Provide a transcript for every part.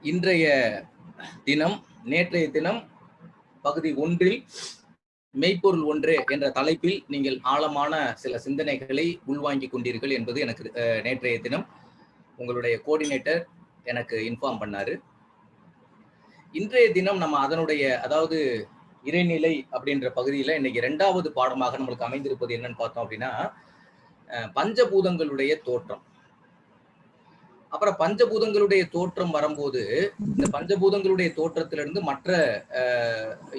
இன்றைய தினம் நேற்றைய தினம் பகுதி 1 மெய்ப்பொருள் ஒன்றே என்ற தலைப்பில் நீங்கள் ஆழமான சில சிந்தனைகளை உள்வாங்கிக் கொண்டீர்கள் என்பது எனக்கு நேற்றைய தினம் உங்களுடைய கோஆர்டினேட்டர் எனக்கு இன்ஃபார்ம் பண்ணாரு. இன்றைய தினம் நம்ம அதனுடைய அதாவது இறைநிலை அப்படின்ற பகுதியில் இன்னைக்கு 2வது பாடமாக நம்மளுக்கு அமைந்திருப்பது என்னன்னு பார்த்தோம் அப்படின்னா பஞ்சபூதங்களுடைய தோற்றம். அப்புறம் பஞ்சபூதங்களுடைய தோற்றம் வரும்போது இந்த பஞ்சபூதங்களுடைய தோற்றத்திலிருந்து மற்ற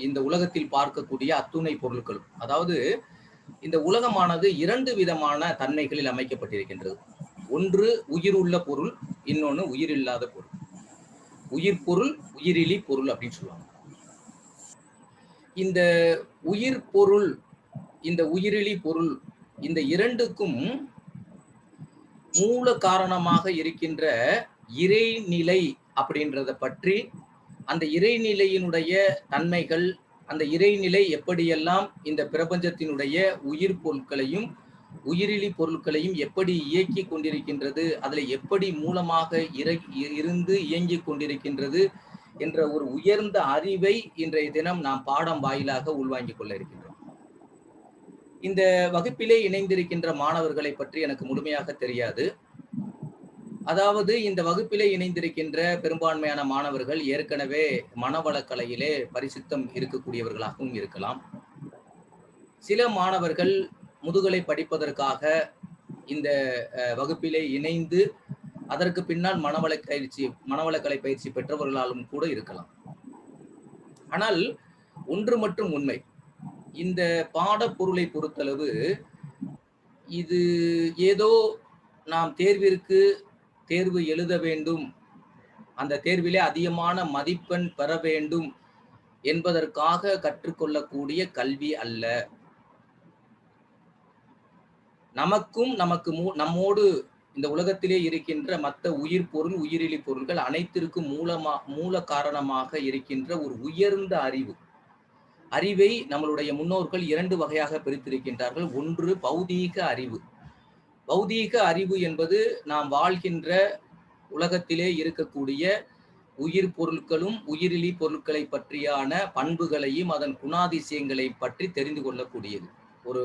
இந்த உலகத்தில் பார்க்கக்கூடிய அத்துணை பொருட்களும், அதாவது இந்த உலகமானது 2 விதமான தன்மைகளில் அமைக்கப்பட்டிருக்கின்றது. ஒன்று உயிருள்ள பொருள், இன்னொன்று உயிரில்லாத பொருள். உயிர் பொருள், உயிரிலி பொருள் அப்படின்னு சொல்லுவாங்க. இந்த உயிர் பொருள், இந்த உயிரிலி பொருள், இந்த 2க்கும் மூல காரணமாக இருக்கின்ற இறைநிலை அப்படின்றத பற்றி, அந்த இறைநிலையினுடைய தன்மைகள், அந்த இறைநிலை எப்படியெல்லாம் இந்த பிரபஞ்சத்தினுடைய உயிர் பொருட்களையும் உயிரிலி பொருட்களையும் எப்படி இயக்கி கொண்டிருக்கின்றது, அதுல எப்படி மூலமாக இருந்து இயங்கிக் கொண்டிருக்கின்றது என்ற ஒரு உயர்ந்த அறிவை இன்றைய தினம் நாம் பாடம் வாயிலாக உள்வாங்கிக் கொள்ள இருக்கின்றோம். இந்த வகுப்பிலே இணைந்திருக்கின்ற மாணவர்களை பற்றி எனக்கு முழுமையாக தெரியாது. அதாவது இந்த வகுப்பிலே இணைந்திருக்கின்ற பெரும்பான்மையான மாணவர்கள் ஏற்கனவே மனவளக்கலையிலே பரிசுத்தம் இருக்கக்கூடியவர்களாகவும் இருக்கலாம். சில மாணவர்கள் முதுகலை படிப்பதற்காக இந்த வகுப்பிலே இணைந்து அதற்கு பின்னால் மனவளக்கலை பயிற்சி பெற்றவர்களாலும் கூட இருக்கலாம். ஆனால் ஒன்று மட்டும் உண்மை, இந்த பாடப்பொருளை பொறுத்தளவு இது ஏதோ நாம் தேர்வு எழுத வேண்டும், அந்த தேர்விலே அதிகமான மதிப்பெண் பெற வேண்டும் என்பதற்காக கற்றுக்கொள்ளக்கூடிய கல்வி அல்ல. நமக்கும் நம்மோடு இந்த உலகத்திலே இருக்கின்ற மற்ற உயிர் பொருள், உயிரிலி பொருள்கள் அனைத்திற்கும் மூல காரணமாக இருக்கின்ற ஒரு உயர்ந்த அறிவை நம்மளுடைய முன்னோர்கள் 2 வகையாக பிரித்திருக்கின்றார்கள். ஒன்று பௌதீக அறிவு. பௌதீக அறிவு என்பது நாம் வாழ்கின்ற உலகத்திலே இருக்கக்கூடிய உயிர் பொருட்களும் உயிரிலி பொருட்களை பற்றியான பண்புகளையும் அதன் குணாதிசயங்களை பற்றி தெரிந்து கொள்ளக்கூடியது. ஒரு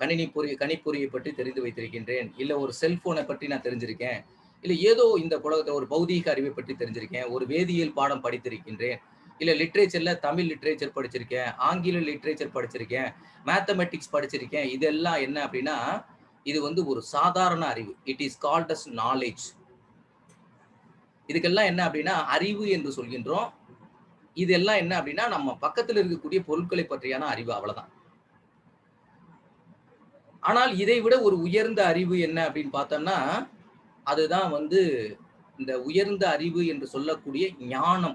கணிப்பொறியை பற்றி தெரிந்து வைத்திருக்கின்றேன், இல்ல ஒரு செல்போனை பற்றி நான் தெரிஞ்சிருக்கேன், இல்ல ஏதோ இந்த உலகத்தில் ஒரு பௌதீக அறிவை பற்றி தெரிஞ்சிருக்கேன், ஒரு வேதியியல் பாடம் படித்திருக்கின்றேன், இல்ல லிட்ரேச்சர்ல தமிழ் லிட்ரேச்சர் படிச்சிருக்கேன், ஆங்கில லிட்ரேச்சர் படிச்சிருக்கேன், மேத்தமெட்டிக்ஸ் படிச்சிருக்கேன். இதெல்லாம் என்ன அப்படின்னா இது ஒரு சாதாரண அறிவு. It is called as knowledge. இதுக்கெல்லாம் என்ன அப்படின்னா அறிவு என்று சொல்கின்றோம். இதெல்லாம் என்ன அப்படின்னா நம்ம பக்கத்தில் இருக்கக்கூடிய பொருட்களை பற்றியான அறிவு, அவ்வளவுதான். ஆனால் இதை விட ஒரு உயர்ந்த அறிவு என்ன அப்படின்னு பார்த்தோம்னா அதுதான் இந்த உயர்ந்த அறிவு என்று சொல்லக்கூடிய ஞானம்.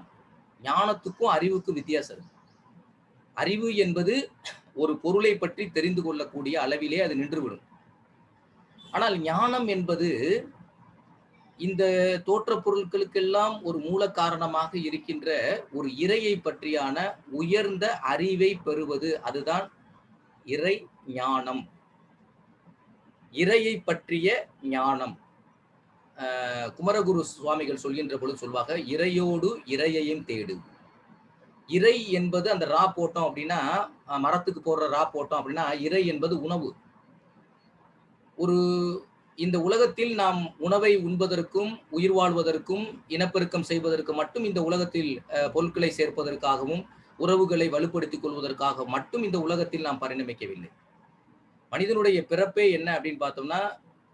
ஞானத்துக்கும் அறிவுக்கும் வித்தியாசம் இருக்கு. அறிவு என்பது ஒரு பொருளை பற்றி தெரிந்து கொள்ளக்கூடிய அளவிலே அது நின்றுவிடும். ஆனால் ஞானம் என்பது இந்த தோற்ற பொருட்களுக்கெல்லாம் ஒரு மூல காரணமாக இருக்கின்ற ஒரு இறையை பற்றியான உயர்ந்த அறிவை பெறுவது. அதுதான் இறை ஞானம், இறையை பற்றிய ஞானம். குமரகுரு சுவாமிகள் சொல்கின்ற பொழுது சொல்வாங்க, இறையோடு இறையையும் தேடு. இறை என்பது அந்த ரா போட்டோம் அப்படின்னா, மரத்துக்கு போடுற ரா போட்டோம் அப்படின்னா இறை என்பது உணவு. இந்த உலகத்தில் நாம் உணவை உண்பதற்கும் உயிர் வாழ்வதற்கும் இனப்பெருக்கம் செய்வதற்கு மட்டும் இந்த உலகத்தில் பொருட்களை சேர்ப்பதற்காகவும் உறவுகளை வலுப்படுத்திக் கொள்வதற்காக மட்டும் இந்த உலகத்தில் நாம் பரிணமிக்கவில்லை. மனிதனுடைய பிறப்பே என்ன அப்படின்னு பார்த்தோம்னா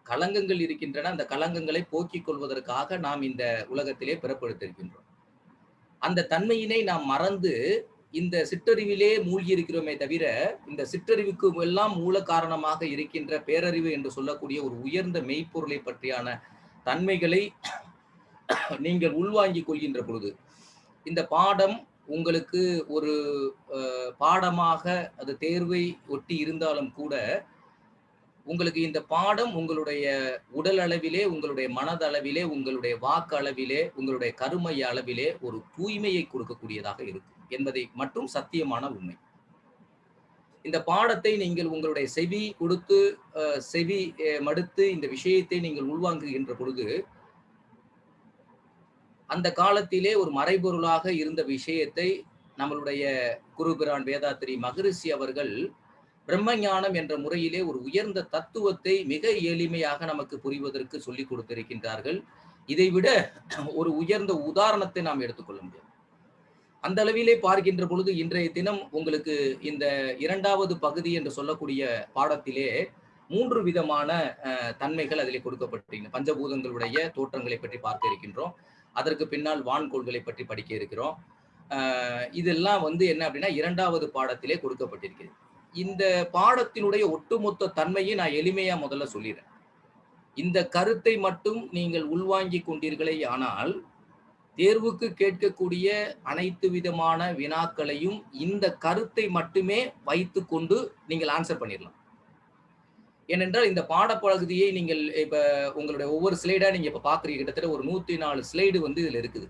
களங்கங்கள் இருக்கின்றன, அந்த களங்கங்களை போக்கிக் கொள்வதற்காக நாம் இந்த உலகத்திலே பிறப்பெடுத்திருக்கின்றோம். அந்த தன்மையினை நாம் மறந்து இந்த சிற்றறிவிலே மூழ்கி இருக்கிறோமே தவிர இந்த சிற்றறிவுக்கு எல்லாம் மூல காரணமாக இருக்கின்ற பேரறிவு என்று சொல்லக்கூடிய ஒரு உயர்ந்த மெய்ப்பொருளை பற்றியான தன்மைகளை நீங்கள் உள்வாங்கிக் கொள்கின்ற பொழுது இந்த பாடம் உங்களுக்கு ஒரு பாடமாக அது தேர்வை ஒட்டி இருந்தாலும் கூட உங்களுக்கு இந்த பாடம் உங்களுடைய உடல் அளவிலே, உங்களுடைய மனதளவிலே, உங்களுடைய வாக்கு அளவிலே, உங்களுடைய கருமை அளவிலே ஒரு தூய்மையை கொடுக்கக்கூடியதாக இருக்கும் என்பதை மட்டும் சத்தியமான உண்மை. இந்த பாடத்தை நீங்கள் உங்களுடைய செவி கொடுத்து செவி மடுத்து இந்த விஷயத்தை நீங்கள் உள்வாங்குகின்ற பொழுது அந்த காலத்திலே ஒரு மறைபொருளாக இருந்த விஷயத்தை நம்மளுடைய குருபிரான் வேதாத்திரி மகரிஷி அவர்கள் பிரம்மஞானம் என்ற முறையிலே ஒரு உயர்ந்த தத்துவத்தை மிக எளிமையாக நமக்கு புரிவதற்கு சொல்லிக் கொடுத்திருக்கின்றார்கள். இதைவிட ஒரு உயர்ந்த உதாரணத்தை நாம் எடுத்துக்கொள்ள முடியும். அந்த அளவிலே பார்க்கின்ற பொழுது இன்றைய தினம் உங்களுக்கு இந்த 2வது பகுதி என்று சொல்லக்கூடிய பாடத்திலே 3 விதமான தன்மைகள் அதிலே கொடுக்கப்பட்டிருக்கின்றன. பஞ்சபூதங்களுடைய தோற்றங்களை பற்றி பார்க்க இருக்கின்றோம். அதற்கு பின்னால் வான்கோள்களை பற்றி படிக்க இருக்கிறோம். இதெல்லாம் என்ன அப்படின்னா 2வது பாடத்திலே கொடுக்கப்பட்டிருக்கிறது. இந்த பாடத்தினுடைய ஒட்டுமொத்த தன்மையை நான் எளிமையா முதல்ல சொல்லிடுறேன். இந்த கருத்தை மட்டும் நீங்கள் உள்வாங்கிக் கொண்டீர்களே ஆனால் தேர்வுக்கு கேட்கக்கூடிய அனைத்து விதமான வினாக்களையும் இந்த கருத்தை மட்டுமே வைத்துக் கொண்டு நீங்கள் ஆன்சர் பண்ணிடலாம். ஏனென்றால் இந்த பாடப்பகுதியை நீங்கள் இப்ப உங்களுடைய ஒவ்வொரு ஸ்லைடா நீங்க இப்ப பாக்குறீங்க. கிட்டத்தட்ட ஒரு 104 ஸ்லைடு இதுல இருக்குது.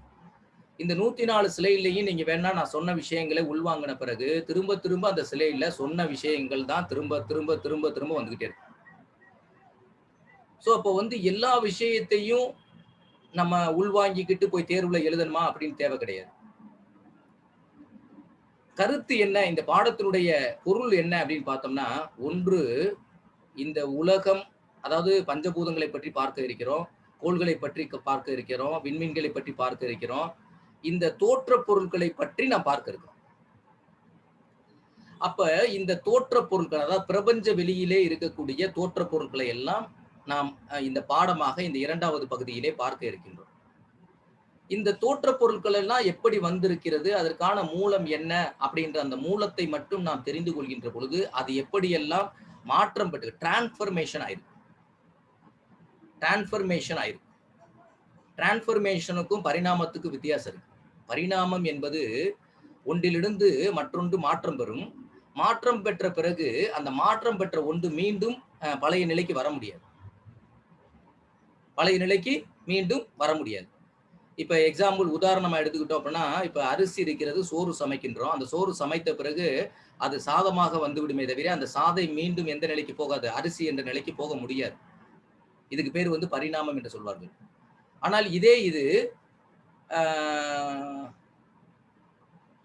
இந்த 104 ஸ்லைட்லையும் நீங்க வேணா நான் சொன்ன விஷயங்களை உள்வாங்கின பிறகு திரும்ப திரும்ப அந்த ஸ்லைட்ல சொன்ன விஷயங்கள் தான் திரும்ப திரும்ப திரும்ப திரும்ப வந்துகிட்டே இருக்கு. சோ அப்போ எல்லா விஷயத்தையும் நம்ம உள்வாங்கிக்கிட்டு போய் தேர்வுல எழுதணுமா அப்படின்னு தேவை கிடையாது. கருத்து என்ன, இந்த பாடத்தினுடைய பொருள் என்ன அப்படின்னு பார்த்தோம்னா, ஒன்று இந்த உலகம், அதாவது பஞ்சபூதங்களை பற்றி பார்க்க இருக்கிறோம், கோள்களை பற்றி பார்க்க இருக்கிறோம், விண்மீன்களை பற்றி பார்க்க இருக்கிறோம், இந்த தோற்ற பொருட்களை பற்றி நாம் பார்க்க இருக்கிறோம். அப்ப இந்த தோற்ற பொருட்கள், அதாவது பிரபஞ்ச வெளியிலே இருக்கக்கூடிய தோற்ற பொருட்களை எல்லாம் நாம் இந்த பாடமாக இந்த 2வது பகுதியிலே பார்க்க இருக்கின்றோம். இந்த தோற்ற பொருட்கள் எல்லாம் எப்படி வந்திருக்கிறது, அதற்கான மூலம் என்ன அப்படின்ற அந்த மூலத்தை மட்டும் நாம் தெரிந்து கொள்கின்ற பொழுது அது எப்படியெல்லாம் மாற்றம் பெற்று டிரான்ஸ்ஃபர்மேஷன் ஆயிருக்கு. டிரான்ஸ்ஃபர்மேஷனுக்கும் பரிணாமத்துக்கும் வித்தியாசம் இருக்கு. பரிணாமம் என்பது ஒன்றிலிருந்து மற்றொன்று மாற்றம் பெறும். மாற்றம் பெற்ற பிறகு அந்த மாற்றம் பெற்ற ஒன்று மீண்டும் பழைய நிலைக்கு வர முடியாது. இப்ப எக்ஸாம்பிள் உதாரணமா எடுத்துக்கிட்டோம் அப்படின்னா, இப்ப அரிசி இருக்கிறது, சோறு சமைக்கின்றோம். அந்த சோறு சமைத்த பிறகு அது சாதமாக வந்துவிடுமே தவிர அந்த சாதை மீண்டும் எந்த நிலைக்கு போகாது, அரிசி என்ற நிலைக்கு போக முடியாது. இதுக்கு பேர் பரிணாமம் என்று சொல்வார்கள். ஆனால் இதே இது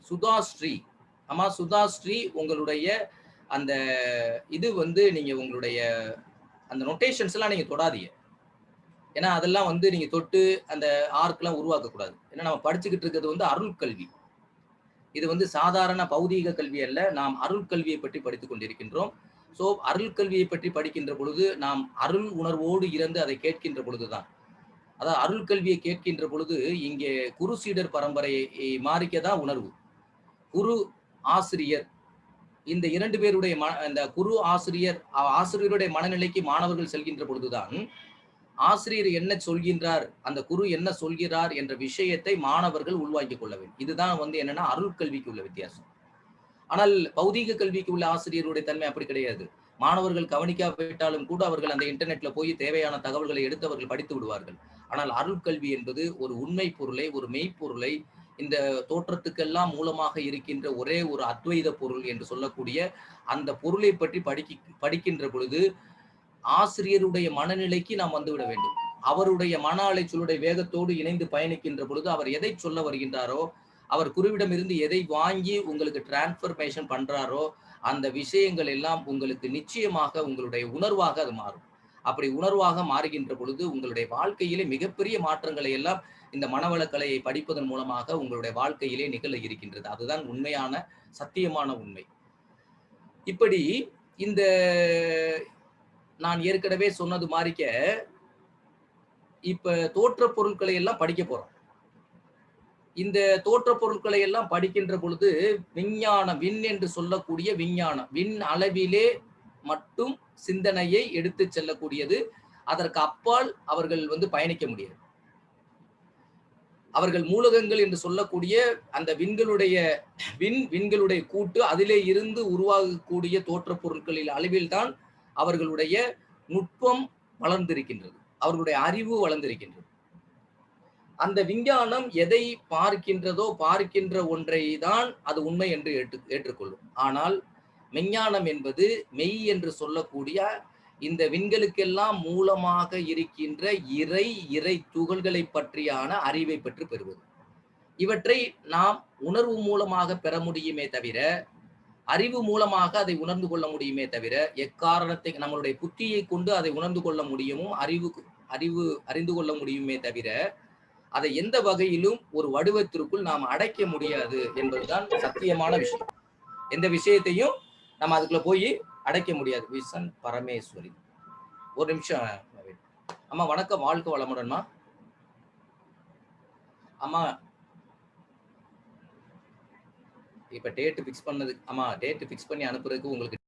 சுதாஸ்ரீ உங்களுடைய அந்த இது நீங்க உங்களுடைய அந்த நோட்டேஷன்ஸ் எல்லாம் நீங்க தொடாதீங்க. ஏன்னா அதெல்லாம் நீங்க தொட்டு அந்த ஆர்க்லாம் உருவாக்க கூடாது. ஏன்னா நம்ம படிச்சுக்கிட்டு இருக்கிறது அருள் கல்வி. இது சாதாரண பௌதீக கல்வி அல்ல. நாம் அருள் கல்வியை பற்றி படித்துக் கொண்டிருக்கின்றோம். சோ அருள் கல்வியை பற்றி படிக்கின்ற பொழுது நாம் அருள் உணர்வோடு இருந்து அதை கேட்கின்ற பொழுதுதான், அதாவது அருள் கல்வியை கேட்கின்ற பொழுது இங்கே குரு சீடர் பரம்பரையை மாறிக்கதான் உணர்வு. குரு ஆசிரியர், இந்த 2 பேருடைய அந்த குரு ஆசிரியருடைய மனநிலைக்கு மாணவர்கள் செல்கின்ற பொழுதுதான் ஆசிரியர் என்ன சொல்கின்றார், அந்த குரு என்ன சொல்கிறார் என்ற விஷயத்தை மாணவர்கள் உள்வாங்கிக் கொள்ள வேண்டும். இதுதான் என்னன்னா அருள் கல்விக்கு உள்ள வித்தியாசம். ஆனால் பௌதீக கல்விக்கு உள்ள ஆசிரியருடைய தன்மை அப்படி கிடையாது. மாணவர்கள் கவனிக்காவிட்டாலும் கூட அவர்கள் அந்த இன்டர்நெட்ல போய் தேவையான தகவல்களை எடுத்து அவர்கள் படித்து விடுவார்கள். ஆனால் அருள் கல்வி என்பது ஒரு உண்மை பொருளை, ஒரு மெய்ப்பொருளை, இந்த தோற்றத்துக்கெல்லாம் மூலமாக இருக்கின்ற ஒரே ஒரு அத்வைத பொருள் என்று சொல்லக்கூடிய அந்த பொருளை பற்றி படிக்கின்ற பொழுது ஆசிரியருடைய மனநிலைக்கு நாம் வந்துவிட வேண்டும். அவருடைய மன அலைச்சலுடைய வேகத்தோடு இணைந்து பயணிக்கின்ற பொழுது அவர் எதை சொல்ல வருகின்றாரோ, அவர் குருவிடம் இருந்து எதை வாங்கி உங்களுக்கு டிரான்ஸ்ஃபர்மேஷன் பண்றாரோ அந்த விஷயங்கள் எல்லாம் உங்களுக்கு நிச்சயமாக உங்களுடைய உணர்வாக அது மாறும். அப்படி உணர்வாக மாறுகின்ற பொழுது உங்களுடைய வாழ்க்கையிலே மிகப்பெரிய மாற்றங்களை எல்லாம் இந்த மனவளக்கலையை படிப்பதன் மூலமாக உங்களுடைய வாழ்க்கையிலே நிகழ இருக்கின்றது. அதுதான் உண்மையான சத்தியமான உண்மை. இப்படி இந்த நான் ஏற்கனவே சொன்னது மாதிரிக்க இப்ப தோற்ற பொருட்களை எல்லாம் படிக்க போறோம். இந்த தோற்ற பொருட்களை எல்லாம் படிக்கின்ற பொழுது விஞ்ஞானம், விண் என்று சொல்லக்கூடிய விஞ்ஞானம், விண் அளவிலே மட்டும் சிந்தனையை எடுத்து செல்லக்கூடியது. அதற்கு அப்பால் அவர்கள் பயணிக்க முடியாது. அவர்கள் மூலகங்கள் என்று சொல்லக்கூடிய அந்த விண்களுடைய கூட்டு, அதிலே இருந்து உருவாகக்கூடிய தோற்ற பொருட்களில் அளவில் தான் அவர்களுடைய நுட்பம் வளர்ந்திருக்கின்றது, அவர்களுடைய அறிவு வளர்ந்திருக்கின்றது. அந்த விஞ்ஞானம் எதை பார்க்கின்றதோ, பார்க்கின்ற ஒன்றை தான் அது உண்மை என்று ஏற்றுக்கொள்ளும். ஆனால் மெஞ்ஞானம் என்பது மெய் என்று சொல்லக்கூடிய இந்த விண்களுக்கெல்லாம் மூலமாக இருக்கின்ற இறை துகள்களை பற்றியான அறிவை பெற்று பெறுவது. இவற்றை நாம் உணர்வு மூலமாக பெற முடியுமே தவிர, அறிவு மூலமாக அதை உணர்ந்து கொள்ள முடியுமே தவிர, எக்காரணத்தை நம்மளுடைய புத்தியை கொண்டு அதை உணர்ந்து கொள்ள முடியுமும், அறிந்து கொள்ள முடியுமே தவிர, அதை எந்த வகையிலும் ஒரு வடிவத்திற்குள் நாம் அடைக்க முடியாது என்பதுதான் சத்தியமான விஷயம். எந்த விஷயத்தையும் நம்ம அதுக்குள்ள போய் அடைக்க முடியாது. விசன் பரமேஸ்வரி. ஒரு நிமிஷம் அம்மா, வணக்கம், வாழ்க வளமுடன்மா. அம்மா இப்ப டேட் பிக்ஸ் பண்ணது, ஆமா டேட் பிக்ஸ் பண்ணி அனுப்புறதுக்கு உங்களுக்கு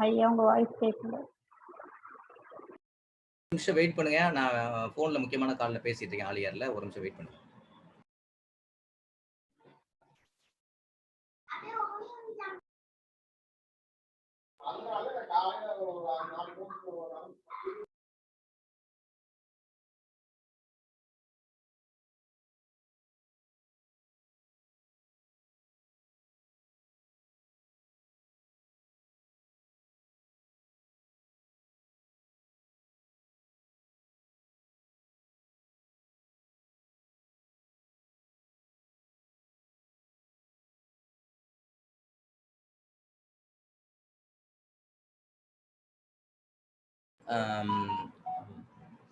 ஐயா உங்க வாய்ஸ் கேட்கல. நிமிஷம் வெயிட் பண்ணுங்க, நான் போன்ல முக்கியமான கால்ல பேசிட்டு இருக்கேன் ஆலியார்ல. ஒரு நிமிஷம் வெயிட் பண்ணுங்க.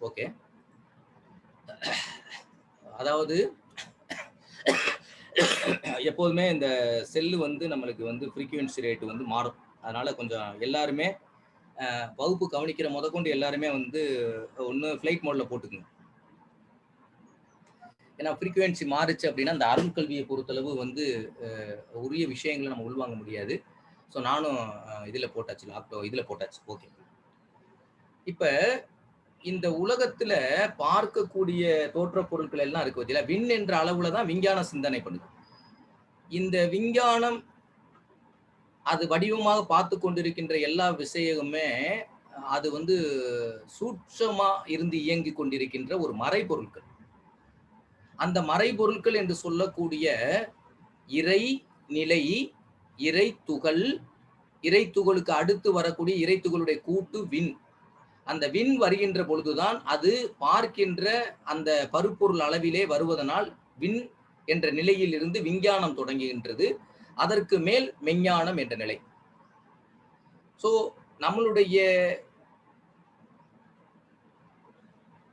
ஓகே, அதாவது எப்போதுமே இந்த செல்லு வந்து நம்மளுக்கு வந்து ஃப்ரீக்வன்சி ரேட் வந்து மாறும். அதனால கொஞ்சம் எல்லாருமே வகுப்பு கவனிக்கிற முதற்கொண்டு எல்லாருமே வந்து ஒன்று ஃப்ளைட் மோட்ல போட்டுக்குங்க. ஏன்னா ஃப்ரீக்வன்சி மாறுச்சு அப்படின்னா அந்த அருள் கல்வியை பொறுத்தளவு வந்து உரிய விஷயங்களை நம்ம உள்வாங்க முடியாது. ஸோ நானும் இதில் போட்டாச்சு, இதில் போட்டாச்சு. ஓகே, இப்போ இந்த உலகத்துல பார்க்கக்கூடிய தோற்ற பொருட்கள் எல்லாம் இருக்கு பத்தியில, விண் என்ற அளவுல தான் விஞ்ஞான சிந்தனை பண்ணுது. இந்த விஞ்ஞானம் அது வடிவமாக பார்த்து கொண்டிருக்கின்ற எல்லா விஷயமுமே அது வந்து சூட்சமா இருந்து இயங்கி கொண்டிருக்கின்ற ஒரு மறைபொருட்கள். அந்த மறைபொருட்கள் என்று சொல்லக்கூடிய இறை நிலை, இறை துகள், இறை துகளுக்கு அடுத்து வரக்கூடிய இறை துகளுடைய கூட்டு விண். அந்த விண் வருகின்ற பொழுதுதான் அது பார்க்கின்ற அந்த பருப்பொருள் அளவிலே வருவதனால் விண் என்ற நிலையில் இருந்து விஞ்ஞானம் தொடங்குகின்றது. அதற்கு மேல் மெஞ்ஞானம் என்ற நிலை. சோ நம்மளுடைய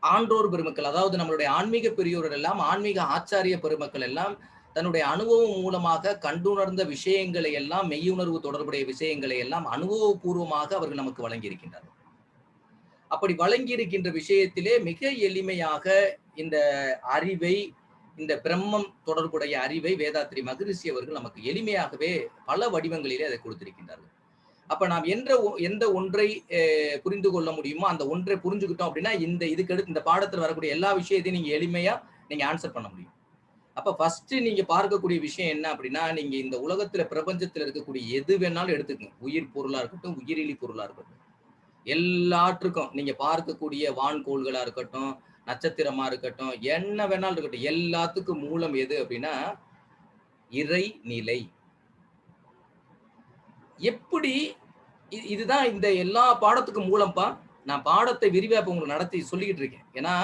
ஆன்றோர் பெருமக்கள், அதாவது நம்மளுடைய ஆன்மீக பெரியோர்கள் எல்லாம், ஆன்மீக ஆச்சாரிய பெருமக்கள் எல்லாம் தன்னுடைய அனுபவம் மூலமாக கண்டுணர்ந்த விஷயங்களை எல்லாம், மெய்யுணர்வு தொடர்புடைய விஷயங்களை எல்லாம் அனுபவபூர்வமாக அவர்கள் நமக்கு வழங்கி இருக்கின்றார்கள். அப்படி வழங்கி இருக்கின்ற விஷயத்திலே மிக எளிமையாக இந்த அறிவை, இந்த பிரம்மம் தொடர்புடைய அறிவை வேதாத்ரி மகரிஷி அவர்கள் நமக்கு எளிமையாகவே பல வடிவங்களிலே அதை கொடுத்திருக்கின்றார்கள். அப்ப நாம் எந்த ஒன்றை புரிந்து கொள்ள முடியுமோ அந்த ஒன்றை புரிஞ்சுக்கிட்டோம் அப்படின்னா இதுக்கு அடுத்து இந்த பாடத்தில் வரக்கூடிய எல்லா விஷயத்தையும் நீங்க எளிமையா நீங்க ஆன்சர் பண்ண முடியும். அப்ப ஃபர்ஸ்ட் நீங்க பார்க்கக்கூடிய விஷயம் என்ன அப்படின்னா, நீங்க இந்த உலகத்துல பிரபஞ்சத்துல இருக்கக்கூடிய எது வேணாலும் எடுத்துக்கங்க. உயிர் பொருளா இருக்கட்டும், உயிரிலி பொருளா இருக்கட்டும், எல்லாற்றுக்கும் நீங்க பார்க்கக்கூடிய வான்கோள்களா இருக்கட்டும், நட்சத்திரமா இருக்கட்டும், என்ன வேணாலும் இருக்கட்டும், எல்லாத்துக்கும் மூலம் எது அப்படின்னா இறைநிலை. எப்படி இதுதான் இந்த எல்லா பாடத்துக்கும் மூலம்ப்பா. நான் பாடத்தை விரிவா இப்ப உங்களுக்கு நடத்தி சொல்லிக்கிட்டு இருக்கேன். ஏன்னா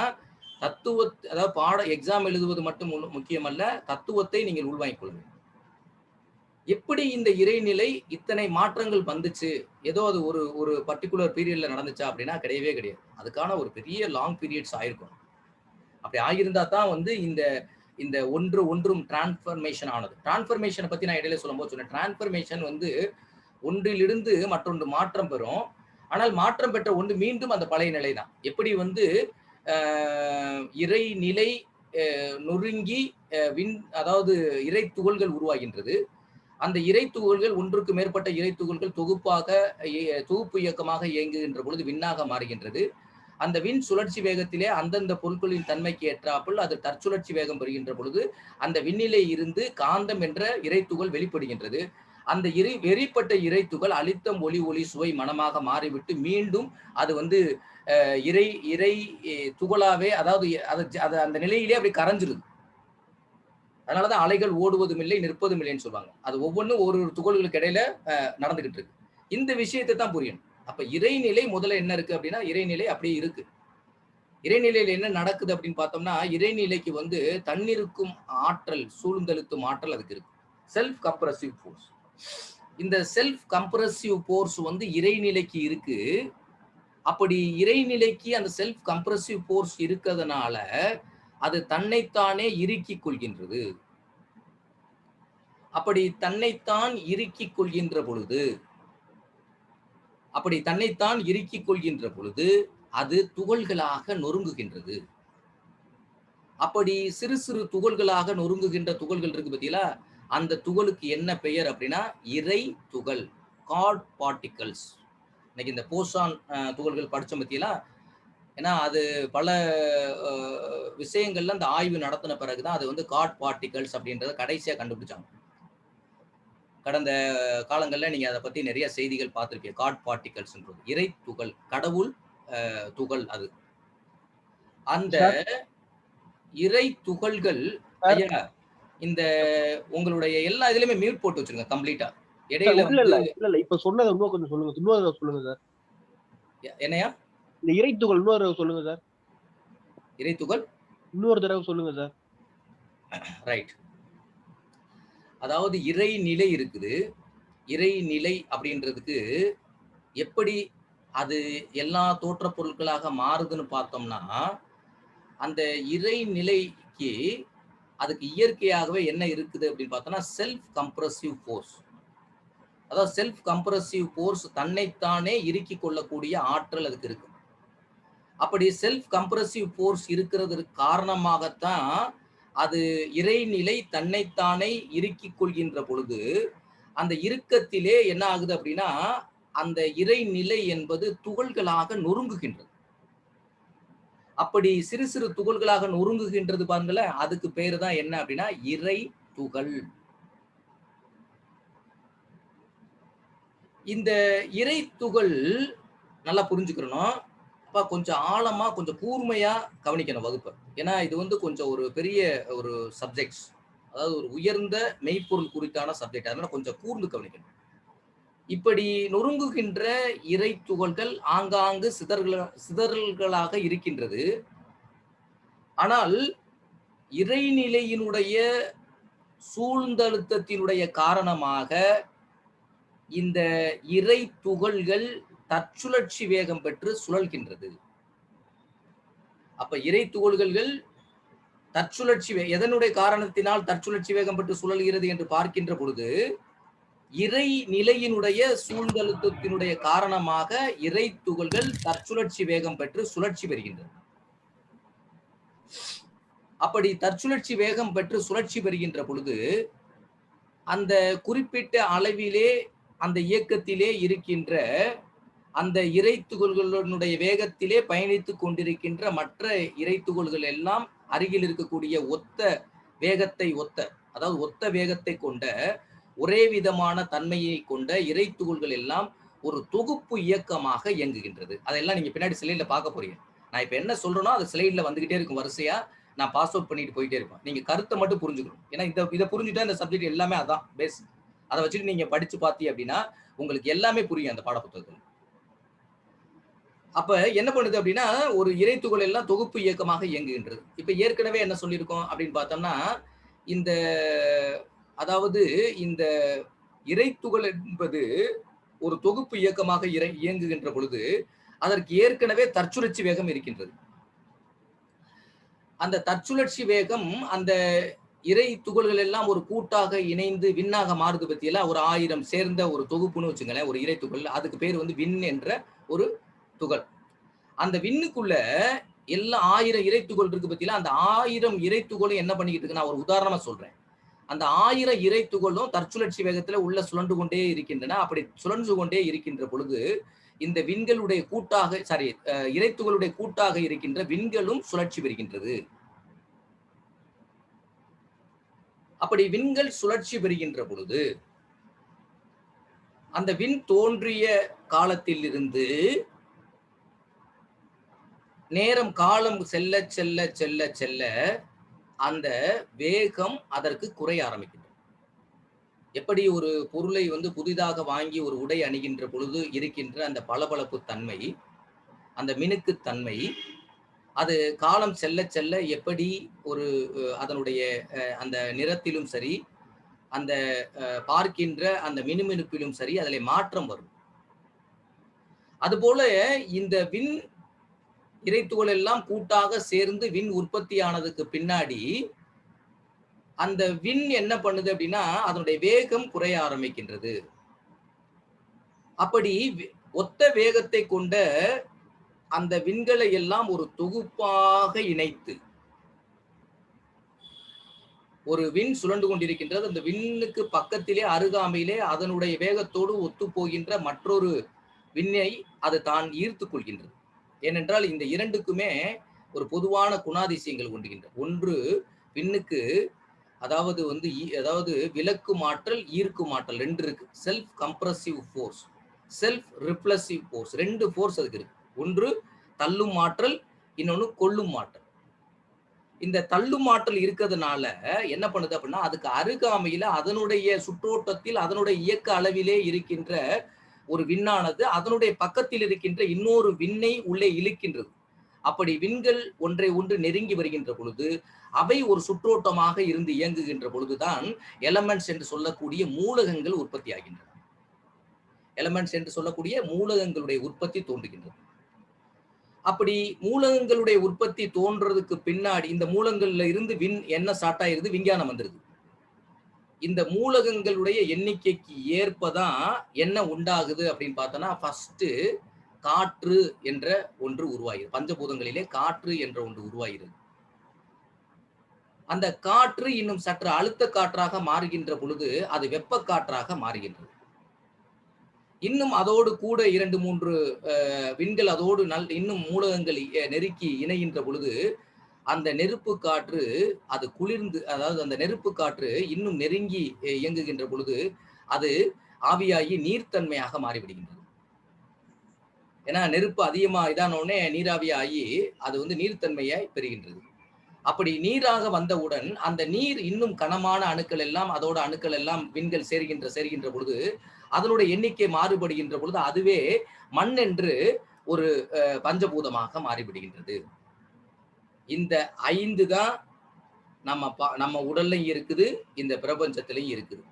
அதாவது எக்ஸாம் எழுதுவது மட்டும் முக்கியமல்ல, தத்துவத்தை நீங்கள் உள்வாங்கிக் கொள்ளுங்கள். எப்படி இந்த இறைநிலை இத்தனை மாற்றங்கள் வந்துச்சு, ஏதோ அது ஒரு பர்டிகுலர் பீரியட்ல நடந்துச்சா அப்படின்னா கிடையவே கிடையாது. அதுக்கான ஒரு பெரிய லாங் பீரியட்ஸ் ஆயிருக்கும். அப்படி ஆகியிருந்தா தான் இந்த ஒன்றும் டிரான்ஸ்ஃபர்மேஷன் ஆனது. டிரான்ஸ்ஃபர்மேஷனை பத்தி நான் இடையில சொல்லும்போது சொன்னேன். டிரான்ஸ்ஃபர்மேஷன் ஒன்றிலிருந்து மற்றொன்று மாற்றம் பெறும். ஆனால் மாற்றம் பெற்ற ஒன்று மீண்டும் அந்த பழைய நிலை தான். எப்படி இறைநிலை நொறுங்கி அதாவது இறை துகள்கள் உருவாகின்றது. அந்த இறை துகள்கள் ஒன்றுக்கு மேற்பட்ட இறை துகள்கள் தொகுப்பு இயக்கமாக இயங்குகின்ற பொழுது விண்ணாக மாறுகின்றது. அந்த விண் சுழற்சி வேகத்திலே அந்தந்த பொருட்களின் தன்மைக்கு ஏற்றாப்புல் அது தற்சுழற்சி வேகம் பெறுகின்ற பொழுது அந்த விண்ணிலே இருந்து காந்தம் என்ற இறை துகள் வெளிப்படுகின்றது. அந்த வெறிப்பட்ட இறை துகள் அழுத்தம், ஒளி, சுவை, மனமாக மாறிவிட்டு மீண்டும் அது இறை துகளாவே, அதாவது அந்த நிலையிலே அப்படி கரைஞ்சிருது. அதனாலதான் அலைகள் ஓடுவதும் இல்லை, நிற்பதும் இல்லைன்னு சொல்லுவாங்க. அது ஒவ்வொன்றும் ஒரு துகள்களுக்கு இடையில நடந்துகிட்டு இருக்கு. இந்த விஷயத்தை தான் புரியணும். அப்ப இறைநிலை முதல்ல என்ன இருக்கு அப்படின்னா, இறைநிலை அப்படியே இருக்கு. இறைநிலையில என்ன நடக்குது அப்படின்னு பார்த்தோம்னா, இறைநிலைக்கு தன்னிருக்கும் ஆற்றல், சூழ்ந்தெழுத்தும் ஆற்றல் அதுக்கு இருக்கு. Self compressive force. இந்த செல்ஃப் கம்ப்ரசிவ் ஃபோர்ஸ் இறைநிலைக்கு இருக்கு. அப்படி இறைநிலைக்கு அந்த செல்ஃப் கம்ப்ரசிவ் ஃபோர்ஸ் இருக்கிறதுனால அது தன்னைத்தானே இறுக்கிக் கொள்கின்றது. அப்படி தன்னைத்தான் இறுக்கிக் கொள்கின்ற பொழுது அது துகள்களாக நொறுங்குகின்றது. அப்படி சிறு சிறு துகள்களாக நொறுங்குகின்ற துகள்கள் இருக்கு பார்த்தீங்களா, அந்த துகளுக்கு என்ன பெயர் அப்படின்னா இறை துகள், காட் பார்ட்டிகல்ஸ். இன்னைக்கு இந்த போசான் துகள்கள் படிச்சோம் பார்த்தீங்களா, ஏன்னா அது பல விஷயங்கள்ல அந்த ஆய்வு நடத்தின பிறகுதான் அது காட் பார்ட்டிகல்ஸ் அப்படின்றத கடைசியா கண்டுபிடிச்சாங்க. கடந்த காலங்கள்ல நீங்க அதை பத்தி நிறைய செய்திகள் பார்த்திருப்பீங்க. காட் பார்ட்டிகல்ஸ் இறை துகள், கடவுள் துகள். அது அந்த இறை துகள்கள் ஐயா, இந்த உங்களுடைய எல்லா இதுலயுமே மியூட் போட்டு வச்சிருங்க கம்ப்ளீட்டா. இடையில இல்ல இப்ப சொன்னதை இன்னும் கொஞ்சம் சொல்லுங்க. இன்னொரு சொல்லுங்க சார். என்னையா? இந்த இறை துகள் இன்னொரு சொல்லுங்க சார். இறை துகள் இன்னொரு தடவை சொல்லுங்க சார். ரைட். அதாவது இறைநிலை இருக்குது. இறைநிலை அப்படின்றதுக்கு எப்படி அது எல்லா தோற்ற பொருட்களாக மாறுதுன்னு பார்த்தோம்னா, அந்த இறைநிலைக்கு அதுக்கு இயற்கையாகவே என்ன இருக்குது அப்படின்னு பார்த்தோம்னா செல்ஃப் கம்ப்ரசிவ் ஃபோர்ஸ். அதாவது செல்ஃப் கம்ப்ரசிவ் ஃபோர்ஸ், தன்னைத்தானே இறுக்கிக் கொள்ளக்கூடிய ஆற்றல் அதுக்கு இருக்கு. அப்படி செல்ஃப் கம்ப்ரசிவ் ஃபோர்ஸ் இருக்கிறதுக்கு காரணமாகத்தான் அது இறைநிலை தன்னைத்தானே இறுக்கிக் கொள்கின்ற பொழுது அந்த இறுக்கத்திலே என்ன ஆகுது அப்படின்னா அந்த இறைநிலை என்பது துகள்களாக நொறுங்குகின்றது. அப்படி சிறு சிறு துகள்களாக நொறுங்குகின்றது பாருங்களேன், அதுக்கு பேரு தான் என்ன அப்படின்னா இறை துகள். இந்த இறை துகள் நல்லா புரிஞ்சுக்கணும். அப்ப கொஞ்சம் ஆழமா, கொஞ்சம் கூர்மையா கவனிக்கணும் வகுப்பை. ஏன்னா இது கொஞ்சம் ஒரு பெரிய ஒரு சப்ஜெக்ட்ஸ், அதாவது ஒரு உயர்ந்த மெய்ப்பொருள் குறித்தான சப்ஜெக்ட். அதனால கொஞ்சம் கூர்ந்து கவனிக்கணும். இப்படி நொறுங்குகின்ற இறை துகள்கள் ஆங்காங்கு சிதறல்களாக இருக்கின்றது. ஆனால் இறைநிலையினுடைய சூழ்ந்தழுத்தத்தினுடைய காரணமாக இந்த இறை துகள்கள் தற்சுழற்சி வேகம் பெற்று சுழல்கின்றது. அப்ப இறை துகள்கள் தற்சுழற்சி எதனுடைய காரணத்தினால் தற்சுழற்சி வேகம் பெற்று சுழல்கிறது என்று பார்க்கின்ற பொழுது இறை நிலையினுடைய சூழ்ந்தழுத்தத்தினுடைய காரணமாக இறை துகள்கள் தற்சுழற்சி வேகம் பெற்று சுழற்சி பெறுகின்றன. அப்படி தற்சுழற்சி வேகம் பெற்று சுழற்சி பெறுகின்ற பொழுது அந்த குறிப்பிட்ட அளவிலே அந்த இயக்கத்திலே இருக்கின்ற அந்த இறை துகள்களுடைய வேகத்திலே பயணித்துக் கொண்டிருக்கின்ற மற்ற இறை துகள்கள் எல்லாம் அருகில் இருக்கக்கூடிய ஒத்த வேகத்தை கொண்ட ஒரே விதமான தன்மையை கொண்ட இறை துகள்கள் எல்லாம் ஒரு தொகுப்பு இயக்கமாக இயங்குகின்றது. அதெல்லாம் நீங்க பின்னாடி ஸ்லைட்ல பார்க்க போறீங்க. நான் இப்ப என்ன சொல்றேனோ அது ஸ்லைட்ல வந்துகிட்டே இருக்கும், வரிசையா நான் பாஸ் அவுட் பண்ணிட்டு போயிட்டே இருப்பேன். நீங்க கருத்தை மட்டும் புரிஞ்சுக்கணும். ஏன்னா இதை புரிஞ்சுட்டா இந்த சப்ஜெக்ட் எல்லாமே அதான் பேஸ். அதை வச்சுட்டு நீங்க படிச்சு பார்த்தீங்க அப்படின்னா உங்களுக்கு எல்லாமே புரியும் அந்த பாடப்புத்தகத்துல. அப்ப என்ன பண்ணுது அப்படின்னா ஒரு இறை துகள் எல்லாம் தொகுப்பு இயக்கமாக இயங்குகின்றது. இப்ப ஏற்கனவே என்ன சொல்லியிருக்கோம் அப்படின்னு பார்த்தோம்னா இந்த அதாவது இந்த இறை துகள் என்பது ஒரு தொகுப்பு இயக்கமாக இயங்குகின்ற பொழுது அதற்கு ஏற்கனவே தற்சுழற்சி வேகம் இருக்கின்றது. அந்த தற்சுழற்சி வேகம் அந்த இறை துகள்கள் எல்லாம் ஒரு கூட்டாக இணைந்து விண்ணாக மாறுது பத்தியெல்லாம் ஒரு 1000 சேர்ந்த ஒரு தொகுப்புன்னு வச்சுங்களேன், ஒரு இறை துகள். அதுக்கு பேர் வந்து விண் என்ற ஒரு துகள். அந்த விண்ணுக்குள்ள எல்லா 1000 இறை துகள் இருக்கு பத்தியில அந்த 1000 இறை துகளும் என்ன பண்ணிக்கிட்டு இருக்கு, நான் ஒரு உதாரணமா சொல்றேன். அந்த 1000 இறை துகளும் தற்சுழற்சி வேகத்துல உள்ள சுழன்று கொண்டே இருக்கின்றன. அப்படி சுழன்று கொண்டே இருக்கின்ற பொழுது இந்த விண்களுடைய கூட்டாக இறை துகளுடைய கூட்டாக இருக்கின்ற விண்களும் சுழற்சி பெறுகின்றது. அப்படி விண்கள் சுழற்சி பெறுகின்ற பொழுது அந்த விண் தோன்றிய காலத்தில் இருந்து நேரம் காலம் செல்ல செல்ல செல்ல செல்ல அந்த வேகம் அதற்கு குறைய ஆரம்பிக்கின்றது. எப்படி ஒரு பொருளை வந்து புதிதாக வாங்கி ஒரு உடை அணிகின்ற பொழுது இருக்கின்ற அந்த பளபளப்பு தன்மை, அந்த மினுக்கு தன்மை, அது காலம் செல்ல செல்ல எப்படி ஒரு அதனுடைய அந்த நிறத்திலும் சரி, அந்த பார்க்கின்ற அந்த மினுமினுப்பிலும் சரி அதில் மாற்றம் வரும். அதுபோல இந்த விண் இறைத்துகள் எல்லாம் கூட்டாக சேர்ந்து விண் உற்பத்தி ஆனதுக்கு பின்னாடி அந்த விண் என்ன பண்ணுது அப்படின்னா அதனுடைய வேகம் குறைய ஆரம்பிக்கின்றது. அப்படி ஒத்த வேகத்தை கொண்ட அந்த விண்களை எல்லாம் ஒரு தொகுப்பாக இணைத்து ஒரு விண் சுழன்று கொண்டிருக்கின்றது. அந்த விண்ணுக்கு பக்கத்திலே அருகாமையிலே அதனுடைய வேகத்தோடு ஒத்து போகின்ற மற்றொரு விண்ணை அது தான் ஈர்த்து கொள்கின்றது. ஏனென்றால் இந்த இரண்டுக்குமே ஒரு பொதுவான குணாதிசயங்கள் கொண்டுகின்ற ஒன்று விண்ணுக்கு அதாவது வந்து விலக்கும் ஆற்றல் ஈர்க்கும் ஆற்றல் ரெண்டு இருக்கு. Self compressive force, self repulsive force, ரெண்டு ஃபோர்ஸ் அதுக்கு இருக்கு. ஒன்று தள்ளும் ஆற்றல், இன்னொன்னு கொள்ளும் ஆற்றல். இந்த தள்ளும் ஆற்றல் இருக்கிறதுனால என்ன பண்ணுது அப்படின்னா அதுக்கு அருகாமையில அதனுடைய சுற்றோட்டத்தில் அதனுடைய இயக்க அளவிலே இருக்கின்ற ஒரு விண்ணானது அதனுடைய பக்கத்தில் இருக்கின்ற இன்னொரு விண்ணை உள்ளே இழுக்கின்றது. அப்படி விண்கள் ஒன்றை ஒன்று நெருங்கி வருகின்ற பொழுது அவை ஒரு சுற்றோட்டமாக இருந்து இயங்குகின்ற பொழுதுதான் எலமெண்ட்ஸ் என்று சொல்லக்கூடிய மூலகங்கள் உற்பத்தி ஆகின்றன. எலமெண்ட்ஸ் என்று சொல்லக்கூடிய மூலகங்களுடைய உற்பத்தி தோன்றுகின்றது. அப்படி மூலகங்களுடைய உற்பத்தி தோன்றதுக்கு பின்னாடி இந்த மூலங்கள்ல இருந்து விண் என்ன ஸ்டார்ட் ஆயிருது, விஞ்ஞானம் வந்துருது. இந்த மூலகங்களுடைய எண்ணிக்கைக்கு ஏற்பதான் என்ன உண்டாகுது அப்படின்னு பார்த்தோன்னா ஃபர்ஸ்ட் காற்று என்ற ஒன்று உருவாகிறது. பஞ்சபூதங்களிலே காற்று என்ற ஒன்று உருவாகிறது. அந்த காற்று இன்னும் சற்று அழுத்த காற்றாக மாறுகின்ற பொழுது அது வெப்ப காற்றாக மாறுகின்றது. இன்னும் அதோடு கூட 2-3 விண்கள் அதோடு இன்னும் மூலகங்கள் நெருக்கி இணைகின்ற பொழுது அந்த நெருப்பு காற்று அது குளிர்ந்து, அதாவது அந்த நெருப்பு காற்று இன்னும் நெருங்கி இயங்குகின்ற பொழுது அது ஆவியாகி நீர்த்தன்மையாக மாறிவிடுகின்றது. ஏன்னா நெருப்பு அதிகமா இதானோடனே நீராவியாகி அது வந்து நீர்த்தன்மையை பெறுகின்றது. அப்படி நீராக வந்தவுடன் அந்த நீர் இன்னும் கனமான அணுக்கள் எல்லாம் அதோட அணுக்கள் எல்லாம் விண்கள் சேர்கின்ற பொழுது அதனுடைய எண்ணிக்கை மாறுபடுகின்ற பொழுது அதுவே மண் என்று ஒரு பஞ்சபூதமாக மாறிவிடுகின்றது. இந்த 5 தான் நம்ம உடல்லையும் இருக்குது, இந்த பிரபஞ்சத்திலையும் இருக்குது.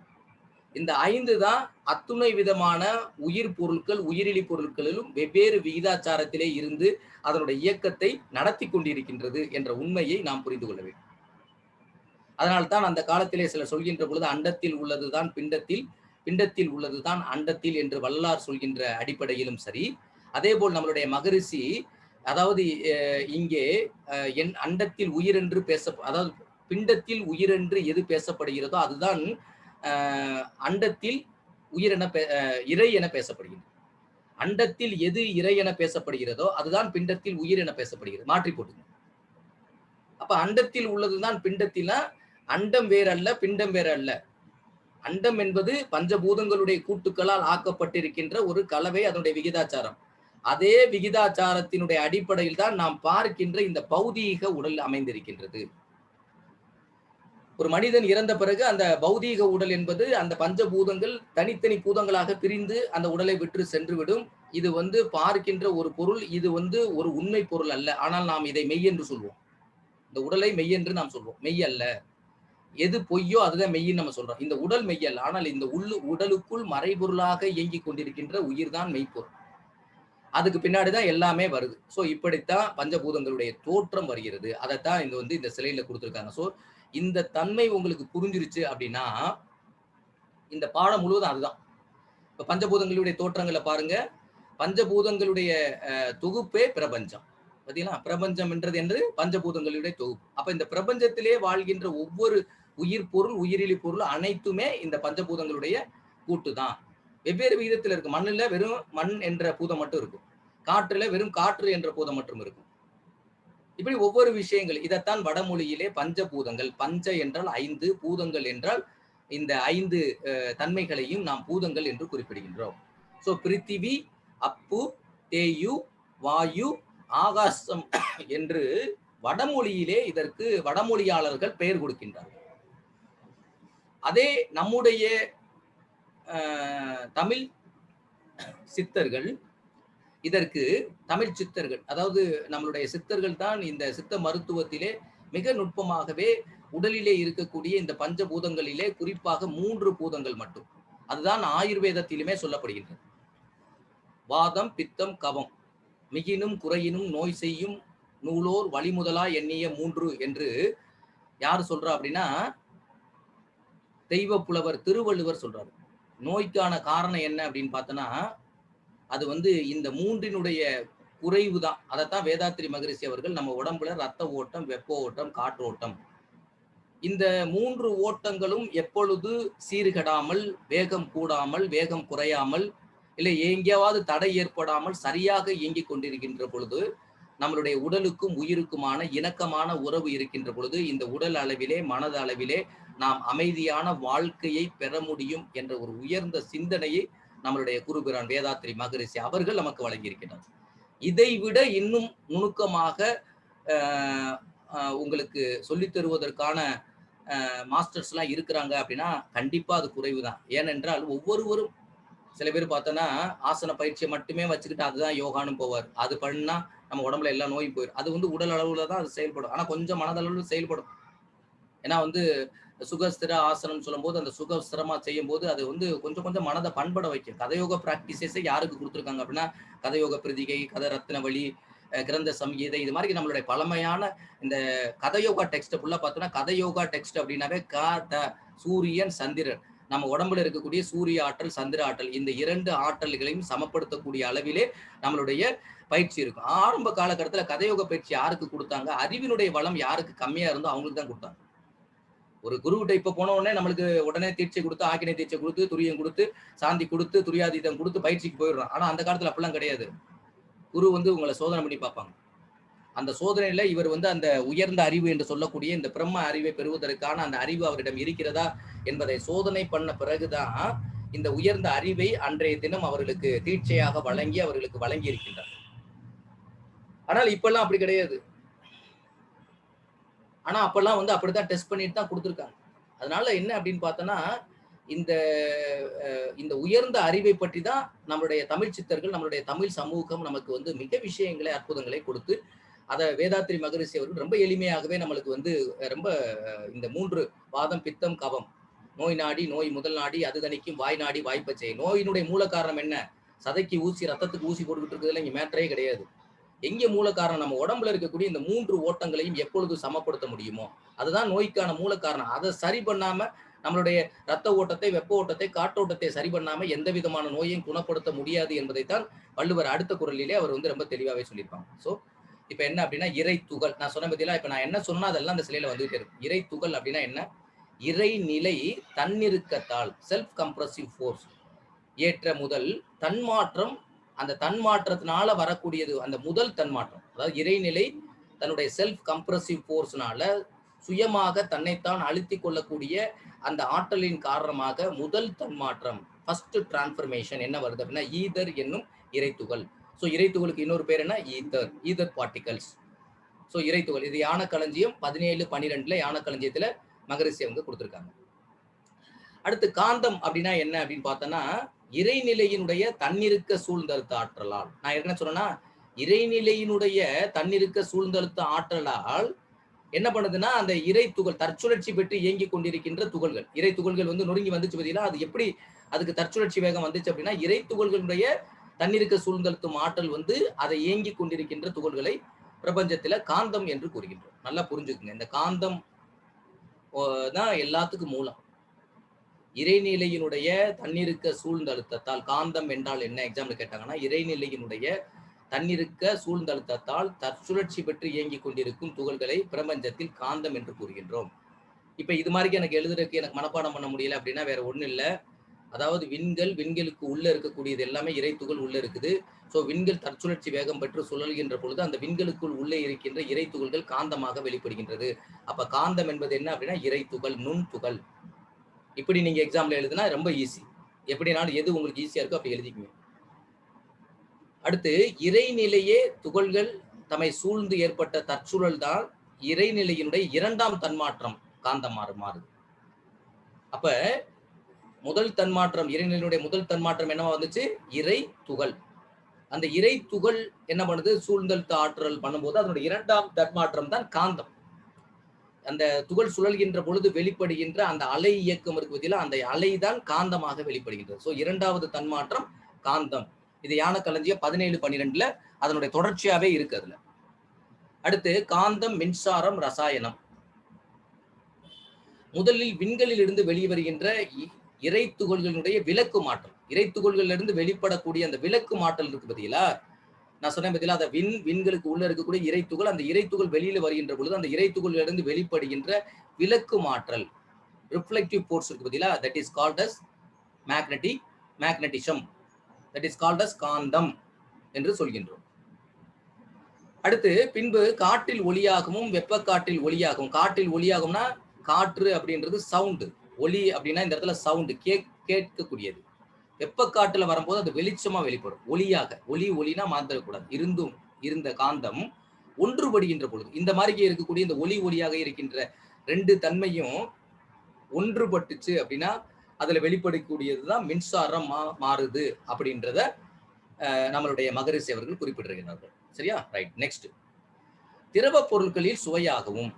இந்த 5 தான் அத்துணை விதமான உயிர் பொருட்கள் உயிரிழி பொருட்களிலும் வெவ்வேறு விகிதாச்சாரத்திலே இருந்து அதனுடைய இயக்கத்தை நடத்தி கொண்டிருக்கின்றது என்ற உண்மையை நாம் புரிந்து கொள்ள வேண்டும். அதனால்தான் அந்த காலத்திலே சிலர் சொல்கின்ற பொழுது அண்டத்தில் உள்ளதுதான் பிண்டத்தில் பிண்டத்தில் உள்ளதுதான் அண்டத்தில் என்று வல்லார் சொல்கின்ற அடிப்படையிலும் சரி, அதே போல் நம்மளுடைய மகரிஷி அதாவது இங்கே என் அண்டத்தில் உயிர் என்று அதாவது பிண்டத்தில் உயிர் என்று எது பேசப்படுகிறதோ அதுதான் அண்டத்தில் உயிர் என இறை என பேசப்படுகிறது. அண்டத்தில் எது இறை என பேசப்படுகிறதோ அதுதான் பிண்டத்தில் உயிர் என பேசப்படுகிறது. மாற்றி போட்டுங்க. அப்ப அண்டத்தில் உள்ளதுதான் பிண்டத்தினா அண்டம் வேறல்ல, பிண்டம் வேற அல்ல. அண்டம் என்பது பஞ்சபூதங்களுடைய கூட்டுக்களால் ஆக்கப்பட்டிருக்கின்ற ஒரு கலவை, அதனுடைய விகிதாச்சாரம். அதே விகிதாச்சாரத்தினுடைய அடிப்படையில் தான் நாம் பார்க்கின்ற இந்த பௌதீக உடல் அமைந்திருக்கின்றது. ஒரு மனிதன் இறந்த பிறகு அந்த பௌதீக உடல் என்பது அந்த பஞ்சபூதங்கள் தனித்தனி பூதங்களாக பிரிந்து அந்த உடலை விட்டு சென்றுவிடும். இது பார்க்கின்ற ஒரு பொருள், இது ஒரு உண்மை பொருள் அல்ல. ஆனால் நாம் இதை மெய் என்று சொல்வோம். இந்த உடலை மெய் என்று நாம் சொல்வோம். மெய் அல்ல. எது பொய்யோ அதுதான் மெய்ன்னு நம்ம சொல்றோம். இந்த உடல் மெய் அல்ல. ஆனால் இந்த உடலுக்குள் மறைபொருளாக இயங்கிக் கொண்டிருக்கின்ற உயிர் தான் மெய்ப்பொருள். அதுக்கு பின்னாடிதான் எல்லாமே வருது. சோ இப்படித்தான் பஞ்சபூதங்களுடைய தோற்றம் வருகிறது. அதைத்தான் இந்த சிலையில கொடுத்திருக்காங்க. சோ இந்த தன்மை உங்களுக்கு புரிஞ்சிருச்சு அப்படின்னா இந்த பாடம் முழுவதும் அதுதான். இப்ப பஞ்சபூதங்களுடைய தோற்றங்களை பாருங்க. பஞ்சபூதங்களுடைய தொகுப்பே பிரபஞ்சம். பாத்தீங்களா? பிரபஞ்சம் என்று பஞ்சபூதங்களுடைய தொகுப்பு. அப்ப இந்த பிரபஞ்சத்திலே வாழ்கின்ற ஒவ்வொரு உயிர் பொருள், உயிரிலி பொருள் அனைத்துமே இந்த பஞ்சபூதங்களுடைய கூட்டு தான். வெவ்வேறு விகிதத்தில் இருக்கு. மண்ணுல வெறும் மண் என்ற பூதம் மட்டும் இருக்கும். காற்றுல வெறும் காற்று என்ற பூதம் மட்டும் இருக்கும். இப்படி ஒவ்வொரு விஷயங்கள். இதைத்தான் வடமொழியிலே பஞ்சபூதங்கள், பஞ்ச என்றால் 5, பூதங்கள் என்றால் இந்த 5 தன்மைகளையும் நாம் பூதங்கள் என்று குறிப்பிடுகின்றோம். சோ பிருத்திவி, அப்பு, தேயு, வாயு, ஆகாசம் என்று வடமொழியிலே இதற்கு வடமொழியாளர்கள் பெயர் கொடுக்கின்றார்கள். அதே நம்முடைய தமிழ் சித்தர்கள் இதற்கு தமிழ் சித்தர்கள், அதாவது நம்மளுடைய சித்தர்கள் தான் இந்த சித்த மருத்துவத்திலே மிக நுட்பமாகவே உடலிலே இருக்கக்கூடிய இந்த பஞ்சபூதங்களிலே குறிப்பாக 3 பூதங்கள் மட்டும், அதுதான் ஆயுர்வேதத்திலுமே சொல்லப்படுகின்றது. வாதம், பித்தம், கவம், மிகினும் குறையினும் நோய் செய்யும் நூலோர் வழிமுதலா எண்ணிய 3 என்று யார் சொல்றா அப்படின்னா தெய்வ புலவர் திருவள்ளுவர் சொல்றாரு. நோய்க்கான காரணம் என்ன அப்படின்னு பார்த்தோன்னா அது இந்த 3னுடைய குறைவு தான். அதைத்தான் வேதாத்திரி மகரிஷி அவர்கள் நம்ம உடம்புல ரத்த ஓட்டம், வெப்ப ஓட்டம், காற்று ஓட்டம், இந்த 3 ஓட்டங்களும் எப்பொழுது சீர்கெடாமல், வேகம் கூடாமல், வேகம் குறையாமல், இல்லை எங்கேயாவது தடை ஏற்படாமல் சரியாக இயங்கிக் கொண்டிருக்கின்ற பொழுது, நம்மளுடைய உடலுக்கும் உயிருக்குமான இணக்கமான உறவு இருக்கின்ற பொழுது இந்த உடல் அளவிலே மனது அளவிலே நாம் அமைதியான வாழ்க்கையை பெற முடியும் என்ற ஒரு உயர்ந்த சிந்தனையை நம்மளுடைய குருபிரான் வேதாத்திரி மகரிஷி அவர்கள் நமக்கு வழங்கியிருக்கிறார். இதை விட இன்னும் நுணுக்கமாக உங்களுக்கு சொல்லித் தருவதற்கான மாஸ்டர்ஸ் எல்லாம் இருக்கிறாங்க அப்படின்னா கண்டிப்பா அது குறைவுதான். ஏனென்றால் ஒவ்வொருவரும் சில பேர் பார்த்தோன்னா ஆசன பயிற்சியை மட்டுமே வச்சுக்கிட்டு அதுதான் யோகான்னு போவார். அது பண்ணா நம்ம உடம்புல எல்லா நோயும் போயிடும். அது உடல் அளவுல தான் அது செயல்படும். ஆனா கொஞ்சம் மனதளவுல செயல்படும். ஏன்னா சுகஸ்திர ஆசனம் சொல்லும் போது அந்த சுகஸ்திரமா செய்யும் போது அது கொஞ்சம் கொஞ்சம் மனதை பண்பட வைக்கும். கதயோக பிராக்டிசஸை யாருக்கு கொடுத்துருக்காங்க அப்படின்னா கதயோக பிரதிகை, கத ரத்னவழி, கிரந்த சம்கீதை, இது மாதிரி நம்மளுடைய பழமையான இந்த கதயோகா டெக்ஸ்ட் ஃபுல்லா பார்த்தோம்னா கதயோகா டெக்ஸ்ட் அப்படின்னாவே சூரியன், சந்திரன், நம்ம உடம்புல இருக்கக்கூடிய சூரிய ஆற்றல், சந்திர ஆற்றல், இந்த 2 ஆற்றல்களையும் சமப்படுத்தக்கூடிய அளவிலே நம்மளுடைய பயிற்சி இருக்கும். ஆரம்ப காலகட்டத்தில் கதயோக பயிற்சி யாருக்கு கொடுத்தாங்க? அறிவினுடைய வளம் யாருக்கு கம்மியா இருந்தோ அவங்களுக்கு தான் கொடுத்தாங்க. ஒரு குருகிட்ட இப்ப போன உடனே நம்மளுக்கு உடனே தீட்சை கொடுத்து, ஆக்கினை தீட்சை கொடுத்து, துரியம் கொடுத்து, சாந்தி கொடுத்து, துரியாதீதம் கொடுத்து பயிற்சிக்கு போயிடுறான். ஆனா அந்த காலத்துல அப்படிலாம் கிடையாது. குரு உங்களை சோதனை பண்ணி பார்ப்பாங்க. அந்த சோதனையில இவர் அந்த உயர்ந்த அறிவு என்று சொல்லக்கூடிய இந்த பிரம்ம அறிவை பெறுவதற்கான அந்த அறிவு அவரிடம் இருக்கிறதா என்பதை சோதனை பண்ண பிறகுதான் இந்த உயர்ந்த அறிவை அன்றைய தினம் அவர்களுக்கு தீட்சையாக வழங்கி அவர்களுக்கு வழங்கி இருக்கின்றார். ஆனால் இப்பெல்லாம் அப்படி கிடையாது. ஆனா அப்பெல்லாம் அப்படித்தான் டெஸ்ட் பண்ணிட்டு தான் கொடுத்துருக்காங்க. அதனால என்ன அப்படின்னு பார்த்தோன்னா இந்த உயர்ந்த அறிவை பற்றி தான் நம்மளுடைய தமிழ் சித்தர்கள், நம்மளுடைய தமிழ் சமூகம் நமக்கு மிக விஷயங்களை, அற்புதங்களை கொடுத்து அதை வேதாத்திரி மகரிஷி அவர்கள் ரொம்ப எளிமையாகவே நம்மளுக்கு ரொம்ப இந்த 3 வாதம், பித்தம், கவம், நோய் நாடி, நோய் முதல் நாடி, அது தணிக்கும் வாய் நாடி வாய்ப்பச்சை. நோயினுடைய மூல காரணம் என்ன? சதைக்கு ஊசி, ரத்தத்துக்கு ஊசி போட்டுக்கிட்டு இருக்கிறதுல இங்க மேட்டரே கிடையாது. எங்க மூல காரணம்? நம்ம உடம்புல இருக்கக்கூடிய இந்த 3 ஓட்டங்களையும் எப்பொழுது சமப்படுத்த முடியுமோ அதுதான் நோய்க்கான மூல காரணம். அதை சரி பண்ணாம நம்மளுடைய ரத்த ஓட்டத்தை, வெப்ப ஓட்டத்தை, காற்றோட்டத்தை சரி பண்ணாம எந்த விதமான நோயையும் குணப்படுத்த முடியாது என்பதைத்தான் வள்ளுவர் அடுத்த குறளிலே அவர் வந்து ரொம்ப தெளிவாவே சொல்லியிருப்பாங்க. ஸோ இப்ப என்ன அப்படின்னா இறை துகள், நான் சொன்ன பத்தியா, இப்ப நான் என்ன சொன்னா அதெல்லாம் அந்த சிலையில வந்துகிட்டே இருக்கும். இறை துகள் அப்படின்னா என்ன? இறைநிலை தன்னிருக்கத்தால், செல்ஃப் கம்ப்ரசிவ் ஃபோர்ஸ் ஏற்ற முதல் தன்மாற்றம், அந்த தன்மாற்றத்தினால வரக்கூடியது அந்த முதல் தன்மாற்றம். அதாவது இறைநிலை தன்னுடைய செல்ஃப் கம்ப்ரசிவ் ஃபோர்ஸ்னால சுயமாக தன்னைத்தான் அழுத்திக் கொள்ளக்கூடிய அந்த ஆற்றலின் காரணமாக முதல் தன்மாற்றம், ஃபர்ஸ்ட் டிரான்ஸ்ஃபர்மேஷன் என்ன வருது அப்படின்னா ஈதர் என்னும் இறைத்துகள். ஸோ இறைத்துகளுக்கு இன்னொரு பேர் என்ன? Ether particles. ஸோ இறைத்துகள் இது யானக்களஞ்சியம் 17-12 யானக்களஞ்சியத்துல மகரிஷி அவங்க கொடுத்துருக்காங்க. அடுத்து காந்தம் அப்படின்னா என்ன அப்படின்னு பார்த்தோன்னா இறைநிலையினுடைய தன்னிருக்க சூழ்ந்தழுத்த ஆற்றலால், நான் என்ன சொன்னேன்னா இறைநிலையினுடைய தன்னிருக்க சூழ்ந்தழுத்த ஆற்றலால் என்ன பண்ணுதுன்னா அந்த இறை துகள் தற்சுழற்சி பெற்று இயங்கி கொண்டிருக்கின்ற துகள்கள், இறை துகள்கள் வந்து நொறுங்கி வந்துச்சு பார்த்தீங்கன்னா, அது எப்படி அதுக்கு தற்சுழற்சி வேகம் வந்துச்சு அப்படின்னா இறை துகள்களுடைய தன்னிருக்க சூழ்ந்தழுத்தும் ஆற்றல் வந்து அதை இயங்கி கொண்டிருக்கின்ற துகள்களை பிரபஞ்சத்துல காந்தம் என்று கூறுகின்றோம். நல்லா புரிஞ்சுக்குங்க, இந்த காந்தம் தான் எல்லாத்துக்கும் மூலம். இறைநிலையினுடைய தன்னிருக்க சூழ்ந்தழுத்தத்தால், காந்தம் என்றால் என்ன எக்ஸாம்பிள் கேட்டாங்கன்னா இறைநிலையினுடைய தன்னிருக்க சூழ்ந்தழுத்தத்தால் தற்சுழற்சி பெற்று இயங்கி கொண்டிருக்கும் துகள்களை பிரபஞ்சத்தில் காந்தம் என்று கூறுகின்றோம். இப்ப இது மாதிரி எனக்கு எழுதுறதுக்கு எனக்கு மனப்பாடம் பண்ண முடியல அப்படின்னா வேற ஒண்ணும் இல்லை. அதாவது விண்களுக்கு உள்ள இருக்கக்கூடியது எல்லாமே இறை துகள் உள்ள இருக்குது. ஸோ விண்கள் தற்சுழற்சி வேகம் பெற்று சுழல்கின்ற பொழுது அந்த விண்களுக்குள் உள்ளே இருக்கின்ற இறை துகள்கள் காந்தமாக வெளிப்படுகின்றது. அப்ப காந்தம் என்பது என்ன அப்படின்னா இறை துகள், நுண் துகள். இப்படி நீங்க எக்ஸாம்ல எழுதுனா ரொம்ப ஈஸி. எப்படினாலும் எது உங்களுக்கு ஈஸியா இருக்கோ அப்படி எழுதிக்குங்க. அடுத்து இறைநிலையே துகள்கள் தம்மை சூழ்ந்து ஏற்பட்ட தற்சூழல் தான் இறைநிலையினுடைய இரண்டாம் தன்மாற்றம் காந்தம் மாறுது. அப்ப முதல் தன்மாற்றம், இறைநிலையினுடைய முதல் தன்மாற்றம் என்னவா வந்துச்சு? இறை துகள். அந்த இறை துகள் என்ன பண்ணுது? சூழ்ந்தழுத்த ஆற்றல் பண்ணும்போது அதனுடைய இரண்டாம் தன்மாற்றம் தான் காந்தம். அந்த துகள் சுழல்கின்ற பொழுது வெளிப்படுகின்ற அந்த அலை இயக்கம் இருக்கு பத்தியில, அந்த அலை தான் காந்தமாக வெளிப்படுகின்றது. ஸோ இரண்டாவது தன்மாற்றம் காந்தம். இது யானக்களஞ்சியம் 17-12 அதனுடைய தொடர்ச்சியாவே இருக்கு அதுல. அடுத்து காந்தம், மின்சாரம், ரசாயனம். முதலில் விண்களில் இருந்து வெளிவருகின்ற இறை துகள்களுடைய விலக்கு மாற்றல், இறை துகள்கள்ல இருந்து வெளிப்படக்கூடிய அந்த விலக்கு மாற்றல் இருக்கு பார்த்தீங்களா? நான் சொன்னேன் பார்த்தீங்களா, அந்த விண்களுக்கு உள்ள இருக்கக்கூடிய இறை துகள், அந்த இறை துகள் வெளியில வருகின்ற பொழுது அந்த இறை துகள்ல இருந்து வெளிப்படுகின்ற விலக்கு மாற்றல், ரிஃப்ளெக்டிவ் ஃபோர்ஸ் இருக்கு பார்த்தீங்களா? That is called as magnetism, that is called as காந்தம் என்று சொல்கின்றோம். அடுத்து பின்பு காற்றில் ஒளியாகவும் வெப்ப காற்றில் ஒளியாகவும், காற்றில் ஒளியாகும்னா காற்று அப்படின்றது சவுண்டு, ஒளி அப்படின்னா இந்த இடத்துல சவுண்டு கேட்கக்கூடியது. வெப்ப காற்றுல வரும்போது அது வெளிச்சமா வெளிப்படும் ஒளியாக. ஒளினா மாற்றக்கூடாது. இருந்த காந்தம் ஒன்றுபடுகின்ற பொழுது இந்த மாதிரி இருக்கக்கூடிய இந்த ஒளியாக இருக்கின்ற ரெண்டு தன்மையும் ஒன்றுபட்டுச்சு அப்படின்னா அதுல வெளிப்படக்கூடியதுதான் மின்சாரம் மாறுது அப்படின்றத நம்மளுடைய மகரிஷி அவர்கள் குறிப்பிட்டிருக்கிறார்கள். சரியா? ரைட். நெக்ஸ்ட், திரவ பொருட்களில் சுவையாகவும்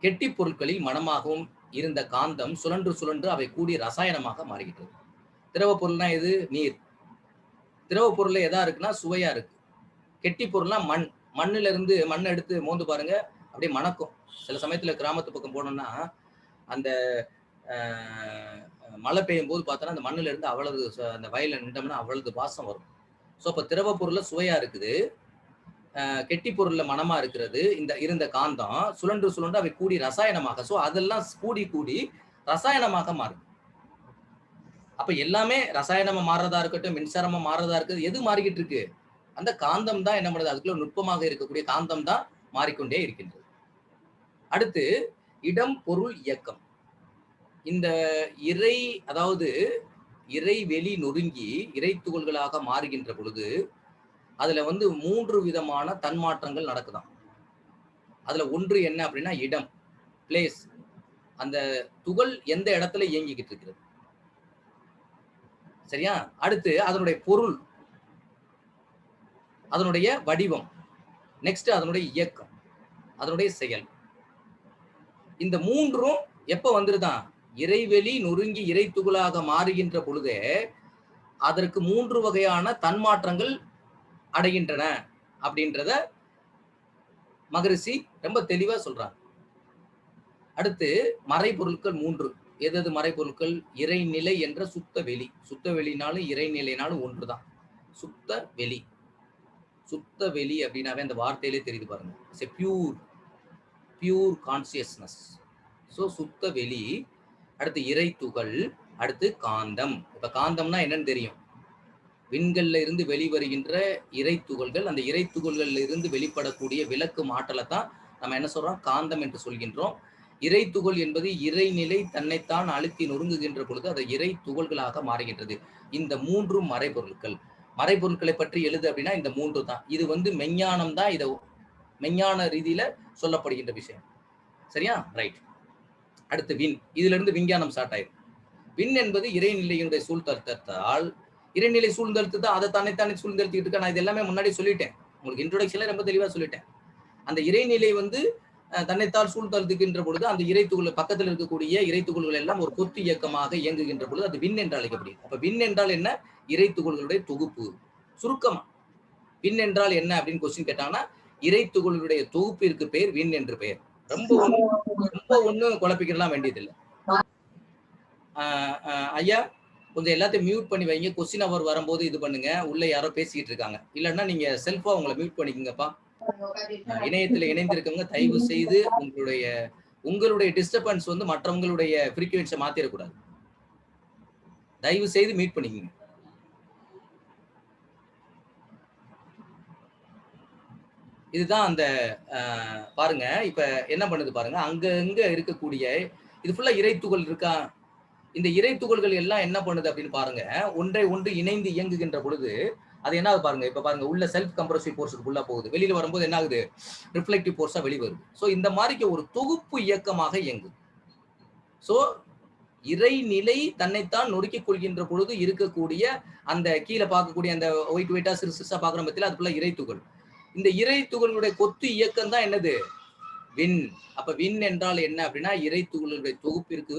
கெட்டி பொருட்களில் மனமாகவும் இருந்த காந்தம் சுழன்று சுழன்று அவை கூடி ரசாயனமாக மாறுகின்றது. திரவ பொருள்னா எது? நீர். திரவ பொருள்ல எதா இருக்குன்னா சுவையா இருக்கு. கெட்டி பொருள்னா மண்ணுல இருந்து மண்ணை எடுத்து மோந்து பாருங்க, அப்படியே மணக்கும். சில சமயத்துல கிராமத்து பக்கம் போனோம்னா அந்த மழை பெய்யும் போது பார்த்தோன்னா அந்த மண்ணுல இருந்து அவ்வளவு, அந்த வயல்ல நின்றோம்னா அவ்வளவு வாசம் வரும். ஸோ அப்ப திரவ பொருள்ல சுவையா இருக்குது, கெட்டி பொருள்ல மனமா இருக்கிறது. இந்த இருந்த காந்தம் சுழன்று சுழன்று அவை கூடி ரசாயனமாக, ஸோ அதெல்லாம் கூடி ரசாயனமாக மாறுது. அப்ப எல்லாமே ரசாயனமா மாறுறதா இருக்கட்டும், மின்சாரமா மாறுறதா இருக்குது, எது மாறிக்கிட்டு இருக்கு? அந்த காந்தம் தான் என்ன பண்ணுது? அதுக்குள்ள நுட்பமாக இருக்கக்கூடிய காந்தம் தான் மாறிக்கொண்டே இருக்கின்றது. அடுத்து இடம், பொருள், இயக்கம். இந்த அதாவது இறைவெளி நொறுங்கி இறை துகள்களாக மாறுகின்ற பொழுது அதுல 3 விதமான தன்மாற்றங்கள் நடக்குதாம். அதுல ஒன்று என்ன அப்படின்னா இடம், பிளேஸ். அந்த துகள் எந்த இடத்துல இயங்கிக்கிட்டு இருக்கிறது. சரியா? அடுத்து அதனுடைய பொருள், அதனுடைய வடிவம், நெக்ஸ்ட் அதனுடைய இயக்கம், அதனுடைய செயல். இந்த மூன்றும் எப்ப வந்துருதான்? இறைவெளி நொறுங்கி இறை துகளாக மாறுகின்ற பொழுதே அதற்கு 3 வகையான தன்மாற்றங்கள் அடைகின்றன அப்படின்றத மகரிஷி ரொம்ப தெளிவா சொல்றாங்க. அடுத்து மறைபொருட்கள் 3. எது மறைபொருட்கள்? இறைநிலை என்ற சுத்த வெளி. சுத்த வெளினாலும் இறைநிலைனாலும் ஒன்றுதான். சுத்த வெளி. சுத்த வெளி அப்படின்னாவே அந்த வார்த்தையிலே தெரியுது பாருங்க. It's a pure consciousness. So சுத்த வெளி, அடுத்து இறை துகள், அடுத்து காந்தம். இப்ப காந்தம்னா என்னன்னு தெரியும். விண்கள்ல இருந்து வெளிவருகின்ற இறை துகள்கள், அந்த இறை துகள்கள்ல இருந்து வெளிப்படக்கூடிய விளக்கும் ஆற்றலை தான் நம்ம என்ன சொல்றோம்? காந்தம் என்று சொல்கின்றோம். இறை துகள் என்பது இறைநிலை தன்னைத்தான் அழுத்தி நொறுங்குகின்ற பொழுது அது இறை துகள்களாக மாறுகின்றது. இந்த மூன்றும் மறைபொருட்கள். மறைபொருட்களை பற்றி எழுது அப்படின்னா இந்த மூன்று தான். இது வந்து மெஞ்ஞானம் தான். இதை மெஞ்ஞான ரீதியில சொல்லப்படுகின்ற விஷயம். சரியா? ரைட். அடுத்து விண். இதுல இருந்து விஞ்ஞானம் ஸ்டார்ட் ஆயிடும். விண் என்பது இறைநிலையினுடைய சூழ்த்தழுத்தத்தால், இறைநிலை சூழ்ந்தழுத்து தான் அதை தானே சூழ்ந்தழுத்திட்டு இருக்க. நான் இது எல்லாமே முன்னாடி சொல்லிட்டேன். உங்களுக்கு இன்ட்ரோடக்ஷன்ல ரொம்ப தெளிவா சொல்லிட்டேன். அந்த இறைநிலை வந்து தன்னைத்தால் சூழ்ந்தழுத்துகின்ற பொழுது அந்த இறைத்துகள் பக்கத்தில் இருக்கக்கூடிய இறைத்துகள்கள் எல்லாம் ஒரு கொத்து இயக்கமாக இயங்குகின்ற பொழுது அது விண் என்று அழைக்கப்படுகிறது. அப்ப விண் என்றால் என்ன? இறைத்துகள்களுடைய தொகுப்பு. சுருக்கமா விண் என்றால் என்ன அப்படின்னு கொஸ்டின் கேட்டாங்கன்னா, இறைத்துகளுடைய தொகுப்பிற்கு பெயர் விண் என்று பெயர். ரொம்ப ஒண்ணும் குழப்பிக்கலாம் வேண்டியதில்லை. ஐயா கொஞ்சம் எல்லாத்தையும் மியூட் பண்ணி வைங்க. கொஸ்டின் அவர் வரும்போது இது பண்ணுங்க. உள்ள யாரோ பேசிக்கிட்டு இருக்காங்க. இல்லைன்னா நீங்க செல்ஃபா உங்களை மியூட் பண்ணிக்கங்கப்பா. இணையத்தில் இணைந்திருக்கவங்க தயவு செய்து உங்களுடைய டிஸ்டர்பன்ஸ் வந்து மற்றவங்களுடைய ஃப்ரீக்வன்சியை மாத்திரக்கூடாது. தயவு செய்து மியூட் பண்ணிக்கங்க. இதுதான் அந்த பாருங்க. இப்ப என்ன பண்ணுது பாருங்க. அங்க இருக்கக்கூடிய இது ஃபுல்லா இறைத்துகள் இருக்கா. இந்த இறைத்துகள்கள் எல்லாம் என்ன பண்ணுது அப்படின்னு பாருங்க. ஒன்றை ஒன்று இணைந்து இயங்குகின்ற பொழுது அது என்ன ஆகுது பாருங்க. இப்ப பாருங்க, உள்ள செல்ஃப் கம்ப்ரசிவ் போர்ஸுக்கு உள்ள போகுது. வெளியில வரும்போது என்ன ஆகுது? ரிஃப்ளெக்டிவ் போர்ஸா வெளிவருது. சோ இந்த மாதிரி ஒரு தொகுப்பு இயக்கமாக இயங்குது. சோ இறைநிலை தன்னைத்தான் நொறுக்கிக் கொள்கின்ற பொழுது இருக்கக்கூடிய அந்த கீழே பார்க்கக்கூடிய அந்த ஒயிட் ஒயிட்டா சிறுசா பார்க்குற பத்தியில அதுக்குள்ள இறைத்துகள். இந்த இறை துகளுடைய கொத்து இயக்கம் தான் என்னது? விண். அப்ப விண் என்றால் என்ன அப்படின்னா இறைத்துகளுடைய தொகுப்பிற்கு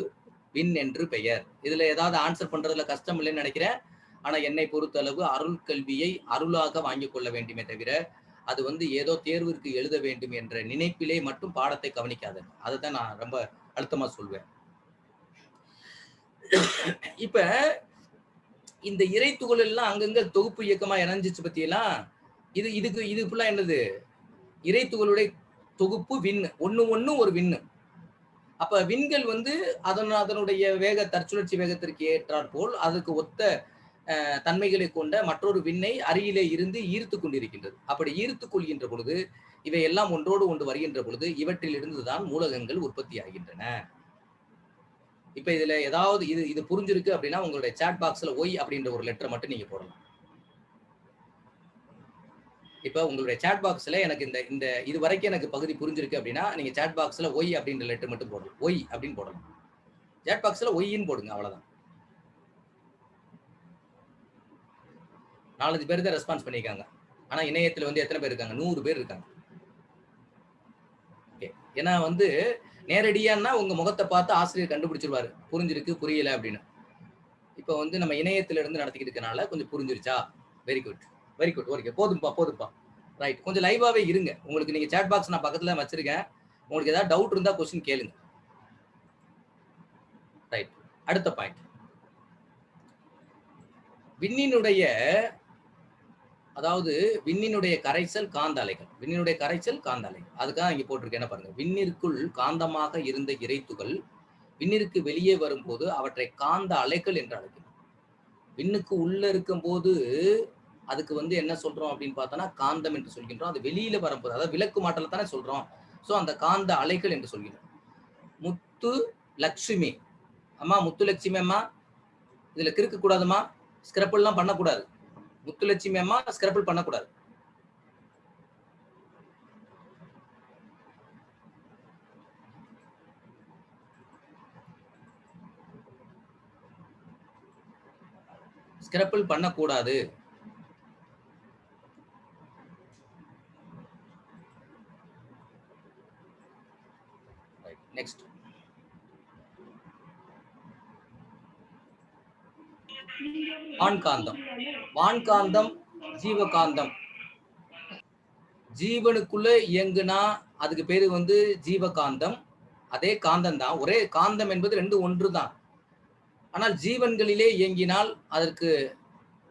விண் என்று பெயர். இதுல ஏதாவது ஆன்சர் பண்றதுல கஷ்டம் இல்லைன்னு நினைக்கிறேன். ஆனா என்னை பொறுத்தளவு அருள் கல்வியை அருளாக வாங்கிக் கொள்ள வேண்டுமே தவிர அது வந்து ஏதோ தேர்விற்கு எழுத வேண்டும் என்ற நினைப்பிலே மட்டும் பாடத்தை கவனிக்காது. அதுதான் நான் ரொம்ப அழுத்தமா சொல்வேன். இப்ப இந்த இறைத்துகள் எல்லாம் அங்கங்க தொகுப்பு இயக்கமா இணைஞ்சிச்சு பத்தியெல்லாம். இது ஃபுல்லா என்னது? இறைத்துகளுடைய தொகுப்பு விண். ஒண்ணு ஒரு விண்ணு. அப்ப விண்கள் வந்து அதனுடைய வேக தற்சுழற்சி வேகத்திற்கு ஏற்றாற் போல் அதுக்கு ஒத்த தன்மைகளை கொண்ட மற்றொரு விண்ணை அருகிலே இருந்து ஈர்த்து கொண்டிருக்கின்றது. அப்படி ஈர்த்து கொள்கின்ற பொழுது இவை எல்லாம் ஒன்றோடு ஒன்று வருகின்ற பொழுது இவற்றில் இருந்துதான் மூலகங்கள் உற்பத்தி ஆகின்றன. இப்ப இதுல ஏதாவது இது புரிஞ்சிருக்கு அப்படின்னா உங்களுடைய சாட் பாக்ஸ்ல ஒய் அப்படின்ற ஒரு லெட்டர் மட்டும் நீங்க போடலாம். இப்ப உங்களுடைய சாட் பாக்ஸ்ல எனக்கு இந்த இது வரைக்கும் எனக்கு பகுதி புரிஞ்சிருக்கு அப்படின்னா நீங்க சாட் பாக்ஸ்ல ஒய் அப்படின்ற லெட்டர் மட்டும் போடலாம். ஒய் அப்படின்னு போடலாம். சாட் பாக்ஸ்ல ஒய்ன்னு போடுங்க. அவ்வளவுதான். 4 பேர் தான் ரெஸ்பான்ஸ் பண்ணிருக்காங்க. ஆனா இணையத்துல வந்து எத்தனை பேர் இருக்காங்க? 100 பேர் இருக்காங்க. ஏன்னா வந்து நேரடியானா உங்க முகத்தை பார்த்து ஆசிரியர் கண்டுபிடிச்சிருவாரு புரிஞ்சிருக்கு புரியல அப்படின்னு. இப்ப வந்து நம்ம இணையத்துல இருந்து நடத்திக்கிட்டு இருக்கனால கொஞ்சம் புரிஞ்சிருச்சா? Very good okay. போதும்பா ரைட். கொஞ்சம் லைவாவே இருங்க. உங்களுக்கு நீங்க சாட் பாக்ஸ் நான் பக்கத்துல வச்சிருக்கேன். உங்களுக்கு ஏதாவது டவுட் இருந்தா क्वेश्चन கேளுங்க. ரைட். அடுத்த பாயிண்ட். விண்ணினுடைய கரைச்சல் காந்த அலைகள். அதுக்காக இங்க போட்டிருக்கேன். என்ன பாருங்க. விண்ணிற்குள் காந்தமாக இருந்த இறைத்துகள் விண்ணிற்கு வெளியே வரும்போது அவற்றை காந்த அலைகள் என்று அழைக்கிறோம். விண்ணுக்கு உள்ள இருக்கும் போது அதுக்கு வந்து என்ன சொல்றோம் அப்படின்னு பார்த்தோம்னா காந்தம் என்று சொல்கின்றோம். அது வெளியில வரும்போது அதாவது விளக்கு மாற்றல தானே சொல்றோம். சோ அந்த காந்த அலைகள் என்று சொல்கிறோம். முத்து லட்சுமி அம்மா, இதுல கிறுக்க கூடாதுமா. ஸ்கிரப்பிள் எல்லாம் பண்ணக்கூடாது. முத்துலட்சுமி அம்மா ஸ்கிரப்பிள் பண்ணக்கூடாது. ஸ்கிரப்பிள் பண்ணக்கூடாது. நெக்ஸ்ட். வான்காந்தம் ஜீவகாந்தம். ஜீவனுக்குள்ள இயங்குனா அதுக்கு பேரு வந்து ஜீவகாந்தம். அதே காந்தம் தான். ஒரே காந்தம் என்பது 2 ஒன்று தான். ஆனால் ஜீவன்களிலே இயங்கினால் அதற்கு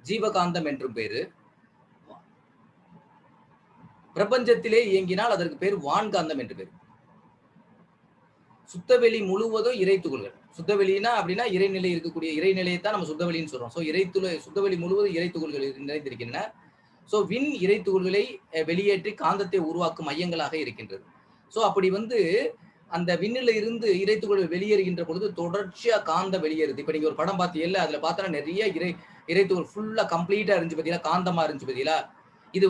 ஜீவகாந்தம் என்றும் பேரு. பிரபஞ்சத்திலே இயங்கினால் அதற்கு பேர் வான்காந்தம் என்று பேர். சுத்தவெளி முழுவதும் இறை துகள்கள். சுத்தவெளினா அப்படின்னா இறைநிலை இருக்கக்கூடிய இறைநிலையை தான் நம்ம சுத்தவெளின்னு சொல்றோம். ஸோ சுத்தவெளி முழுவதும் இறை துகள்கள் நிறைந்திருக்கின்றன. ஸோ விண் இறை துகள்களை வெளியேற்றி காந்தத்தை உருவாக்கும் மையங்களாக இருக்கின்றது. ஸோ அப்படி அந்த விண்ணில இருந்து இறை துகள்கள் வெளியேறுகின்ற பொழுது தொடர்ச்சியா காந்தம் வெளியேறுது. இப்ப நீங்க ஒரு படம் பார்த்தீங்கல்ல, அதுல பார்த்தா நிறைய இறை துகள் ஃபுல்லா கம்ப்ளீட்டா இருந்துச்சு பார்த்தீங்களா, காந்தமா இருந்துச்சு பார்த்தீங்களா. இது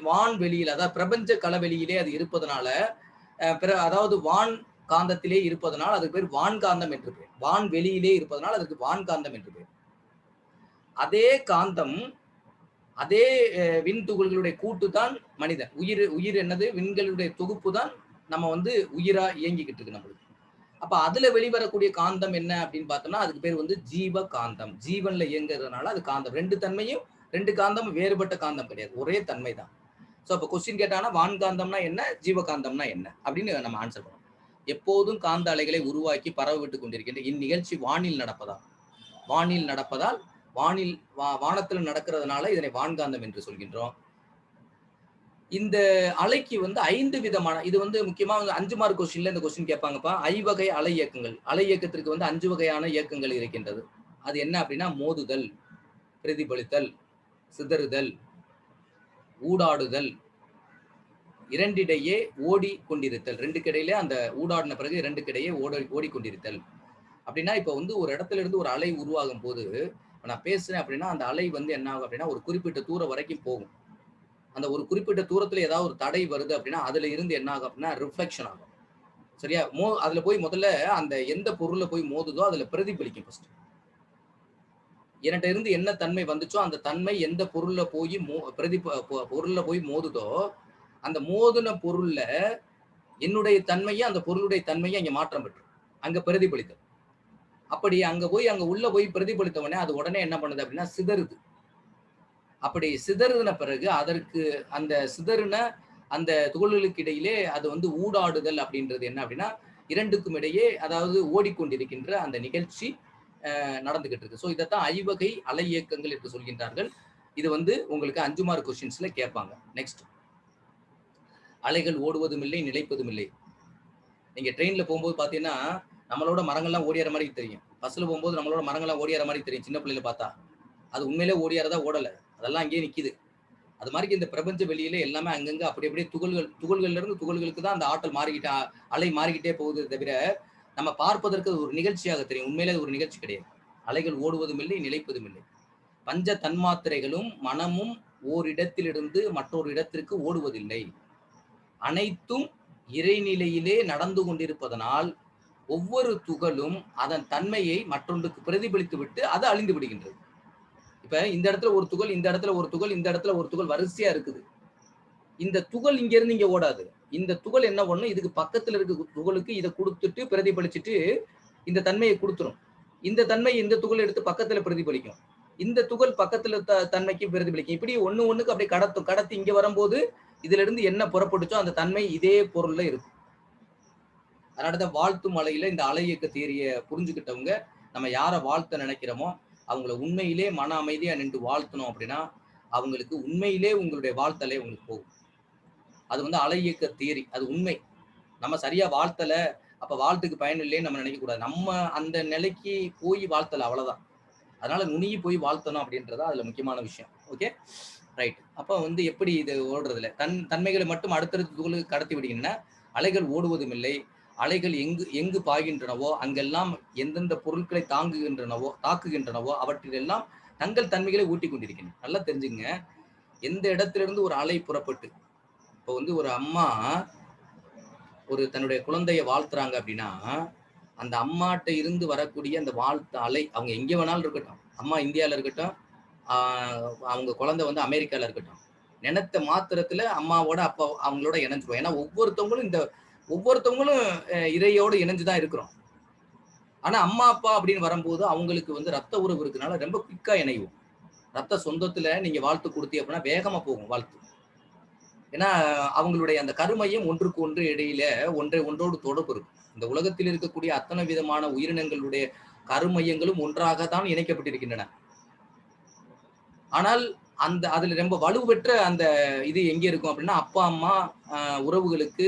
வான்வெளியில், அதாவது பிரபஞ்ச களவெளியிலே அது இருப்பதனால, அதாவது வான் காந்தத்திலே இருப்பதனால் அதுக்கு பேர் வான்காந்தம் என்று பேர். வான்வெளியிலே இருப்பதனால் அதுக்கு வான்காந்தம் என்று பேர். அதே காந்தம், அதே விண் துகள்களுடைய கூட்டு தான் மனிதன். உயிர் என்னது? விண்களுடைய தொகுப்பு தான் நம்ம உயிரா இயங்கிக்கிட்டு இருக்கு நம்மளுக்கு. அப்ப அதுல வெளிவரக்கூடிய காந்தம் என்ன அப்படின்னு பார்த்தோம்னா அதுக்கு பேர் ஜீவ காந்தம். ஜீவன்ல இயங்குறதுனால அது காந்தம். 2 காந்தமும் வேறுபட்ட காந்தம் கிடையாது, ஒரே தன்மை தான். ஸோ அப்போ கொஸ்டின் கேட்டாங்கன்னா வான்காந்தம்னா என்ன, ஜீவகாந்தம்னா என்ன அப்படின்னு நம்ம ஆன்சர் பண்ணணும். எப்போதும் காந்த அலைகளை உருவாக்கி பரவ விட்டு கொண்டிருக்கின்ற இந்நிகழ்ச்சி வானில் நடப்பதால் வானத்தில் நடக்கிறதுனால இதனை வான்காந்தம் என்று சொல்கின்றோம். இந்த அலைக்கு 5 விதமான, இது முக்கியமா 5 மார்க் கொஸ்டின்ல இந்த கொஸ்டின் கேட்பாங்கப்பா. ஐவகை அலை இயக்கங்கள். அலை இயக்கத்திற்கு 5 வகையான இயக்கங்கள் இருக்கின்றது. அது என்ன அப்படின்னா மோதுதல், பிரதிபலித்தல், சிதறுதல், ஊடாடுதல், இரண்டிடையே ஓடி கொண்டிருத்தல். 2க்கு இடையிலே அந்த ஊடாடின பிறகு 2க்கு இடையே ஓடிக்கொண்டிருத்தல். அப்படின்னா இப்ப ஒரு இடத்துல இருந்து ஒரு அலை உருவாகும் போது நான் பேசுறேன் அப்படின்னா அந்த அலை என்ன ஆகும் அப்படின்னா ஒரு குறிப்பிட்ட தூரம் வரைக்கும் போகும். அந்த ஒரு குறிப்பிட்ட தூரத்துல ஏதாவது ஒரு தடை வருது அப்படின்னா அதுல இருந்து என்ன ஆகும் அப்படின்னா ரிஃப்ளெக்ஷன் ஆகும். சரியா? அதுல போய் முதல்ல அந்த எந்த பொருள்ல போய் மோதுதோ அதுல பிரதிபலிக்கும். ஃபர்ஸ்ட் என்கிட்ட இருந்து என்ன தன்மை வந்துச்சோ அந்த தன்மை எந்த பொருள்ல போய் பொருள்ல போய் மோதுதோ அந்த மோதுன பொருள்ல என்னுடைய தன்மையை அந்த பொருளுடைய தன்மையை அங்க மாற்றம் பெற்று அங்க பிரதிபலித்தல். அப்படி அங்க உள்ள போய் பிரதிபலித்த உடனே அது உடனே என்ன பண்ணுது அப்படின்னா சிதறுது. அப்படி சிதறுன பிறகு அதற்கு அந்த சிதறுன அந்த துகள்களுக்கு இடையிலே அது ஊடாடுதல் அப்படின்றது என்ன அப்படின்னா 2க்கும் இடையே அதாவது ஓடிக்கொண்டிருக்கின்ற அந்த நிகழ்ச்சி நடந்துகிட்டு இருக்கு. ஸோ இதைத்தான் ஐவகை அலை இயக்கங்கள் என்று சொல்கின்றார்கள். இது உங்களுக்கு 5 மார்க் கொஸ்டின்ஸ்ல கேட்பாங்க. நெக்ஸ்ட், அலைகள் ஓடுவதும் இல்லை, நிலைப்பதும் இல்லை. நீங்க ட்ரெயின்ல போகும்போது பாத்தீங்கன்னா நம்மளோட மரங்கள்லாம் ஓடியார மாதிரி தெரியும். பஸ்ல போகும்போது நம்மளோட மரங்கள்லாம் ஓடியார மாதிரி தெரியும். சின்ன பிள்ளைல பார்த்தா அது உண்மையிலே ஓடியாரதா ஓடல, அதெல்லாம் அங்கேயே நிக்குது. அது மாதிரி இந்த பிரபஞ்ச வெளியில எல்லாமே அங்கங்க அப்படி அப்படியே துகள்கள்ல இருந்து துகள்களுக்கு தான் அந்த ஆற்றல் அலை மாறிக்கிட்டே போகுது தவிர நம்ம பார்ப்பதற்கு ஒரு நிகழ்ச்சியாக தெரியும். உண்மையிலே ஒரு நிகழ்ச்சி கிடையாது. அலைகள் ஓடுவதும் இல்லை, நிலைப்பதும் இல்லை. பஞ்ச தன்மாத்திரைகளும் மனமும் ஓரிடத்திலிருந்து மற்றொரு இடத்திற்கு ஓடுவதில்லை. அனைத்தும் இறைநிலையிலே நடந்து கொண்டிருப்பதனால் ஒவ்வொரு துகளும் அதன் தன்மையை மற்றொன்றுக்கு பிரதிபலித்து விட்டு அது அழிந்து விடுகின்றது. இப்ப இந்த இடத்துல ஒரு துகள், இந்த இடத்துல ஒரு துகள், இந்த இடத்துல ஒரு துகள் வரிசையா இருக்குது. இந்த துகள் இங்க இருந்து இங்க ஓடாது. இந்த துகள் என்ன பண்ணும், இதுக்கு பக்கத்துல இருக்க துகளுக்கு இதை கொடுத்துட்டு பிரதிபலிச்சுட்டு இந்த தன்மையை கொடுத்துரும். இந்த தன்மை இந்த துகள் எடுத்து பக்கத்துல பிரதிபலிக்கும். இந்த துகள் பக்கத்துல தன்மைக்கு பிரதிபலிக்கும். இப்படி ஒண்ணுக்கு அப்படியே கடத்தி இங்க வரும்போது இதுல இருந்து என்ன புறப்பட்டுச்சோ அந்த தன்மை இதே பொருள்ல இருக்கும். அதனாலதான் வாழ்த்து மலையில இந்த அலை இயக்க தியரியை புரிஞ்சுக்கிட்டவங்க நம்ம யாரை வாழ்த்த நினைக்கிறோமோ அவங்கள உண்மையிலே மன அமைதியா நின்று வாழ்த்தணும் அப்படின்னா அவங்களுக்கு உண்மையிலே உங்களுடைய வாழ்த்தலே உங்களுக்கு போகும். அது அலை இயக்க தியரி, அது உண்மை. நம்ம சரியா வாழ்த்தல, அப்ப வாழ்த்துக்கு பயன் இல்லைன்னு நம்ம நினைக்க கூடாது. நம்ம அந்த நிலைக்கு போய் வாழ்த்தல, அவ்வளவுதான். அதனால நுனியி போய் வாழ்த்தணும் அப்படின்றதா அதுல முக்கியமான விஷயம். Okay, right. அப்ப எப்படி இது ஓடுறதுல தன்மைகளை மட்டும் அடுத்தடுத்த துகளுக்கு கடத்தி விடுகின்றன. அலைகள் ஓடுவதும் இல்லை. அலைகள் எங்கு பாய்கின்றனவோ அங்கெல்லாம் எந்தெந்த பொருட்களை தாக்குகின்றனவோ அவற்றிலெல்லாம் தங்கள் தன்மைகளை ஊட்டி கொண்டிருக்கின்றன. நல்லா தெரிஞ்சுங்க, எந்த இடத்துல இருந்து ஒரு அலை புறப்பட்டு இப்போ ஒரு அம்மா ஒரு தன்னுடைய குழந்தைய வாழ்த்துறாங்க அப்படின்னா அந்த அம்மாட்ட இருந்து வரக்கூடிய அந்த வாழ்த்து அலை அவங்க எங்க வேணாலும் இருக்கட்டும், அம்மா இந்தியால இருக்கட்டும், அவங்க குழந்தை அமெரிக்கால இருக்கட்டும், நினைத்த மாத்திரத்துல அம்மாவோட அப்பா அவங்களோட இணைஞ்சிருவோம். ஏன்னா ஒவ்வொருத்தவங்களும் இறையோடு இணைஞ்சுதான் இருக்கிறோம். ஆனா அம்மா அப்பா அப்படின்னு வரும்போது அவங்களுக்கு ரத்த உறவு இருக்குனால ரொம்ப குயிக்கா இணைவோம். ரத்த சொந்தத்துல நீங்க வாழ்த்து கொடுத்தீங்க அப்படின்னா வேகமா போகும் வாழ்த்து. ஏன்னா அவங்களுடைய அந்த கருமையம் ஒன்றுக்கு ஒன்று இடையில ஒன்றோடு தொடர்பு இருக்கும். இந்த உலகத்தில் இருக்கக்கூடிய அத்தனை விதமான உயிரினங்களுடைய கருமையங்களும் ஒன்றாகத்தான் இணைக்கப்பட்டிருக்கின்றன. ஆனால் அதுல ரொம்ப வலுப்பெற்ற அந்த இது எங்க இருக்கும் அப்படின்னா, அப்பா அம்மா உறவுகளுக்கு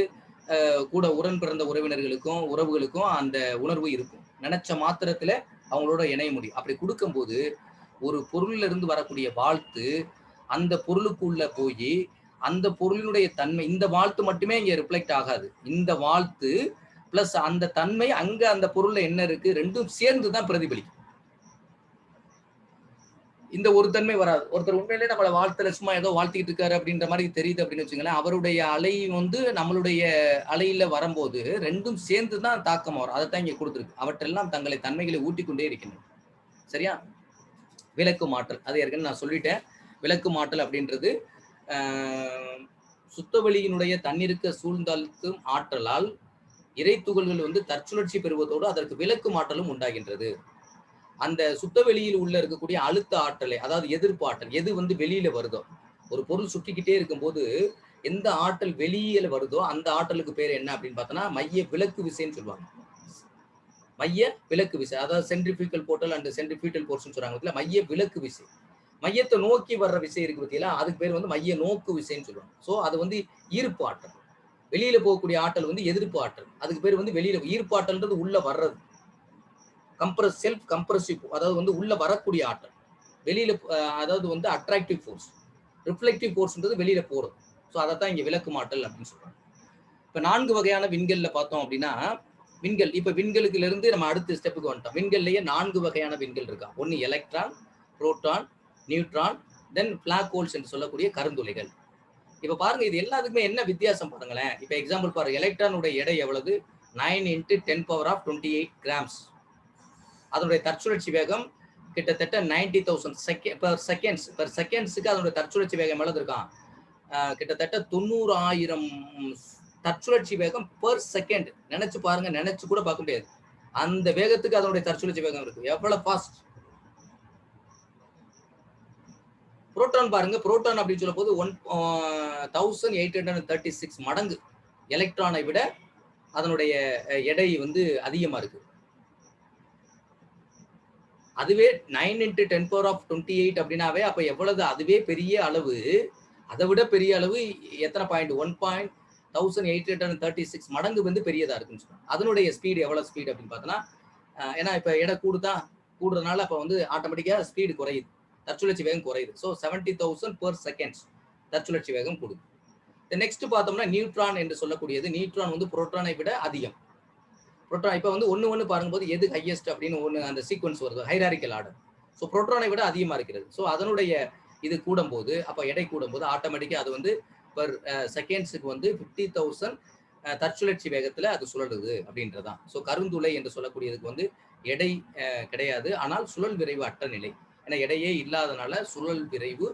கூட உடன் பிறந்த உறவினர்களுக்கும் உறவுகளுக்கும் அந்த உணர்வு இருக்கும். நினைச்ச மாத்திரத்துல அவங்களோட இணைய முடியும். அப்படி கொடுக்கும்போது ஒரு பொருள்ல இருந்து வரக்கூடிய வாழ்த்து அந்த பொருளுக்குள்ள போய் அந்த பொருளினுடைய தன்மை, இந்த வாழ்த்து மட்டுமே இங்க ரிஃப்ளெக்ட் ஆகாது. இந்த வாழ்த்து பிளஸ் அந்த தன்மை அங்க அந்த பொருள்ல என்ன இருக்கு, ரெண்டும் சேர்ந்துதான் பிரதிபலிக்கும். இந்த ஒரு தன்மை வராது. ஒருத்தர் உண்மையிலே நம்மளை வாழ்த்துல சும்மா ஏதோ வாழ்த்திக்கிட்டு இருக்காரு அப்படின்ற மாதிரி தெரியுது அப்படின்னு வச்சுங்களேன். அவருடைய அலை நம்மளுடைய அலையில வரும்போது ரெண்டும் சேர்ந்துதான் தாக்கம் வரும். அதைத்தான் இங்க கொடுத்துருக்கு. அவற்றெல்லாம் தங்களை தன்மைகளை ஊட்டிக்கொண்டே இருக்கின்றன. சரியா? விளக்கு மாற்றல், அது ஏற்கனவே நான் சொல்லிட்டேன். விளக்கு மாற்றல் அப்படின்றது சுத்தவெளியினுடைய தண்ணீருக்கு சூழ்ந்தழுத்தும் ஆற்றலால் இறை துகள்கள் தற்சுழற்சி பெறுவதோடு அதற்கு விளக்கு மாற்றலும் உண்டாகின்றது. அந்த சுத்தவெளியில் உள்ள இருக்கக்கூடிய அழுத்த ஆற்றலை, அதாவது எதிர்ப்பு ஆற்றல், எது வெளியில வருதோ, ஒரு பொருள் சுற்றிக்கிட்டே இருக்கும்போது எந்த ஆற்றல் வெளியில வருதோ அந்த ஆற்றலுக்கு பேர் என்ன அப்படின்னு பார்த்தோம்னா மைய விலக்கு விசைன்னு சொல்லுவாங்க. மைய விலக்கு விசை, அதாவது சென்ட்ரிஃபியூகல் போர்ட்டல் அண்ட் சென்ட்ரிஃபியூகல் போர்ஸ்ன்னு சொல்றாங்க. மைய விலக்கு விசை, மையத்தை நோக்கி வர்ற விசை இருக்கு பத்தியா, அதுக்கு பேர் மைய நோக்கு விசைன்னு சொல்லுவாங்க. ஸோ அது ஈர்ப்பு ஆற்றல். வெளியில போகக்கூடிய ஆற்றல் எதிர்ப்பு ஆற்றல், அதுக்கு பேர் வெளியில. ஈர்ப்பு ஆற்றல்ன்றது உள்ள வர்றது, செல்ஃப் கம்ப்ரசிவ், அதாவது உள்ள வரக்கூடிய ஆற்றல். வெளியில அதாவது அட்ராக்டிவ் ஃபோர்ஸ், ரிஃப்ளெக்டிவ் ஃபோர்ஸ்ன்றது வெளியில போறது. ஸோ அதைத்தான் இங்க விளக்கு மாற்றல் அப்படின்னு சொல்றாங்க. இப்ப 4 வகையான விண்கள்ல பார்த்தோம் அப்படின்னா, விண்கள் இப்ப விண்களுக்குல இருந்து நம்ம அடுத்த ஸ்டெப்புக்கு வந்துட்டோம். விண்கள்லயே 4 வகையான விண்கள் இருக்கா. ஒன்னு electron, proton, neutron, then black holes என்று சொல்லக்கூடிய கருந்துளைகள். இப்ப பாருங்க, இது எல்லாத்துக்குமே என்ன வித்தியாசம் பாருங்களேன். இப்ப எக்ஸாம்பிள் பாருங்க, எலக்ட்ரானுடைய எடை எவ்வளவு? 9 × 10⁻28 கிராம்ஸ். அதனுடைய தற்சுழற்சி வேகம் கிட்டத்தட்ட 90,000 செகண்ட்ஸுக்கு அதனுடைய தற்சுழற்சி வேகம் எவ்வளவு இருக்கான்? கிட்டத்தட்ட 90,000 தற்சுழற்சி வேகம் பெர் செகண்ட். நினைச்சு பாருங்க, நினைச்சு கூட பார்க்க முடியாது. அந்த வேகத்துக்கு அதனுடைய தற்சுழற்சி வேகம் இருக்கு. எவ்வளவு ஃபாஸ்ட்! புரோட்டான் பாருங்க, புரோட்டான் அப்படின்னு சொல்லும் போது 1836 மடங்கு எலக்ட்ரானை விட அதனுடைய எடை அதிகமா இருக்கு. அதுவே 9 × 10⁻28 அப்படின்னாவே அப்ப எவ்வளவு? அதுவே பெரிய அளவு. அதை விட பெரிய அளவு எத்தனை பாயிண்ட்? 1836 மடங்கு பெரியதா இருக்குன்னு சொல்றாங்க. அதனுடைய ஸ்பீடு எவ்வளவு ஸ்பீடு அப்படின்னு பார்த்தோம்னா, ஏன்னா இப்ப எடை கூடுறதுனால அப்ப ஆட்டோமேட்டிக்கா ஸ்பீடு குறையுது, தற்சுழற்சி வேகம் குறையுது. ஸோ 70,000 per seconds தற்சுழற்சி வேகம் கொடுக்கும். நெக்ஸ்ட் பார்த்தோம்னா நியூட்ரான் என்று சொல்லக்கூடியது. நியூட்ரான் புரோட்டானை விட அதிகம். புரோட்டான் இப்ப ஒன்னு பாரும்போது எது ஹையஸ்ட் அப்படின்னு அந்த சீக்வன்ஸ் வருது, ஹைராரிக்கல் ஆர்டர். ஸோ புரோட்டானை விட அதிகமா இருக்கிறது. ஸோ அதனுடைய இது கூடும்போது, அப்ப எடை கூடும்போது ஆட்டோமேட்டிக்கா அது பர் செகண்ட்ஸுக்கு 50,000 தற்சுழற்சி வேகத்துல அது சுழலுது அப்படின்றதான். ஸோ கருந்துளை என்று சொல்லக்கூடியதுக்கு எடை கிடையாது, ஆனால் சுழல் விரைவு அற்ற நிலை. ஏன்னா எடையே இல்லாதனால சுழல் விரைவு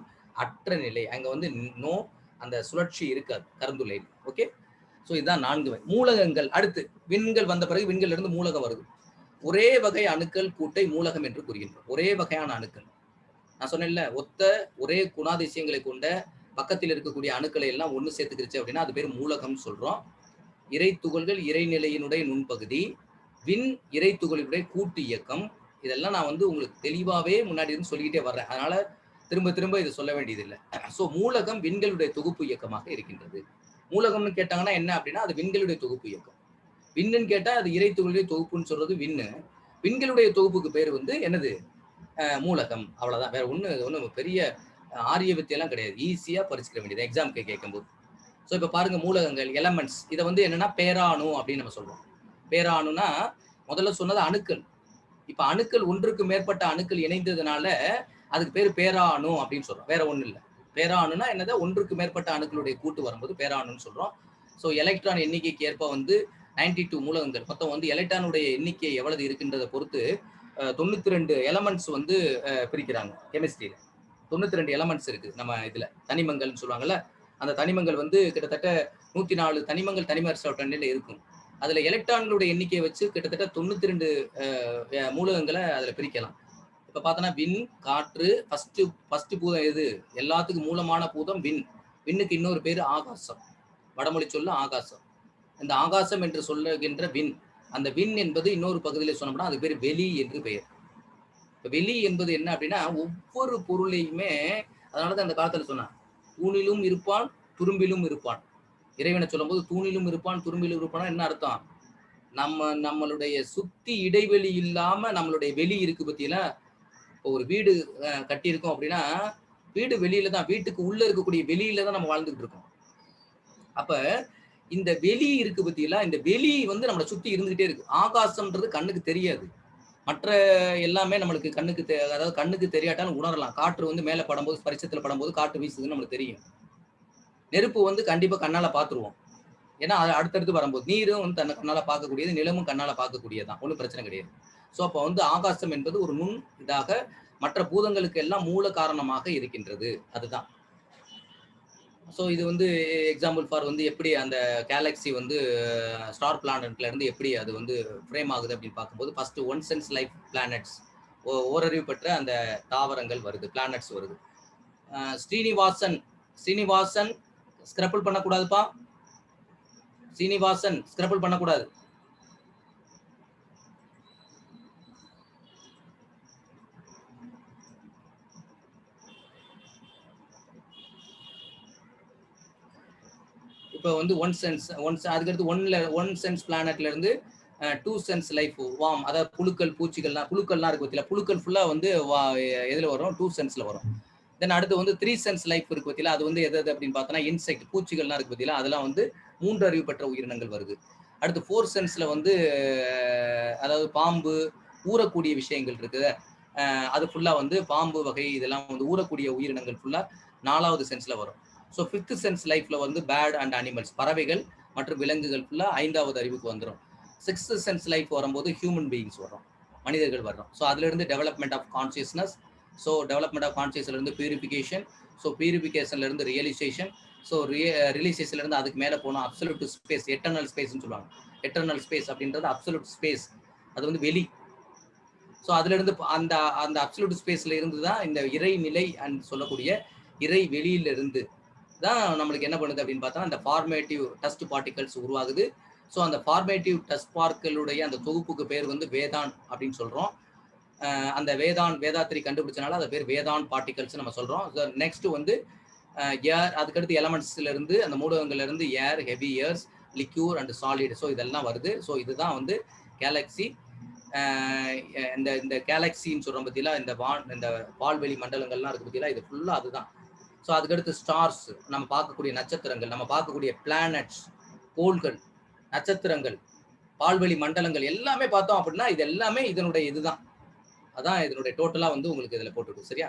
அற்ற நிலை. அங்க நோ, அந்த சுழற்சி இருக்காது கருந்துளை. ஓகே, ஸோ இதுதான் 4 வகை மூலகங்கள். அடுத்து விண்கள் வந்த பிறகு விண்கள் இருந்து மூலகம் வருது. ஒரே வகை அணுக்கள் கூட்டை மூலகம் என்று கூறுகின்றோம். ஒரே வகையான அணுக்கள், நான் சொன்னேன்ல, ஒரே குணாதிசயங்களை கொண்ட பக்கத்தில் இருக்கக்கூடிய அணுக்களை எல்லாம் ஒண்ணு சேர்த்துக்கிருச்சு அப்படின்னா அது பேர் மூலகம் சொல்றோம். இறை துகள்கள் இறைநிலையினுடைய நுண்பகுதி, விண் இறை துகளினுடைய கூட்டு இயக்கம். இதெல்லாம் நான் உங்களுக்கு தெளிவாவே முன்னாடி இருந்து சொல்லிக்கிட்டே வர்றேன், அதனால திரும்ப திரும்ப இதை சொல்ல வேண்டியதில்லை. ஸோ மூலகம் விண்களுடைய தொகுப்பு இயக்கமாக இருக்கின்றது. மூலகம்னு கேட்டாங்கன்னா என்ன அப்படின்னா அது விண்களுடைய தொகுப்பு இயக்கம். விண்ணுன்னு கேட்டா அது இறை துகளுடைய தொகுப்புன்னு சொல்றது விண்ணு. விண்களுடைய தொகுப்புக்கு பேர் என்னது? மூலகம். அவ்வளவுதான், வேற ஒண்ணு பெரிய ஆரிய வித்தியெல்லாம் கிடையாது. ஈஸியா பரிசுக்க வேண்டியது எக்ஸாம்க்கு கேட்கும்போது. ஸோ இப்ப பாருங்க, மூலகங்கள் எலமெண்ட்ஸ், இதை என்னன்னா பேராணு அப்படின்னு நம்ம சொல்றோம். பேராணுனா முதல்ல சொன்னது அணுக்கள். இப்ப அணுக்கள் ஒன்றுக்கு மேற்பட்ட அணுக்கள் இணைந்ததுனால அதுக்கு பேர் பேராணு அப்படின்னு சொல்றோம், வேற ஒண்ணு இல்லை. பேராணுனா என்னது? ஒன்றுக்கு மேற்பட்ட அணுக்களுடைய கூட்டு வரும்போது பேராணுன்னு சொல்றோம். ஸோ எலக்ட்ரான் எண்ணிக்கைக்கு ஏற்ப 92 மூலகங்கள் மொத்தம் எலக்ட்ரானுடைய எண்ணிக்கை எவ்வளவு இருக்குன்றதை பொறுத்து 92 எலமெண்ட்ஸ் பிரிக்கிறாங்க கெமிஸ்ட்ரியில. 92 எலமெண்ட்ஸ் இருக்கு நம்ம இதுல. தனிமங்கள்னு சொல்லுவாங்கல்ல, அந்த தனிமங்கள் கிட்டத்தட்ட 104 தனிமங்கள் தனிமரிசோட்டனில இருக்கும். அதுல எலக்ட்ரான்களுடைய எண்ணிக்கையை வச்சு கிட்டத்தட்ட 92 மூலகங்களை அதுல பிரிக்கலாம். இப்ப பார்த்தோன்னா விண், காற்று, ஃபர்ஸ்ட் பூதம் எது? எல்லாத்துக்கும் மூலமான பூதம் விண். விண்ணுக்கு இன்னொரு பேரு ஆகாசம். வடமொழி சொல்ல ஆகாசம். இந்த ஆகாசம் என்று சொல்லுகின்ற விண், அந்த விண் என்பது இன்னொரு பகுதியில சொன்னோம்னா அது பேரு வெளி என்று பெயர். வெளி என்பது என்ன அப்படின்னா ஒவ்வொரு பொருளையுமே, அதனாலதான் அந்த காலத்துல சொன்னான், தூணிலும் இருப்பான் துரும்பிலும் இருப்பான். இறைவனை சொல்லும்போது தூணிலும் இருப்பான் துரும்பிலும் இருப்பான் என்ன அர்த்தம்? நம்மளுடைய சுத்தி இடைவெளி இல்லாம நம்மளுடைய வெளி இருக்கு பத்தியில. இப்போ ஒரு வீடு கட்டியிருக்கோம் அப்படின்னா வீடு வெளியில தான், வீட்டுக்கு உள்ள இருக்கக்கூடிய வெளியில தான் நம்ம வாழ்ந்துகிட்டு இருக்கோம். அப்ப இந்த வெளி இருக்கு பத்தியில, இந்த வெளி வந்து நம்மளை சுத்தி இருந்துகிட்டே இருக்கு. ஆகாசம்ன்றது கண்ணுக்கு தெரியாது. மற்ற எல்லாமே நம்மளுக்கு கண்ணுக்கு அதாவது கண்ணுக்கு தெரியாட்டாலும் உணரலாம். காற்று வந்து மேல படும்போது, ஸ்பரிசத்துல படும்போது காற்று வீசுதுன்னு நம்மளுக்கு தெரியும். நெருப்பு வந்து கண்டிப்பா கண்ணால பார்த்துருவோம். ஏன்னா அது அடுத்தடுத்து வரும்போது நீரும் வந்து தன்னை கண்ணால பார்க்கக்கூடியது, நிலமும் கண்ணால பார்க்கக்கூடியதுதான். ஒன்றும் பிரச்சனை கிடையாது. ஸோ அப்போ வந்து ஆகாசம் என்பது ஒரு நுண் இதாக மற்ற பூதங்களுக்கு எல்லாம் மூல காரணமாக இருக்கின்றது. அதுதான். ஸோ இது வந்து எக்ஸாம்பிள் ஃபார் வந்து எப்படி அந்த கேலக்ஸி வந்து ஸ்டார் பிளானட்ல இருந்து எப்படி அது வந்து ஃப்ரேம் ஆகுது அப்படின்னு பார்க்கும்போது first one sense life planets, ஓரறிவு பெற்ற அந்த தாவரங்கள் வருது, பிளானட்ஸ் வருது. ஸ்ரீனிவாசன் ஸ்ரீனிவாசன் ஸ்கிரப்பிள் பண்ணக்கூடாதுப்பா. சீனிவாசன் ஸ்கிரப்பிள் பண்ணக்கூடாது. இப்போ வந்து அதுக்கடுத்து ஒன் சென்ஸ் பிளானட்ல இருந்து 2 சென்ஸ் லைஃப் வார்ம், அதாவது புழுக்கள் புழுக்கள்லாம் இருக்கு பத்தியில. புழுக்கள் ஃபுல்லா வந்து எதுல வரும்? 2 சென்ஸ்ல வரும். தென் அடுத்து வந்து 3 சென்ஸ் லைஃப் இருக்கு பத்தியில. அது வந்து எது அப்படின்னு பார்த்தோன்னா இன்செக்ட், பூச்சிகள்லாம் இருக்கு பத்தியில. அதெல்லாம் வந்து 3 அறிவு பெற்ற உயிரினங்கள் வருது. அடுத்து 4 சென்ஸ்ல வந்து அதாவது பாம்பு, ஊறக்கூடிய விஷயங்கள் இருக்குது. அது ஃபுல்லா வந்து பாம்பு வகை இதெல்லாம் வந்து ஊறக்கூடிய உயிரினங்கள் ஃபுல்லா 4வது சென்ஸ்ல வரும். ஸோ 5th சென்ஸ் லைஃப்ல வந்து பேர்ட் அண்ட் அனிமல்ஸ், பறவைகள் மற்றும் விலங்குகள் ஃபுல்லா 5வது அறிவுக்கு வந்துடும். 6th சென்ஸ் லைஃப் வரும்போது ஹியூமன் பீயிங்ஸ் வரும், மனிதர்கள் வரும். ஸோ அதுல இருந்து development of consciousness. So development of கான்சியஸ்ல இருந்து பியூரிஃபிகேஷன். ஸோ பியூரிஃபிகேஷன்ல இருந்து ரியலைசேஷன். ஸோ ரிலைசேஷன்ல இருந்து அதுக்கு மேல போனோம் அப்சல்யூட் ஸ்பேஸ், எட்டர்னல் ஸ்பேஸ்ன்னு சொல்லுவாங்க. எட்டர்னல் ஸ்பேஸ் அப்படின்றது அப்சல்யூட் ஸ்பேஸ், அது வந்து வெளி. ஸோ அதுல இருந்து அந்த அந்த அப்சல்யூட் ஸ்பேஸ்ல இருந்து தான் இந்த இறை நிலை அண்ட் சொல்லக்கூடிய இறை வெளியில இருந்து தான் நம்மளுக்கு என்ன பண்ணுது அப்படின்னு பார்த்தா அந்த ஃபார்மேட்டிவ் டஸ்ட் பார்ட்டிகல்ஸ் உருவாகுது. ஸோ அந்த ஃபார்மேட்டிவ் டஸ்ட் பார்ட்டிகளுடைய அந்த தொகுப்புக்கு பேர் வந்து வேதான் அப்படின்னு சொல்றோம். அந்த வேதாத்திரி கண்டுபிடிச்சனால அது பேர் வேதான் பார்ட்டிகல்ஸ் நம்ம சொல்றோம். நெக்ஸ்ட் வந்து ஏர், அதுக்கடுத்து எலமெண்ட்ஸ்ல இருந்து அந்த மூலகங்கள்ல இருந்து air, heavy airs, liquid and solid. So இதெல்லாம் வருது. ஸோ இதுதான் வந்து கேலக்ஸி. இந்த கேலக்சின்னு சொல்றோம் பத்தியில, இந்த வால்வெளி மண்டலங்கள்லாம் இருக்கு பத்தியில, இது ஃபுல்லா அதுதான். ஸோ அதுக்கடுத்து ஸ்டார்ஸ், நம்ம பார்க்கக்கூடிய நட்சத்திரங்கள், நம்ம பார்க்கக்கூடிய பிளானட்ஸ், கோள்கள், நட்சத்திரங்கள், பால்வெளி மண்டலங்கள் எல்லாமே பார்த்தோம் அப்படின்னா இது எல்லாமே இதனுடைய இதுதான். அதான் இதனுடைய டோட்டலா வந்து உங்களுக்கு இதுல போட்டுருக்கு. சரியா?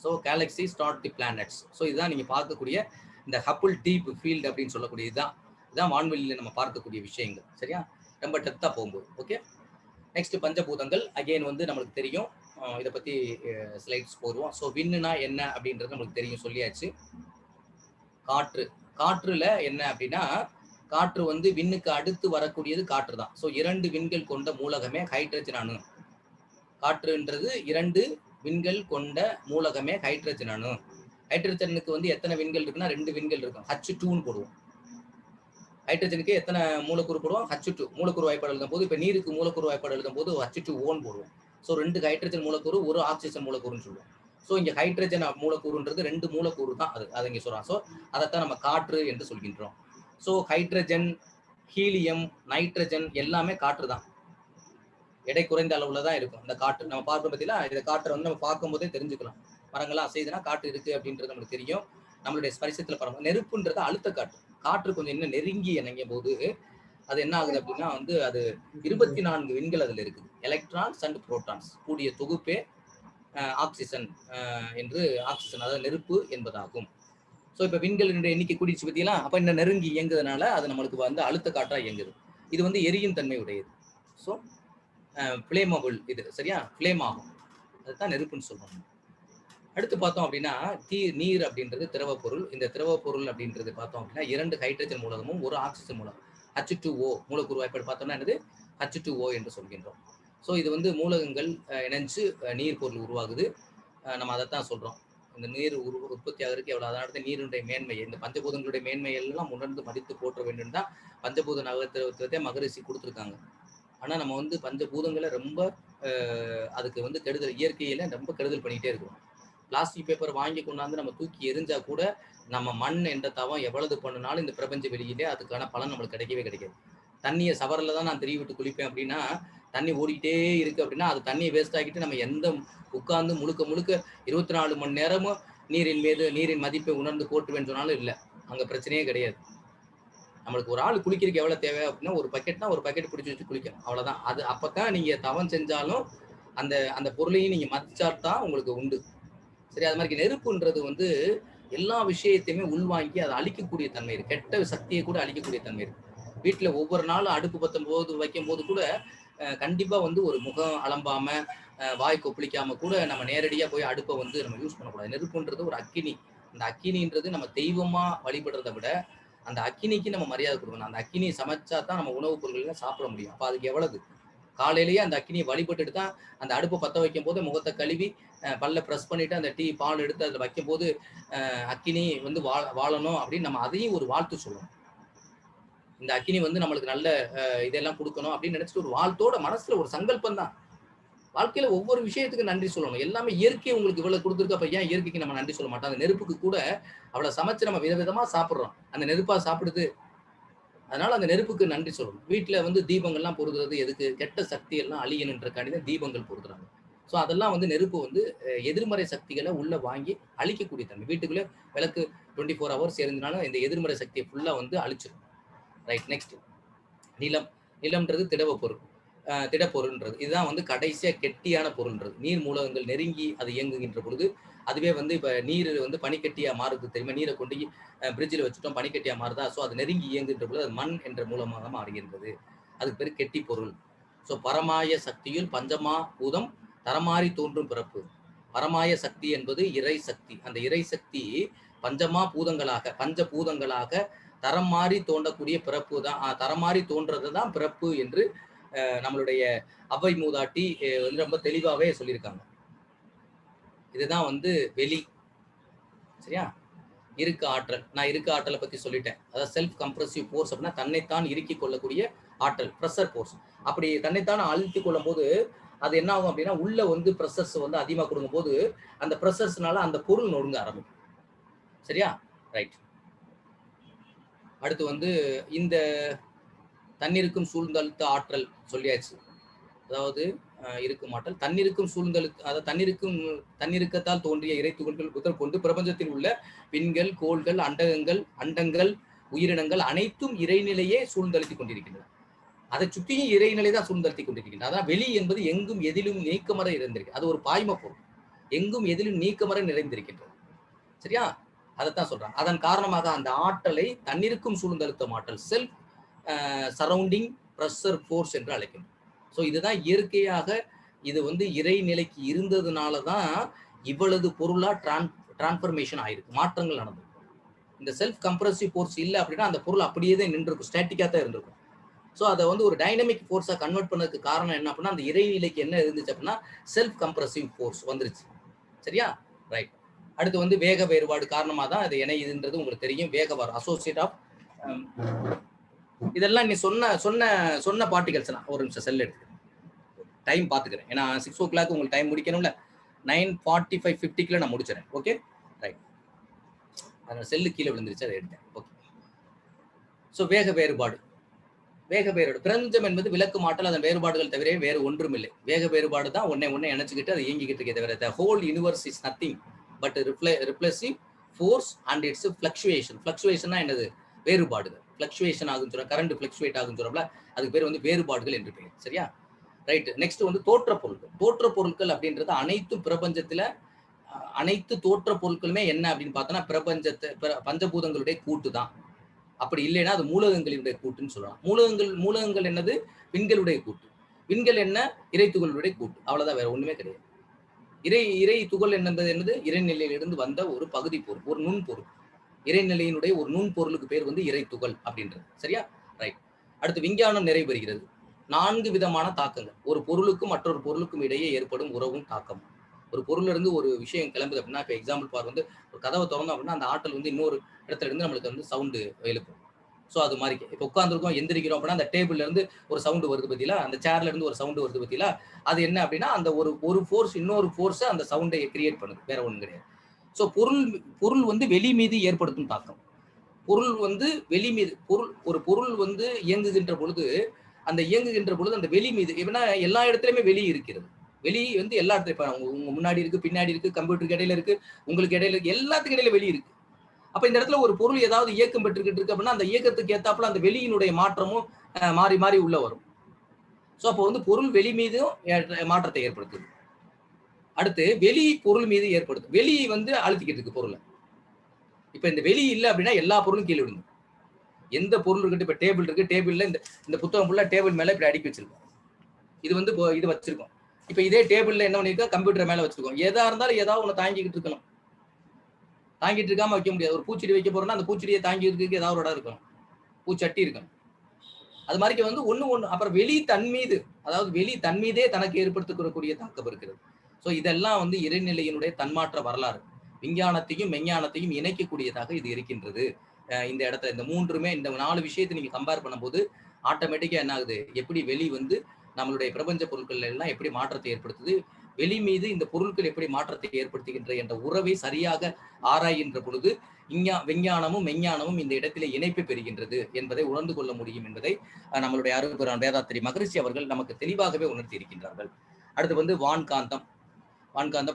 ஸோ கேலக்ஸி, ஸ்டார், தி பிளானட்ஸ். ஸோ இதுதான் நீங்க பார்க்கக்கூடிய இந்த ஹப்பிள் டீப் ஃபீல்டு அப்படின்னு சொல்லக்கூடிய இதுதான் வான்வெளியில நம்ம பார்க்கக்கூடிய விஷயங்கள். சரியா? ரொம்ப டெப்தா போகும்போது. ஓகே, நெக்ஸ்ட் பஞ்சபூதங்கள். அகைன் வந்து நம்மளுக்கு தெரியும், இதை பத்தி ஸ்லைட்ஸ் போடுவோம். ஸோ விண்ணுனா என்ன அப்படின்றது நம்மளுக்கு தெரியும், சொல்லியாச்சு. காற்றுல என்ன அப்படின்னா, காற்று வந்து விண்ணுக்கு அடுத்து வரக்கூடியது காற்று தான். ஸோ 2 விண்கள் கொண்ட மூலகமே ஹைட்ரஜன் அணு. காற்றுன்றது 2 விண்கள் கொண்ட மூலகமே ஹைட்ரஜன் அணு. ஹைட்ரஜனுக்கு வந்து எத்தனை விண்கள் இருக்குன்னா 2 விண்கள் இருக்கும். H2ன்னு போடுவோம். ஹைட்ரஜனுக்கு எத்தனை மூலக்கூறு போடுவோம்? H2 மூலக்கூறு வாய்ப்பாடு எழுதும் போது, இப்ப நீருக்கு மூலக்கூறு வாய்ப்பாடு எழுதும் போது H2O போடுவோம். ஸோ 2 ஹைட்ரஜன் மூலக்கூறு, 1 ஆக்சிஜன் மூலக்கூறுன்னு சொல்லுவோம். ஸோ இங்க ஹைட்ரஜன் மூலக்கூறுன்றது 2 மூலக்கூறு தான், அது இங்க சொல்றோம். ஸோ அதைத்தான் நம்ம காற்று என்று சொல்கின்றோம். ஸோ ஹைட்ரஜன், ஹீலியம், நைட்ரஜன் எல்லாமே காற்று தான். எடை குறைந்த அளவுல தான் இருக்கும் இந்த காற்று. நம்ம பார்க்க பத்தியில இந்த காற்றை வந்து நம்ம பார்க்கும் போதே தெரிஞ்சுக்கலாம். மரங்கள்லாம் அசைதுனா காற்று இருக்கு அப்படின்றது நம்மளுக்கு தெரியும். நம்மளுடைய ஸ்பரிசத்துல பரவும். நெருப்புன்றது அழுத்த காற்று. காற்று கொஞ்சம் இன்னும் நெருங்கி இணங்கிய போது அது என்ன ஆகுது அப்படின்னா வந்து அது 24 விண்கள் அதுல இருக்குது. எலக்ட்ரான்ஸ் அண்ட் புரோட்டான்ஸ் கூடிய தொகுப்பே ஆக்சிஜன் என்று ஆக்சிஜன், அதாவது நெருப்பு என்பதாகும். ஸோ இப்ப விண்களினுடைய எண்ணிக்கை கூடிச்சு பத்தியெல்லாம், அப்ப இந்த நெருங்கி இயங்குறதுனால அது நம்மளுக்கு வந்து அழுத்த காற்றா இயங்குது. இது வந்து எரியும் தன்மை உடையது. ஸோ ஃபிளேமபிள், இது சரியா, ஃபிளேம் ஆகும். அதுதான் நெருப்புன்னு சொல்றோம். அடுத்து பார்த்தோம் அப்படின்னா நீர் அப்படின்றது திரவ பொருள். இந்த திரவ பொருள் அப்படின்றது பார்த்தோம் அப்படின்னா 2 ஹைட்ரஜன் மூலகமும் 1 ஆக்சிஜன் மூலகம், H2O மூலக்கூறு வாய்ப்பாடு பார்த்தோம்னா என்னது? H2O என்று சொல்கின்றோம். ஸோ இது வந்து மூலகங்கள் இணைஞ்சு நீர் பொருள் உருவாகுது. நம்ம அதைத்தான் சொல்றோம். இந்த நீர் உற்பத்தி ஆகிறதுக்கு எவ்வளவு, அதனால நீருடைய மேன்மை, இந்த பஞ்சபூதங்களுடைய மேன்மை எல்லாம் உணர்ந்து மதித்து போற்ற வேண்டும் தான் பஞ்சபூத நவத்திரத்தை மகரிஷி கொடுத்துருக்காங்க. ஆனா நம்ம வந்து பஞ்சபூதங்களை ரொம்ப அதுக்கு வந்து கெடுதல், இயற்கையில ரொம்ப கெடுதல் பண்ணிட்டே இருக்கோம். பிளாஸ்டிக் பேப்பர் வாங்கி கொண்டாந்து நம்ம தூக்கி எரிஞ்சா கூட நம்ம மண் என்ற தவம் எவ்வளவு பண்ணினாலும் இந்த பிரபஞ்ச வெளியிலே அதுக்கான பலன் நம்மளுக்கு கிடைக்கவே கிடைக்காது. தண்ணியை சவரில் தான் நான் தெரிய விட்டு குளிப்பேன் அப்படின்னா தண்ணி ஓடிக்கிட்டே இருக்கு அப்படின்னா அது தண்ணியை வேஸ்ட் ஆகிட்டு நம்ம எந்த உட்கார்ந்து முழுக்க 24 மணி நேரமும் நீரின் மதிப்பை உணர்ந்து போட்டுவேன்னு சொன்னாலும் இல்லை, அங்க பிரச்சனையே கிடையாது. நம்மளுக்கு ஒரு ஆள் குளிக்கிறதுக்கு எவ்வளவு தேவை அப்படின்னா ஒரு பக்கெட்னா ஒரு பக்கெட் பிடிச்சி வச்சு குளிக்கணும், அவ்வளவுதான். அது அப்பதான் நீங்க தவம் செஞ்சாலும் அந்த அந்த பொருளையும் நீங்க மதிச்சாதான் உங்களுக்கு உண்டு. சரி, அது மாதிரி நெருப்புன்றது வந்து எல்லா விஷயத்தையுமே உள்வாங்கி அதை அழிக்கக்கூடிய தன்மை இருக்கு, கெட்ட சக்தியை கூட அழிக்கக்கூடிய தன்மை இருக்கு. வீட்டுல ஒவ்வொரு நாளும் அடுப்பு பத்தும் போது வைக்கும் போது கூட கண்டிப்பா வந்து ஒரு முகம் அலம்பாம வாய் கொப்பளிக்காம கூட நம்ம நேரடியா போய் அடுப்பை வந்து நம்ம யூஸ் பண்ணக்கூடாது. நெருப்புன்றது ஒரு அக்கினி. அந்த அக்கினின்றது நம்ம தெய்வமா வழிபடுறதை விட அந்த அக்கினிக்கு நம்ம மரியாதை கொடுக்கணும். அந்த அக்கினியை சமைச்சா தான் நம்ம உணவுப் பொருட்களை சாப்பிட முடியும். அப்ப அதுக்கு எவ்வளவு காலையிலேயே அந்த அக்கினியை வழிபட்டுட்டு தான் அந்த அடுப்பை பற்ற வைக்கும் போது முகத்தை கழுவி பல்ல ப்ரெஸ் பண்ணிட்டு அந்த டீ பால் எடுத்து அதில் வைக்கும் போது அக்கினி வந்து வாழணும் அப்படின்னு நம்ம அதையும் ஒரு வாழ்த்து சொல்லணும். இந்த அக்கினி வந்து நம்மளுக்கு நல்ல இதெல்லாம் கொடுக்கணும் அப்படின்னு நினைச்சிட்டு ஒரு வாழ்த்தோட மனசுல ஒரு சங்கல்பம் தான். வாழ்க்கையில ஒவ்வொரு விஷயத்துக்கு நன்றி சொல்லணும். எல்லாமே இயற்கை உங்களுக்கு இவ்வளவு கொடுத்துருக்கு, அப்ப ஏன் இயற்கைக்கு நம்ம நன்றி சொல்ல மாட்டோம்? அந்த நெருப்புக்கு கூட அவ்வளவு சமைச்சு நம்ம விதவிதமா சாப்பிடுறோம், அந்த நெருப்பா சாப்பிடுது, அதனால அந்த நெருப்புக்கு நன்றி சொல்லணும். வீட்டுல வந்து தீபங்கள்லாம் பொருத்துறது எதுக்கு? கெட்ட சக்தி எல்லாம் அழியணுன்றக்காண்டி தான் தீபங்கள் பொருத்துறாங்க. ஸோ அதெல்லாம் வந்து நெருப்பு வந்து எதிர்மறை சக்திகளை உள்ள வாங்கி அழிக்கக்கூடிய தன்மை. வீட்டுக்குள்ளே விளக்கு 24 ஹவர்ஸ் எரிஞ்சினாலும் இந்த எதிர்மறை சக்தியை ஃபுல்லா வந்து அழிச்சிடும். ரைட், நெக்ஸ்ட் நிலம். நிலம்ன்றது திடப்பொருள்ன்றது இதுதான் வந்து கடைசியா கெட்டியான பொருள்ன்றது. நீர் மூலகங்கள் நெருங்கி அது இயங்குகின்ற பொழுது அதுவே வந்து இப்ப நீர் வந்து பனிக்கட்டியா மாறுது தெரியுமா? நீரை கொண்டு பிரிட்ஜில் வச்சுட்டோம், பனிக்கட்டியா மாறுதா? ஸோ அது நெருங்கி இயங்குகின்ற பொழுது அது மண் என்ற மூலமாக மாறுகின்றது. அதுக்கு பேர் கெட்டி பொருள். ஸோ பரமாய சக்தியுள் பஞ்சமா பூதம் தரமாறி தோன்றும் பிறப்பு. பரமாய சக்தி என்பது இறை சக்தி. அந்த இறை சக்தி பஞ்சமா பூதங்களாக பஞ்சபூதங்களாக தரம் மாறி தோன்றக்கூடிய பிறப்பு தான், தரம் மாறி தோன்றது தான் பிறப்பு என்று நம்மளுடைய அவை மூதாட்டி வந்து ரொம்ப தெளிவாவே சொல்லியிருக்காங்க. இதுதான் வந்து வெளி. சரியா? இருக்க ஆற்றல். நான் இருக்க ஆற்றலை பத்தி சொல்லிட்டேன். அதாவது செல்ஃப் கம்ப்ரசிவ் ஃபோர்ஸ் அப்படின்னா தன்னைத்தான் இறுக்கிக் கொள்ளக்கூடிய ஆற்றல், ப்ரெஷர் ஃபோர்ஸ். அப்படி தன்னைத்தான் அழுத்திக் கொள்ளும் போது அது என்ன ஆகும் அப்படின்னா உள்ள வந்து ப்ரெஷர்ஸ் வந்து அதிகமாக கொடுக்கும் போது அந்த ப்ரெஷர்ஸ்னால அந்த பொருள் நொறுங்க ஆரம்பிக்கும். சரியா? ரைட். அடுத்து வந்து இந்த தண்ணீருக்கும் சூழ்ந்தழுத்த ஆற்றல் சொல்லியாச்சு. அதாவது இருக்கும் ஆற்றல் தண்ணீருக்கும் சூழ்ந்தழுத்த, அதாவது தண்ணீருக்கத்தால் தோன்றிய இறை துகள்கள் முதல் கொண்டு பிரபஞ்சத்தில் உள்ள விண்கள், கோள்கள், அண்டங்கள், உயிரினங்கள் அனைத்தும் இறைநிலையே சூழ்ந்தழுத்திக் கொண்டிருக்கின்றன. அதை சுற்றியும் இறைநிலை தான் சூழ்ந்தழுத்திக் கொண்டிருக்கின்றன. அதான் வெளி என்பது எங்கும் எதிலும் நீக்கமர இருந்திருக்கு. அது ஒரு பாய்ம பொருள், எங்கும் எதிலும் நீக்கமர நிறைந்திருக்கின்றது. சரியா? அதைத்தான் சொல்றாங்க. அதன் காரணமாக அந்த ஆற்றலை தண்ணீருக்கும் சூழ்ந்தழுத்தம் ஆற்றல் செல்ஃப் சரௌண்டிங் ப்ரெஷர் ஃபோர்ஸ் என்று அழைக்கணும். ஸோ இதுதான் இயற்கையாக இது வந்து இறைநிலைக்கு இருந்ததுனால தான் இவ்வளவு பொருளா டிரான்ஸ்ஃபர்மேஷன் ஆயிருக்கு, மாற்றங்கள் நடந்தது. இந்த செல்ஃப் கம்ப்ரசிவ் ஃபோர்ஸ் இல்லை அப்படின்னா அந்த பொருள் அப்படியே தான் நின்றுருக்கும், ஸ்டாட்டிக்காக தான் இருந்திருக்கும். ஸோ அதை வந்து ஒரு டைனமிக் ஃபோர்ஸாக கன்வெர்ட் பண்ணதுக்கு காரணம் என்ன அப்படின்னா அந்த இறைநிலைக்கு என்ன இருந்துச்சு அப்படின்னா செல்ஃப் கம்ப்ரசிவ் ஃபோர்ஸ் வந்துருச்சு. சரியா? ரைட். அடுத்து வந்து வேக வேறுபாடு காரணமாக தான் அது இணையுதுன்றது உங்களுக்கு தெரியும். வேகவாறு அசோசியேட் ஆஃப் இதெல்லாம் நீ சொன்ன பார்ட்டிகல்ஸ் எல்லாம். ஒரு நிமிஷம் செல் எடுத்து டைம் பார்த்துக்கிறேன், ஏன்னா 6 o'clock உங்களுக்கு டைம் முடிக்கணும்ல. 9:45 50 நான் முடிச்சிடறேன். Okay, right. அந்த செல்லு கீழே விழுந்துருச்சு, அதை எடுத்தேன். ஓகே. ஸோ வேக வேறுபாடு பிரபஞ்சம் என்பது விளக்கு மாற்றல், அதன் வேறுபாடுகள் தவிர வேறு ஒன்றும் இல்லை. வேக வேறுபாடு தான் ஒன்னே இணைச்சுக்கிட்டு அதை இயங்கிக்கிட்டு இருக்கே தவிர the whole universe is nothing but repulsive force and its fluctuation. fluctuationனா என்னது? வேறுபாடுகள். fluctuation ஆகும் சொல்ற, கரண்ட் fluctuate ஆகும் சொல்றோம்ல, அதுக்கு பேர் வந்து வேறுபாடுகள் என்று பெயர். சரியா? ரைட். நெக்ஸ்ட் வந்து தோற்ற பொருட்கள் அப்படின்றது அனைத்து பிரபஞ்சத்துல அனைத்து தோற்ற பொருட்களுமே என்ன அப்படின்னு பார்த்தோன்னா பஞ்சபூதங்களுடைய கூட்டு தான். அப்படி இல்லைன்னா அது மூலகங்களினுடைய கூட்டுன்னு சொல்லலாம். மூலகங்கள் என்னது? விண்களுடைய கூட்டு. விண்கள் என்ன? இறை துகளுடைய கூட்டு. அவ்வளவுதான், வேற ஒண்ணுமே கிடையாது. இறை துகள் என்னது? இறைநிலையிலிருந்து வந்த ஒரு பகுதி பொருள், ஒரு நுண்பொருள். இறைநிலையினுடைய ஒரு நுண்பொருளுக்கு பேர் வந்து இறை துகள் அப்படின்றது. சரியா? ரைட். அடுத்து விஞ்ஞானம் நிறைவு பெறுகிறது. 4 விதமான தாக்கங்கள், ஒரு பொருளுக்கும் மற்றொரு பொருளுக்கும் இடையே ஏற்படும் உறவும் தாக்கம். ஒரு பொருள்ல இருந்து ஒரு விஷயம் கிளம்புது அப்படின்னா, இப்ப எக்ஸாம்பிள் பார் வந்து ஒரு கதவை திறந்தோம் அப்படின்னா அந்த ஆற்றல் வந்து இன்னொரு இடத்துல இருந்து நம்மளுக்கு வந்து சவுண்டு எழுப்பும். ஸோ அது மாதிரி இப்போ உட்காந்துருக்கோம் எந்திரிக்கிறோம் அப்படின்னா அந்த டேபிள்ல இருந்து ஒரு சவுண்டு வருது பத்தியில, அந்த சேர்ல இருந்து ஒரு சவுண்டு வருது பத்தியில, அது என்ன அப்படின்னா அந்த ஒரு ஃபோர்ஸ் இன்னொரு ஃபோர்ஸ் அந்த சவுண்டை கிரியேட் பண்ணுது, வேற ஒன்றும் கிடையாது. ஸோ பொருள் வந்து வெளி மீது ஏற்படுத்தும் தாக்கம். பொருள் வந்து வெளி மீது ஒரு பொருள் வந்து இயங்குகின்ற பொழுது அந்த வெளி மீது எப்படின்னா எல்லா இடத்துலயுமே வெளி இருக்கிறது. வெளி வந்து எல்லா இடத்துலயும் உங்க முன்னாடி இருக்கு, பின்னாடி இருக்கு, கம்ப்யூட்டருக்கு இடையில இருக்கு, உங்களுக்கு இடையில இருக்கு, எல்லாத்துக்கும் இடையில வெளி இருக்கு. அப்ப இந்த இடத்துல ஒரு பொருள் ஏதாவது இயக்கம் பெற்றுக்கிட்டு இருக்கு அப்படின்னா அந்த இயக்கத்துக்கு ஏத்தாப்புல அந்த வெளியினுடைய மாற்றமும் மாறி மாறி உள்ள வரும். ஸோ அப்போ வந்து பொருள் வெளி மீதும் மாற்றத்தை ஏற்படுத்துது. அடுத்து வெளி பொருள் மீது ஏற்படுத்தும். வெளி வந்து அழுத்திக்கிட்டு இருக்கு பொருளை. இப்ப இந்த வெளி இல்லை அப்படின்னா எல்லா பொருளும் கீழே விழுந்து. எந்த பொருள் இருக்கு, இப்ப டேபிள் இருக்கு, டேபிள்ல இந்த புத்தகம் ஃபுல்லா டேபிள் மேல இப்படி அடுக்கி வச்சிருக்கோம். இது வந்து இது வச்சிருக்கோம். இப்ப இதே டேபிள்ல என்ன பண்ணிருக்கோம், கம்ப்யூட்டர் மேல வச்சிருக்கோம். எதா இருந்தாலும் ஏதாவது ஒண்ணு தாங்கிக்கிட்டு இருக்கணும். தாங்கிட்டு இருக்காம வைக்க முடியாது. ஒரு பூச்செடி வைக்க போறோம்னா அந்த பூச்செடியை தாங்கி இருக்கிறதுக்கு ஏதாவது ஒரு இடம் இருக்கணும், பூச்சட்டி இருக்கணும். அது மாதிரி வந்து ஒண்ணு அப்புறம் வெளி தன் மீது, அதாவது வெளி தன் மீதே தனக்கு ஏற்படுத்தக்கூடிய தாக்கம் இருக்கிறது. ஸோ இதெல்லாம் வந்து இறைநிலையினுடைய தன்மாற்ற வரலாறு. விஞ்ஞானத்தையும் மெஞ்ஞானத்தையும் இணைக்கக்கூடியதாக இது இருக்கின்றது. இந்த இடத்துல இந்த மூன்றுமே இந்த 4 விஷயத்தை நீங்க கம்பேர் பண்ணும்போது ஆட்டோமேட்டிக்கா என்ன ஆகுது, எப்படி வெளி வந்து நம்மளுடைய பிரபஞ்ச பொருட்கள் எல்லாம் எப்படி மாற்றத்தை ஏற்படுத்துது, வெளி மீது இந்த பொருட்கள் எப்படி மாற்றத்தை ஏற்படுத்துகின்ற என்ற உறவை சரியாக ஆராய்கின்ற பொழுது விஞ்ஞானமும் மெஞ்ஞானமும் இந்த இடத்திலே இணைப்பு பெறுகின்றது என்பதை உணர்ந்து கொள்ள முடியும் என்பதை நம்மளுடைய அருள்பெருமான் வேதாத்திரி மகரிஷி அவர்கள் நமக்கு தெளிவாகவே உணர்த்தி இருக்கின்றார்கள். அடுத்து வந்து வான்காந்தம்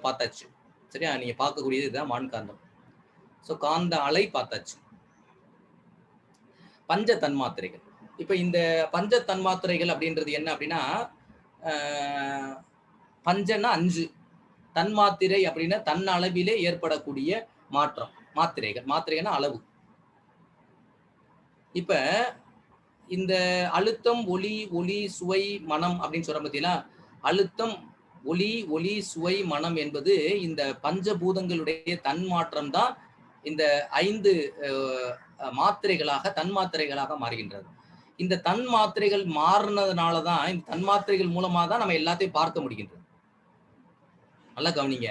பார்த்தாச்சு. சரியா, நீங்க பார்க்கக்கூடியது இதுதான் வான்காந்தம். ஸோ காந்த அலை பார்த்தாச்சு. பஞ்ச தன்மாத்திரைகள். இப்ப இந்த பஞ்ச தன்மாத்திரைகள் அப்படின்றது என்ன அப்படின்னா, பஞ்சன்னா 5, தன்மாத்திரை அப்படின்னா தன் அளவிலே ஏற்படக்கூடிய மாற்றம். மாத்திரைன்னா அளவு. இப்ப இந்த அழுத்தம், ஒளி, சுவை, மனம் அப்படின்னு சொல்ற பார்த்தீங்களா, அழுத்தம், ஒளி, சுவை, மனம் என்பது இந்த பஞ்சபூதங்களுடைய தன்மாற்றம் தான் இந்த 5 தன்மாத்திரைகளாக மாறுகின்றது. இந்த தன்மாத்திரைகள் மாறினதுனால தான், இந்த தன்மாத்திரைகள் மூலமா தான் நம்ம எல்லாத்தையும் பார்க்க முடிகின்றது. நல்லா கவனிங்க.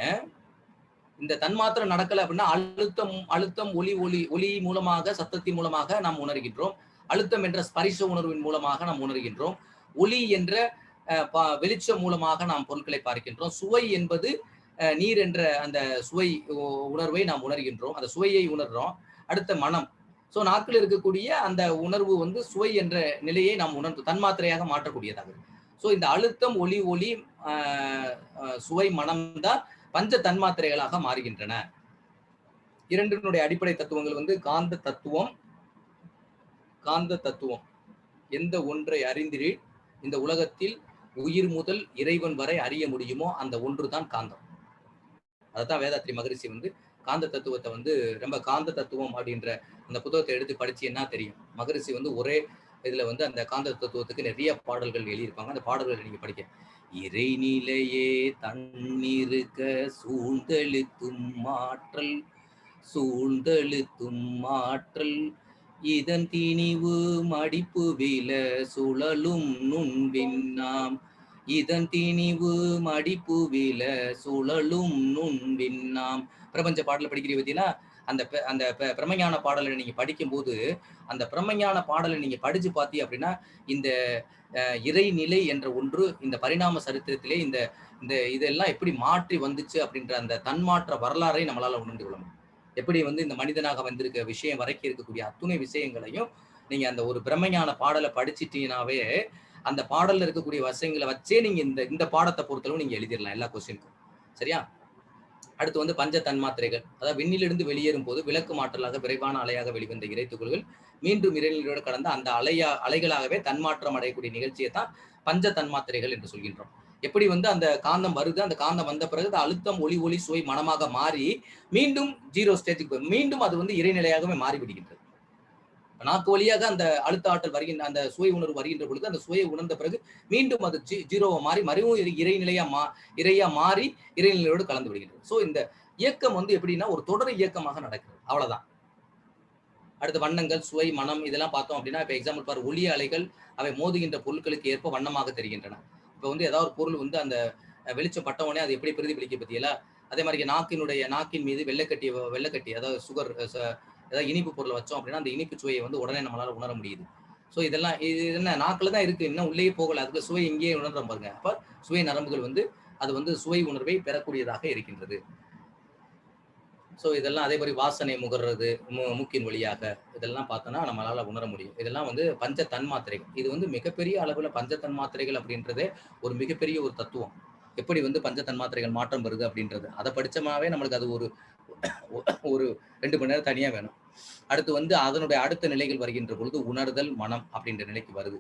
இந்த தன்மாத்திரை நடக்கல அப்படின்னா அழுத்தம் ஒளி மூலமாக, சத்தத்தின் மூலமாக நாம் உணர்கின்றோம். அழுத்தம் என்ற ஸ்பரிச உணர்வின் மூலமாக நாம் உணர்கின்றோம். ஒளி என்ற வெளிச்சம் மூலமாக நாம் பொருட்களை பார்க்கின்றோம். சுவை என்பது நீர் என்ற அந்த சுவை உணர்வை நாம் உணர்கின்றோம், அந்த சுவையை உணர்றோம். அடுத்த மனம். ஸோ நாக்கில் இருக்கக்கூடிய அந்த உணர்வு வந்து சுவை என்ற நிலையை நாம் தன்மாத்திரையாக மாற்றக்கூடியதாக. ஸோ இந்த அழுத்தம், ஒளி, சுவை, மனம் தான் பஞ்ச தன்மாத்திரைகளாக மாறுகின்றன. இரண்டினுடைய அடிப்படை தத்துவங்கள் வந்து காந்த தத்துவம். எந்த ஒன்றை அறிந்திரீர் இந்த உலகத்தில் உயிர் முதல் இறைவன் வரை அறிய முடியுமோ அந்த ஒன்றுதான் காந்தம். அதான் வேதாத்திரி மகரிஷி வந்து காந்த தத்துவத்தை வந்து ரொம்ப காந்த தத்துவம் அப்படின்ற அந்த புத்தகத்தை எடுத்து படிச்சீங்கன்னா தெரியும். மகரிஷி வந்து ஒரே இதுல வந்து அந்த காந்த தத்துவத்துக்கு நிறைய பாடல்கள் எழுதியிருப்பாங்க. அந்த பாடல்களை நீங்க படிக்க, இறைநிலையே தன்னிருக்க சூழ்ந்தெழுத்தும் மாற்றல் இதன் திணிவு மடிப்பு வில சுழலும் நுண்விண்ணாம். பிரபஞ்ச பாடலை படிக்கிற பார்த்தீங்கன்னா அந்த பிரமஞான பாடலை நீங்க படிக்கும்போது அந்த பிரமஞான பாடலை நீங்க படிச்சு பார்த்தீங்க அப்படின்னா இந்த இறைநிலை என்ற ஒன்று இந்த பரிணாம சரித்திரத்திலே இந்த இதெல்லாம் எப்படி மாற்றி வந்துச்சு அப்படின்ற அந்த தன்மாற்ற வரலாறை நம்மளால உணர்ந்து கொள்ள முடியும். எப்படி வந்து இந்த மனிதனாக வந்திருக்க விஷயம் வரைக்கும் இருக்கக்கூடிய அத்துணை விஷயங்களையும் நீங்க அந்த ஒரு பிரம்மஞான பாடலை படிச்சிட்டீங்கன்னாவே அந்த பாடல்ல இருக்கக்கூடிய விஷயங்களை வச்சே நீங்க இந்த பாடத்தை பொறுத்தளவு நீங்க எழுதிடலாம் எல்லா கொஸ்டினுக்கும். சரியா? அடுத்து வந்து பஞ்ச தன்மாத்திரைகள், அதாவது விண்ணிலிருந்து வெளியேறும் போது விளக்கு மாற்றலாக விரைவான அலையாக வெளிவந்த இறை துகள்கள் மீண்டும் இறைநிலையோடு கடந்த அந்த அலைகளாகவே தன்மாற்றம் அடையக்கூடிய நிகழ்ச்சியை தான் பஞ்ச தன்மாத்திரைகள் என்று சொல்கின்றோம். எப்படி வந்து அந்த காந்தம் வருது, அந்த காந்தம் வந்த பிறகு அழுத்தம், ஒளி, சுவை, மனமாக மாறி மீண்டும் 0 ஸ்டேஜுக்கு மீண்டும் அது வந்து இறைநிலையாகவே மாறிவிடுகின்றது. நாக்கு வழியாக அந்த அழுத்த ஆற்றல் வருகின்ற அந்த சுவை உணர்வு வருகின்ற பொழுது அந்த சுவையை உணர்ந்த பிறகு மீண்டும் அது 0வா மாறி மறுபடியும் இறையா மாறி இறைநிலையோடு கலந்து விடுகின்றது. ஸோ இந்த இயக்கம் வந்து எப்படின்னா ஒரு தொடர் இயக்கமாக நடக்கிறது, அவ்வளவுதான். அடுத்த வண்ணங்கள், சுவை, மனம் இதெல்லாம் பார்த்தோம் அப்படின்னா இப்ப எக்ஸாம்பிள் பாரு, ஒளி அலைகள் அவை மோதுகின்ற பொருட்களுக்கு ஏற்ப வண்ணமாக தெரிகின்றன. இப்ப வந்து ஏதாவது ஒரு பொருள் வந்து அந்த வெளிச்சம் பட்டவொடனே அது எப்படி பிரதிபலிக்க பத்தியலா? அதே மாதிரி நாக்கின் மீது வெள்ளைக்கட்டி அதாவது சுகர் ஏதாவது இனிப்பு பொருளை வச்சோம் அப்படின்னா அந்த இனிப்பு சுவையை வந்து உடனே நம்மளால உணர முடியுது. ஸோ இது என்ன நாக்கில் தான் இருக்கு, இன்னும் உள்ளேயே போகல, அதுக்கு சுவை இங்கேயே உணர்றோம் பாருங்க. அப்ப சுவை நரம்புகள் வந்து அது வந்து சுவை உணர்வை பெறக்கூடியதாக இருக்கின்றது. ஸோ இதெல்லாம் அதே மாதிரி வாசனை முகர்றது மூக்கின் வழியாக இதெல்லாம் பார்த்தோன்னா நம்மளால உணர முடியும். இதெல்லாம் வந்து பஞ்ச தன்மாத்திரைகள். இது வந்து மிகப்பெரிய அளவில் பஞ்ச தன்மாத்திரைகள் அப்படின்றதே ஒரு மிகப்பெரிய ஒரு தத்துவம். எப்படி வந்து பஞ்ச தன்மாத்திரைகள் மாற்றம் வருது அப்படின்றது அதை படிச்சோமாவே நம்மளுக்கு அது ஒரு 2 மணி நேரம் தனியா வேணும். அடுத்து வந்து அதனுடைய அடுத்த நிலைகள் வருகின்ற பொழுது உணர்தல் மனம் அப்படின்ற நிலைக்கு வருது.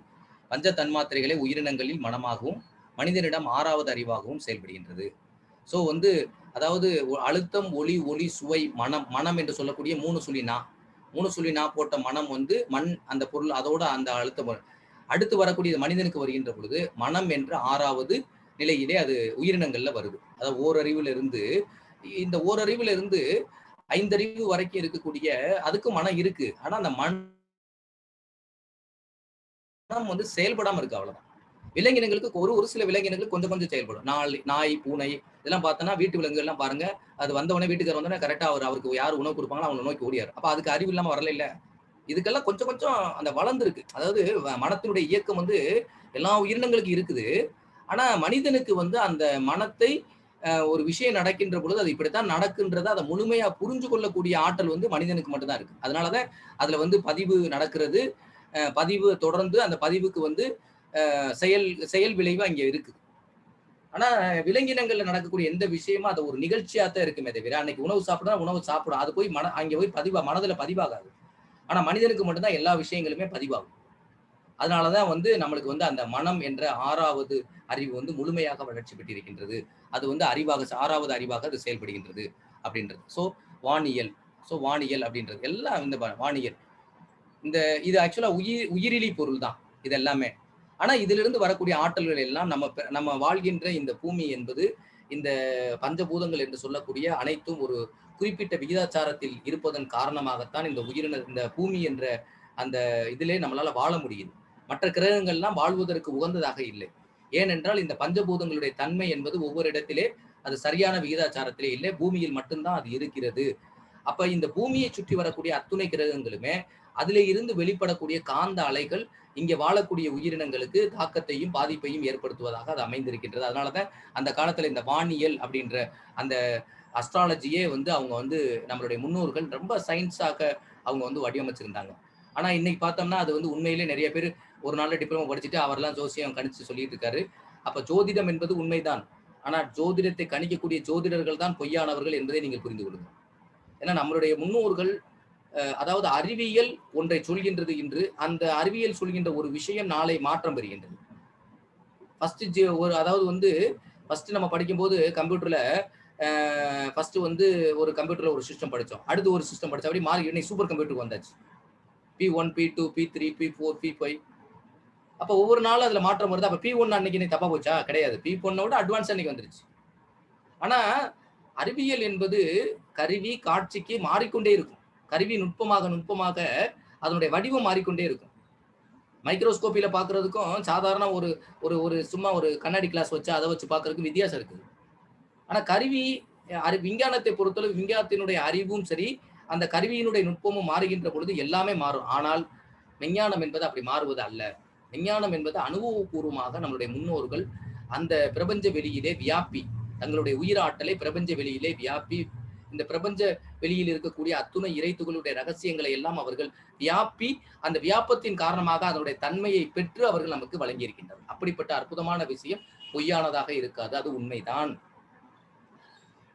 பஞ்ச தன்மாத்திரைகளே உயிரினங்களில் மனமாகவும் மனிதனிடம் 6வது அறிவாகவும் செயல்படுகின்றது. ஸோ வந்து அதாவது அழுத்தம், ஒளி, சுவை, மனம் என்று சொல்லக்கூடிய 3 சுழி நா போட்ட மனம் வந்து அந்த பொருள் அதோட அந்த அழுத்தம் அடுத்து வரக்கூடிய மனிதனுக்கு வருகின்ற பொழுது மனம் என்ற 6வது நிலையிலே அது உயிரினங்கள்ல வருது. அதாவது ஓரறிவுல இருந்து இந்த ஓரறிவுல இருந்து 5 அறிவு வரைக்கும் இருக்கக்கூடிய அதுக்கு மனம் இருக்கு. ஆனா அந்த மனம் வந்து செயல்படாம இருக்கு, அவ்வளவுதான். விலங்கினங்களுக்கு ஒரு சில விலங்கினங்களுக்கு கொஞ்சம் செயல்படும். நாய், பூனை இதெல்லாம் பார்த்தோன்னா வீட்டு விலங்குகள் எல்லாம் பாருங்க, அது வந்தவொடனே வீட்டுக்காரர் வந்தோடனே கரெக்டா அவருக்கு யார் உணவு கொடுப்பாங்களோ அவங்களை நோக்கி ஓடியாரு. அப்ப அதுக்கு அறிவு இல்லாம வரல இல்ல. இதுக்கெல்லாம் கொஞ்சம் அந்த வளர்ந்துருக்கு. அதாவது மனத்தினுடைய இயக்கம் வந்து எல்லா உயிரினங்களுக்கும் இருக்குது. ஆனா மனிதனுக்கு வந்து அந்த மனத்தை ஒரு விஷயம் நடக்கின்ற பொழுது அது இப்படித்தான் நடக்குன்றதை அதை முழுமையா புரிஞ்சு கொள்ளக்கூடிய ஆற்றல் வந்து மனிதனுக்கு மட்டும்தான் இருக்கு. அதனாலதான் அதுல வந்து பதிவு நடக்கிறது. பதிவு தொடர்ந்து அந்த பதிவுக்கு வந்து செயல் விளைவு அங்க இருக்கு. ஆனா விலங்கினங்கள்ல நடக்கக்கூடிய எந்த விஷயமும் அது ஒரு நிகழ்ச்சியாத்தான் இருக்குமே தவிர அன்னைக்கு உணவு சாப்பிடும் அது போய் அங்க போய் மனதுல பதிவாகாது. ஆனா மனிதனுக்கு மட்டும்தான் எல்லா விஷயங்களுமே பதிவாகும். அதனாலதான் வந்து நம்மளுக்கு வந்து அந்த மனம் என்ற 6வது அறிவு வந்து முழுமையாக வளர்ச்சி பெற்றிருக்கின்றது. அது வந்து 6வது அறிவாக அது செயல்படுகின்றது அப்படின்றது. வானியல் அப்படின்றது எல்லாம் இந்த வானியல் இது ஆக்சுவலா உயிரிலி பொருள் தான் இது எல்லாமே. ஆனா இதுல இருந்து வரக்கூடிய ஆற்றல்கள் எல்லாம் நம்ம வாழ்கின்ற இந்த பூமி என்பது இந்த பஞ்சபூதங்கள் என்று சொல்லக்கூடிய அனைத்தும் ஒரு குறிப்பிட்ட விகிதாச்சாரத்தில் இருப்பதன் காரணமாகத்தான் இந்த பூமி என்ற அந்த இதிலே நம்மளால வாழ முடியுது. மற்ற கிரகங்கள்லாம் வாழ்வதற்கு உகந்ததாக இல்லை. ஏனென்றால் இந்த பஞ்சபூதங்களுடைய தன்மை என்பது ஒவ்வொரு இடத்திலே அது சரியான விகிதாச்சாரத்திலே இல்லை. பூமியில் மட்டும்தான் அது இருக்கிறது. அப்ப இந்த பூமியை சுற்றி வரக்கூடிய அத்துணை கிரகங்களுமே அதிலே இருந்து வெளிப்படக்கூடிய காந்த அலைகள் இங்கே வாழக்கூடிய உயிரினங்களுக்கு தாக்கத்தையும் பாதிப்பையும் ஏற்படுத்துவதாக அது அமைந்திருக்கின்றது. அதனாலதான் அந்த காலத்துல இந்த வானியல் அப்படின்ற அந்த அஸ்ட்ராலஜியே வந்து அவங்க வந்து நம்மளுடைய முன்னோர்கள் ரொம்ப சயின்ஸாக அவங்க வந்து வடிவமைச்சிருந்தாங்க. ஆனா இன்னைக்கு பார்த்தோம்னா அது வந்து உண்மையிலே நிறைய பேர் ஒரு நாள்ல டிப்ளமோ படிச்சுட்டு அவரெல்லாம் ஜோசியம் கணிச்சு சொல்லிட்டு இருக்காரு. அப்ப ஜோதிடம் என்பது உண்மைதான். ஆனா ஜோதிடத்தை கணிக்கக்கூடிய ஜோதிடர்கள் தான் பொய்யானவர்கள் என்பதை நீங்கள் புரிந்து கொள்ளுங்கள். ஏன்னா நம்மளுடைய முன்னோர்கள் அதாவது அறிவியல் ஒன்றை சொல்கின்றது இன்று, அந்த அறிவியல் சொல்கின்ற ஒரு விஷயம் நாளை மாற்றம் பெறுகின்றது. அதாவது வந்து ஃபர்ஸ்ட் நம்ம படிக்கும்போது கம்ப்யூட்டர்ல ஃபர்ஸ்ட் வந்து ஒரு கம்ப்யூட்டர்ல ஒரு சிஸ்டம் படிச்சோம். அடுத்து ஒரு சிஸ்டம் படிச்சோம். அப்படி மாறி இன்னைக்கு சூப்பர் கம்ப்யூட்டருக்கு வந்தாச்சு. P1, P2, P3, P4, P5. அப்ப ஒவ்வொரு நாளும் அதுல மாற்றம் வருது. அப்ப P1 அன்னைக்கு தப்பா போச்சா? கிடையாது. P1 விட அட்வான்ஸ் அன்னைக்கு வந்துருச்சு. ஆனா அறிவியல் என்பது கருவி காட்சிக்கு மாறிக்கொண்டே இருக்கும். கருவி நுட்பமாக அதனுடைய வடிவம் மாறிக்கொண்டே இருக்கும். மைக்ரோஸ்கோப்பில பாக்குறதுக்கும் சாதாரண ஒரு சும்மா ஒரு கண்ணாடி கிளாஸ் வச்சு அதை வச்சு பாக்குறதுக்கு வித்தியாசம் இருக்குது. ஆனா கருவி விஞ்ஞானத்தை பொறுத்தளவு விஞ்ஞானத்தினுடைய அறிவும் சரி, அந்த கருவியினுடைய நுட்பமும் மாறுகின்ற பொழுது எல்லாமே மாறும். ஆனால் விஞ்ஞானம் என்பது அப்படி மாறுவது அல்ல. விஞ்ஞானம் என்பது அனுபவபூர்வமாக நம்மளுடைய முன்னோர்கள் அந்த பிரபஞ்ச வெளியிலே வியாப்பி தங்களுடைய உயிராற்றலை பிரபஞ்ச வெளியிலே வியாப்பி இந்த பிரபஞ்ச வெளியில் இருக்கக்கூடிய அத்துணை இறைத்துகளுடைய ரகசியங்களை எல்லாம் அவர்கள் வியாப்பி அந்த வியாபத்தின் காரணமாக அதனுடைய தன்மையை பெற்று அவர்கள் நமக்கு வழங்கி இருக்கின்றனர். அப்படிப்பட்ட அற்புதமான விஷயம் பொய்யானதாக இருக்காது, அது உண்மைதான்.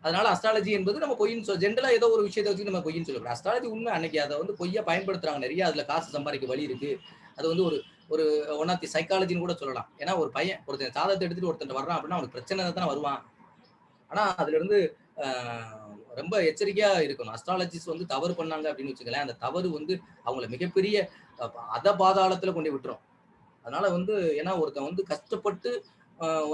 அதனால அஸ்ட்ராலஜி என்பது நம்ம பொய்ன்னு ஜென்ரலா ஏதோ ஒரு விஷயத்தை வச்சு நம்ம பொய்ன்னு சொல்லக்கூடாது. அஸ்ட்ராலஜி உண்மை. அன்னைக்கு அதை வந்து பொய்யா பயன்படுத்துறாங்க நிறைய. அதுல காசு சம்பாதிக்க வழி இருக்கு. அது வந்து ஒரு ஒன் ஆஃப் தி சைக்காலஜின்னு கூட சொல்லலாம். ஏன்னா ஒரு பையன் ஒருத்தன் சாதத்தை எடுத்துட்டு ஒருத்தன் வர்றான் அப்படின்னா அவனுக்கு பிரச்சனை தான் வருவான். ஆனா அதுல இருந்து ரொம்ப எச்சரிக்கையா இருக்கணும். அஸ்ட்ராலஜிஸ்ட் வந்து தவறு பண்ணாங்க அப்படின்னு வச்சுக்கலேன், அந்த தவறு வந்து அவங்களை மிகப்பெரிய பாதாளத்துல கொண்டு விட்டுரும். அதனால வந்து ஏன்னா ஒருத்தன் வந்து கஷ்டப்பட்டு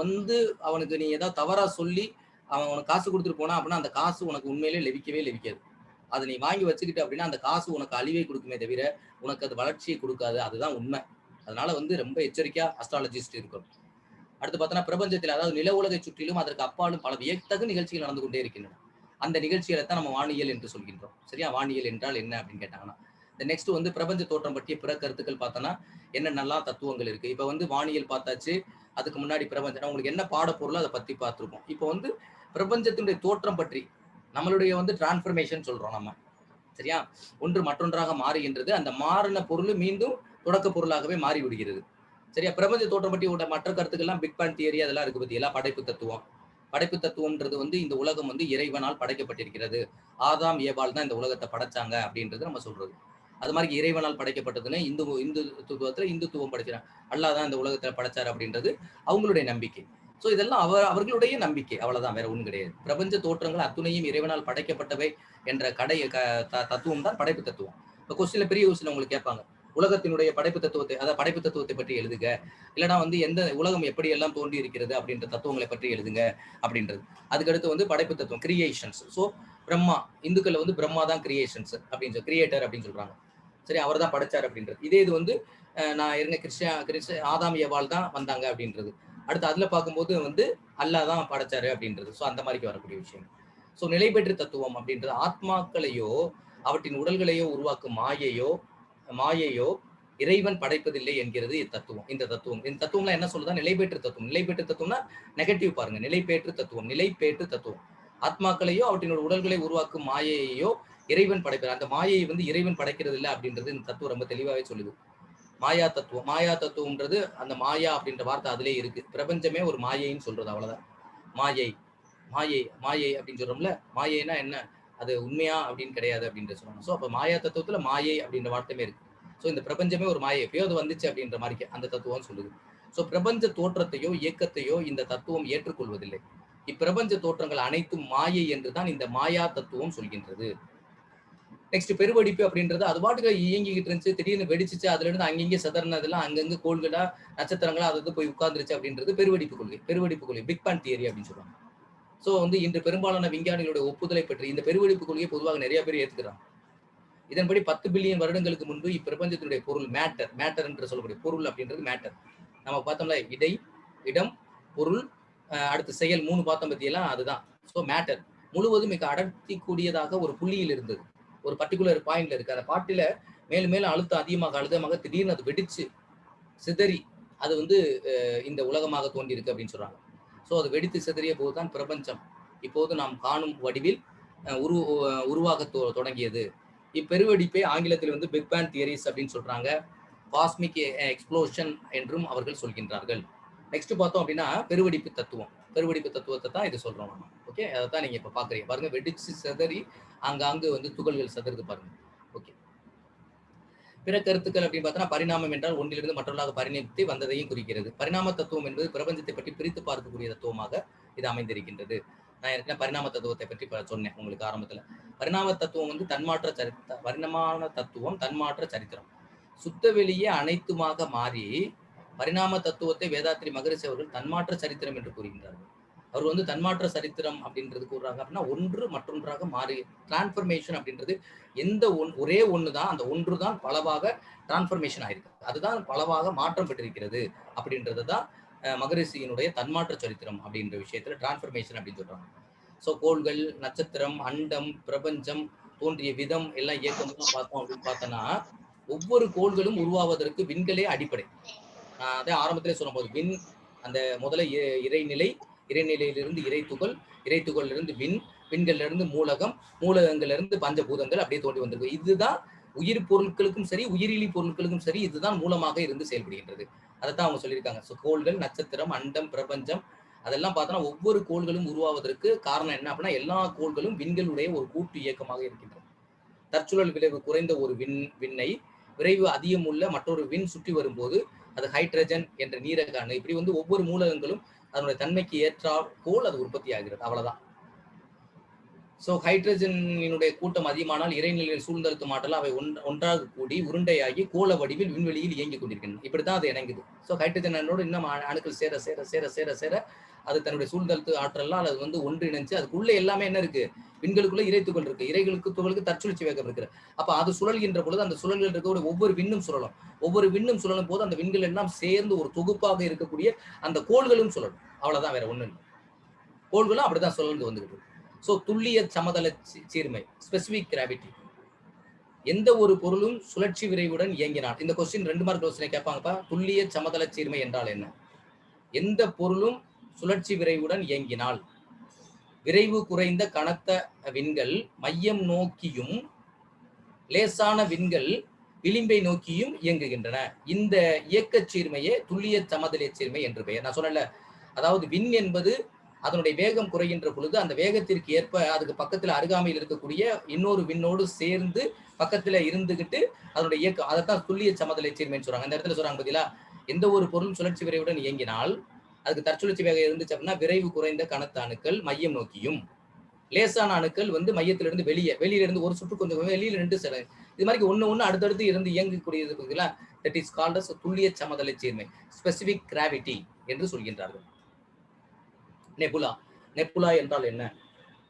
வந்து அவனுக்கு நீ ஏதாவது தவறா சொல்லி அவன் உனக்கு காசு கொடுத்துட்டு போனா அப்படின்னா அந்த காசு உனக்கு உண்மையிலே லெவிக்காது. அதை நீ வாங்கி வச்சுக்கிட்டு அப்படின்னா அந்த காசு உனக்கு அழிவை கொடுக்குமே தவிர உனக்கு அது வளர்ச்சியை கொடுக்காது. அதுதான் உண்மை. அதனால வந்து ரொம்ப எச்சரிக்கையா அஸ்ட்ராலஜிஸ்ட் இருக்கணும். அடுத்து பார்த்தோன்னா பிரபஞ்சத்தில், அதாவது நில உலகை சுற்றிலும் அதற்கு அப்பாலும் பல வியத்தகு நிகழ்ச்சிகள் நடந்து கொண்டே இருக்கின்றன. அந்த நிகழ்ச்சிகளை தான் நம்ம வானியல் என்று சொல்கின்றோம். சரியா? வானியல் என்றால் என்ன அப்படின்னு கேட்டாங்கன்னா, இந்த நெக்ஸ்ட் வந்து பிரபஞ்ச தோற்றம் பற்றிய பிற கருத்துக்கள் பார்த்தோன்னா என்னென்னலாம் தத்துவங்கள் இருக்கு. இப்போ வந்து வானியல் பார்த்தாச்சு, அதுக்கு முன்னாடி பிரபஞ்சம் உங்களுக்கு என்ன பாடப்பொருளோ அதை பத்தி பார்த்துருக்கோம். இப்போ வந்து பிரபஞ்சத்தினுடைய தோற்றம் பற்றி நம்மளுடைய வந்து டிரான்ஸ்ஃபர்மேஷன் சொல்றோம் நம்ம. சரியா? ஒன்று மற்றொன்றாக மாறுகின்றது. அந்த மாறின பொருள் மீண்டும் தொடக்க பொருளாகவே மாறி விடுகிறது. சரியா? பிரபஞ்ச தோற்றம் பற்றி மற்ற கருத்துக்கள்லாம் பிக் பேங் தியரி அதெல்லாம் இருக்கு பத்தியெல்லாம். படைப்பு தத்துவம். படைப்பு தத்துவம்ன்றது வந்து இந்த உலகம் வந்து இறைவனால் படைக்கப்பட்டிருக்கிறது. ஆதாம் ஏவாள் தான் இந்த உலகத்தை படைச்சாங்க அப்படின்றது நம்ம சொல்றது. அது மாதிரி இறைவனால் படைக்கப்பட்டதுன்னு இந்துத்துவத்துல இந்துத்துவம் படைச்சாங்க. அல்லாஹ் தான் இந்த உலகத்தை படைச்சாரு அப்படின்றது அவங்களுடைய நம்பிக்கை. ஸோ இதெல்லாம் அவர்களுடைய நம்பிக்கை, அவ்வளவுதான், வேற ஒன்றும் கிடையாது. பிரபஞ்ச தோற்றங்கள் அத்துணையும் இறைவனால் படைக்கப்பட்டவை என்ற தத்துவம் தான் படைப்பு தத்துவம். இப்போ கொஸ்டின்ல பெரிய கொஸ்டின் உங்களுக்கு கேட்பாங்க, உலகத்தினுடைய படைப்பு தத்துவத்தை, அதாவது படைப்பு தத்துவத்தை பற்றி எழுதுக, இல்லைனா வந்து எந்த உலகம் எப்படி எல்லாம் தோன்றி இருக்கிறது அப்படின்ற தத்துவங்களை பற்றி எழுதுங்க அப்படின்றது. அதுக்கடுத்து வந்து படைப்பு தத்துவம், கிரியேஷன்ஸ். ஸோ பிரம்மா, இந்துக்கள் வந்து பிரம்மா தான் கிரியேஷன்ஸ் அப்படின்னு கிரியேட்டர் அப்படின்னு சொல்றாங்க. சரி, அவர் தான் படைச்சார் அப்படின்றது. இதே இது வந்து நான் இருந்த கிறிஸ்டிய ஆதாம் ஏவாள் தான் வந்தாங்க அப்படின்றது. அடுத்து அதுல பார்க்கும்போது வந்து அல்லாஹ் தான் படைச்சாரு அப்படின்றது. ஸோ அந்த மாதிரிக்கு வரக்கூடிய விஷயம். ஸோ நிலைபெற்று தத்துவம் அப்படின்றது ஆத்மாக்களையோ அவற்றின் உடல்களையோ உருவாக்கும் மாயையோ இறைவன் படைப்பதில்லை என்கிறது இத்தத்துவம். இந்த தத்துவம்லாம் என்ன சொல்லுதா? நிலைபெற்று தத்துவம். நிலைபெற்று தத்துவம்னா நெகட்டிவ் பாருங்க. நிலைபெற்று தத்துவம். ஆத்மாக்களையோ அவற்றினோட உடல்களை உருவாக்கும் மாயையோ இறைவன் படைப்பார். அந்த மாயையை வந்து இறைவன் படைக்கிறது இல்லை அப்படின்றது இந்த தத்துவம் ரொம்ப தெளிவாகவே சொல்லுது. மாயா தத்துவம்ன்றது அந்த மாயா அப்படின்ற வார்த்தை அதிலே இருக்கு. பிரபஞ்சமே ஒரு மாயைன்னு சொல்றது, அவ்வளவுதான். மாயை அப்படின்னு சொல்றோம்ல, மாயைனா என்ன, அது உண்மையா அப்படின்னு கிடையாது அப்படின்னு சொல்றாங்க. ஸோ அப்ப மாயா தத்துவத்துல மாயை அப்படின்ற வார்த்தையுமே இருக்கு. ஸோ இந்த பிரபஞ்சமே ஒரு மாயை, எப்பயோ அது வந்துச்சு அப்படின்ற மாதிரி அந்த தத்துவம் சொல்லுது. ஸோ பிரபஞ்ச தோற்றத்தையோ இயக்கத்தையோ இந்த தத்துவம் ஏற்றுக்கொள்வதில்லை. இப்பிரபஞ்ச தோற்றங்கள் அனைத்தும் மாயை என்றுதான் இந்த மாயா தத்துவம் சொல்கின்றது. நெக்ஸ்ட் பெருவெடிப்பு அப்படின்றது அது பாட்டுக்கு இயங்கிக்கிட்டு இருந்துச்சு, திடீர்னு வெடிச்சிச்சு, அதுல இருந்து அங்கங்கே சதறினதெல்லாம் அங்கங்க கோள்களா நட்சத்திரங்களா அது போய் உட்கார்ந்துருச்சு அப்படின்றது பெருவெடிப்பு கொள்கை, பிக் பேங் தியரி அப்படின்னு சொல்றாங்க. ஸோ வந்து இன்று பெரும்பாலான விஞ்ஞானிகளுடைய ஒப்புதலை பெற்று இந்த பெருவெடிப்பு கொள்கையை பொதுவாக நிறைய பேர் ஏற்றுக்கிறாங்க. இதன்படி 10 பில்லியன் வருடங்களுக்கு முன்பு இப்பிரபஞ்சத்தினுடைய பொருள் மேட்டர் என்று சொல்லக்கூடிய பொருள் அப்படின்றது மேட்டர். நம்ம பார்த்தோம்ல, இடம், பொருள், அடுத்த செயல், 3 பார்த்தோம் பத்தியெல்லாம் அதுதான். ஸோ மேட்டர் முழுவதும் மிக அடர்த்தி கூடியதாக ஒரு புள்ளியில் இருந்தது, ஒரு பர்டிகுலர் பாயிண்ட்ல இருக்கு. அந்த பாட்டில மேலும் மேலும் அழுத்தம் அதிகமாக திடீர்னு அது வெடிச்சு சிதறி அது வந்து இந்த உலகமாக தோன்றி இருக்கு அப்படின்னு சொல்றாங்க. ஸோ அது வெடித்து சிதறிய போதுதான் பிரபஞ்சம் இப்போது நாம் காணும் வடிவில் உருவாக தொடங்கியது. இப்பெருவெடிப்பை ஆங்கிலத்தில் வந்து பிக் பேங் தியரிஸ் அப்படின்னு சொல்றாங்க. காஸ்மிக் எக்ஸ்ப்ளோஷன் என்றும் அவர்கள் சொல்கின்றார்கள். நெக்ஸ்ட் பார்த்தோம் அப்படின்னா பெருவெடிப்பு தத்துவத்தை தான் இது சொல்றோம் நம்ம. ஓகே, அதை தான் நீங்க இப்ப பாக்குறீங்க பாருங்க, வெடிச்சு சிதறி அங்காங்கு வந்து துகள்கள் சிதறுது பாருங்க. ஓகே, பிற கருத்துக்கள் அப்படின்னு பார்த்தோன்னா பரிணாமம் என்றால் ஒன்றிலிருந்து மற்றொன்றாக பரிணமித்து வந்ததையும் குறிக்கிறது. பரிணாம தத்துவம் என்பது பிரபஞ்சத்தை பற்றி பிரித்து பார்க்கக்கூடிய தத்துவமாக இது அமைந்திருக்கின்றது. நான் ஏற்கனவே பரிணாம தத்துவத்தை பற்றி சொன்னேன் உங்களுக்கு ஆரம்பத்துல. பரிணாம தத்துவம் வந்து தன்மாற்ற சரித்திரம். சுத்த வெளியே அனைத்துமாக மாறி பரிணாம தத்துவத்தை வேதாத்ரி மகரிஷி அவர்கள் தன்மாற்ற சரித்திரம் என்று கூறுகின்றார்கள். அவர் வந்து தன்மாற்ற சரித்திரம் அப்படின்றது கூறுறாங்க அப்படின்னா ஒன்று மற்றொன்றாக மாறி டிரான்ஸ்ஃபர்மேஷன் அப்படின்றது ஒரே ஒன்று தான், அந்த ஒன்று தான் பலவாக டிரான்ஸ்ஃபர்மேஷன் ஆயிருக்கு, அதுதான் பலவாக மாற்றம் பெற்றிருக்கிறது அப்படின்றது தான் மகரிஷியினுடைய தன்மாற்ற சரித்திரம் அப்படின்ற விஷயத்துல டிரான்ஸ்ஃபர்மேஷன் அப்படின்னு சொல்றாங்க. ஸோ கோள்கள், நட்சத்திரம், அண்டம், பிரபஞ்சம் தோன்றிய விதம் எல்லாம் இயக்கம்லாம் பார்த்தோம் அப்படின்னு பார்த்தோன்னா ஒவ்வொரு கோள்களும் உருவாவதற்கு விண்களே அடிப்படை. அதே ஆரம்பத்திலே சொல்லும்போது விண், அந்த முதல்ல இறைநிலையிலிருந்து இறைத்துகளிலிருந்து விண்கள்ல மூலகம், மூலகங்கள்ல பஞ்சபூதங்கள் அப்படியே தோன்றி வந்திருக்கு. இதுதான் உயிர் பொருட்களுக்கும் சரி, உயிரிலி பொருட்களுக்கும் சரி, இதுதான் மூலமாக இருந்து செயல்படுகின்றது. அதைத்தான் அவங்க சொல்லியிருக்காங்க. ஸோ கோள்கள், நட்சத்திரம், அண்டம், பிரபஞ்சம் அதெல்லாம் பார்த்தோன்னா ஒவ்வொரு கோள்களும் உருவாவதற்கு காரணம் என்ன அப்படின்னா எல்லா கோள்களும் விண்களுடைய ஒரு கூட்டு இயக்கமாக இருக்கின்றது. தற்சூழல் விளைவு குறைந்த ஒரு விண்ணை விரைவு அதிகம் உள்ள மற்றொரு விண் சுற்றி வரும்போது அது ஹைட்ரஜன் என்ற நீரக அணு, இப்படி வந்து ஒவ்வொரு மூலகங்களும் அதனுடைய தன்மைக்கு ஏற்றால் போல் அது உற்பத்தி ஆகிறது, அவ்வளவுதான். ஸோ ஹைட்ரஜனினுடைய கூட்டம் அதிகமானால் இறைநிலையில் சூழ்ந்தழுத்தும் ஆற்றல் அவை ஒன்றாக கூடி உருண்டையாகி கோள வடிவில் விண்வெளியில் இயங்கிக் கொண்டிருக்கின்றன. இப்படித்தான் அது இணங்குது. ஸோ ஹைட்ரஜனோடு இன்னும் அணுக்கள் சேர சேர சேர சேர சேர அது தன்னுடைய சூழ்ந்தழுத்து ஆற்றலாம் அது வந்து ஒன்றிணைஞ்சு அதுக்குள்ள எல்லாமே என்ன இருக்கு, விண்களுக்குள்ள இறைத்துகள் இருக்கு, இறைகளுக்கு துகளுக்கு தற்சுழற்சி வேகம் இருக்கு. அப்ப அது சுழல்கின்ற பொழுது அந்த சுழல்கள் இருக்கக்கூடிய ஒவ்வொரு விண்ணும் சுழலும். ஒவ்வொரு விண்ணும் சுழலும் போது அந்த விண்கள் எல்லாம் சேர்ந்து ஒரு தொகுப்பாக இருக்கக்கூடிய அந்த கோள்களும் சுழலும். அவ்வளவுதான், வேற ஒண்ணும் இல்லை. கோள்களும் அப்படிதான் சுழந்து வந்துகிட்டு இருக்கு. சோ துல்லிய சமதள சீர்மை, ஸ்பெசிபிக் கிராவிட்டி. எந்த ஒரு பொருளும் சுழற்சி விரைவுடன் இயங்கினால், இந்த கொஸ்டின் 2 மார்க் கொஸ்டினை கேட்பாங்கப்பா. துல்லிய சமதள சீர்மை என்றால் என்ன? எந்த பொருளும் சுழற்சி விரைவுடன் இயங்கினால் விரைவு குறைந்த கனத்த விண்கள் மையம் நோக்கியும் லேசான விண்கள் விளிம்பை நோக்கியும் இயங்குகின்றன. இந்த இயக்கச் சீர்மையே துல்லிய சமதள சீர்மை என்று பெயர். நான் சொன்னல, அதாவது விண் என்பது அதனுடைய வேகம் குறைகின்ற பொழுது அந்த வேகத்திற்கு ஏற்ப அதுக்கு பக்கத்துல அருகாமையில் இருக்கக்கூடிய இன்னொரு விண்ணோடு சேர்ந்து பக்கத்துல இருந்துகிட்டு அதனுடைய இயக்கம், அதைத்தான் துல்லிய சமதள சீர்மைன்னு சொல்றாங்க. அந்த இடத்துல சொல்றாங்க பதிலா, எந்த ஒரு பொருளும் சுழற்சி விரைவுடன் இயங்கினால் அதுக்கு தற்சுழற்சி வேகம் இருந்துச்சு அப்படின்னா விரைவு குறைந்த கனத்த அணுக்கள் மையம் நோக்கியும், லேசான அணுக்கள் வந்து மையத்திலிருந்து வெளியில இருந்து ஒரு சுற்று கொஞ்சம் வெளியில நின்று இது மாதிரி ஒண்ணு அடுத்தடுத்து இருந்து இயங்கக்கூடியது பார்த்தீங்களா, தட் இஸ் கால்ட் அஸ் துல்லிய சமதள சீர்மை, ஸ்பெசிபிக் கிராவிட்டி என்று சொல்கின்றார்கள். நெபுலா. நெபுலா என்றால் என்ன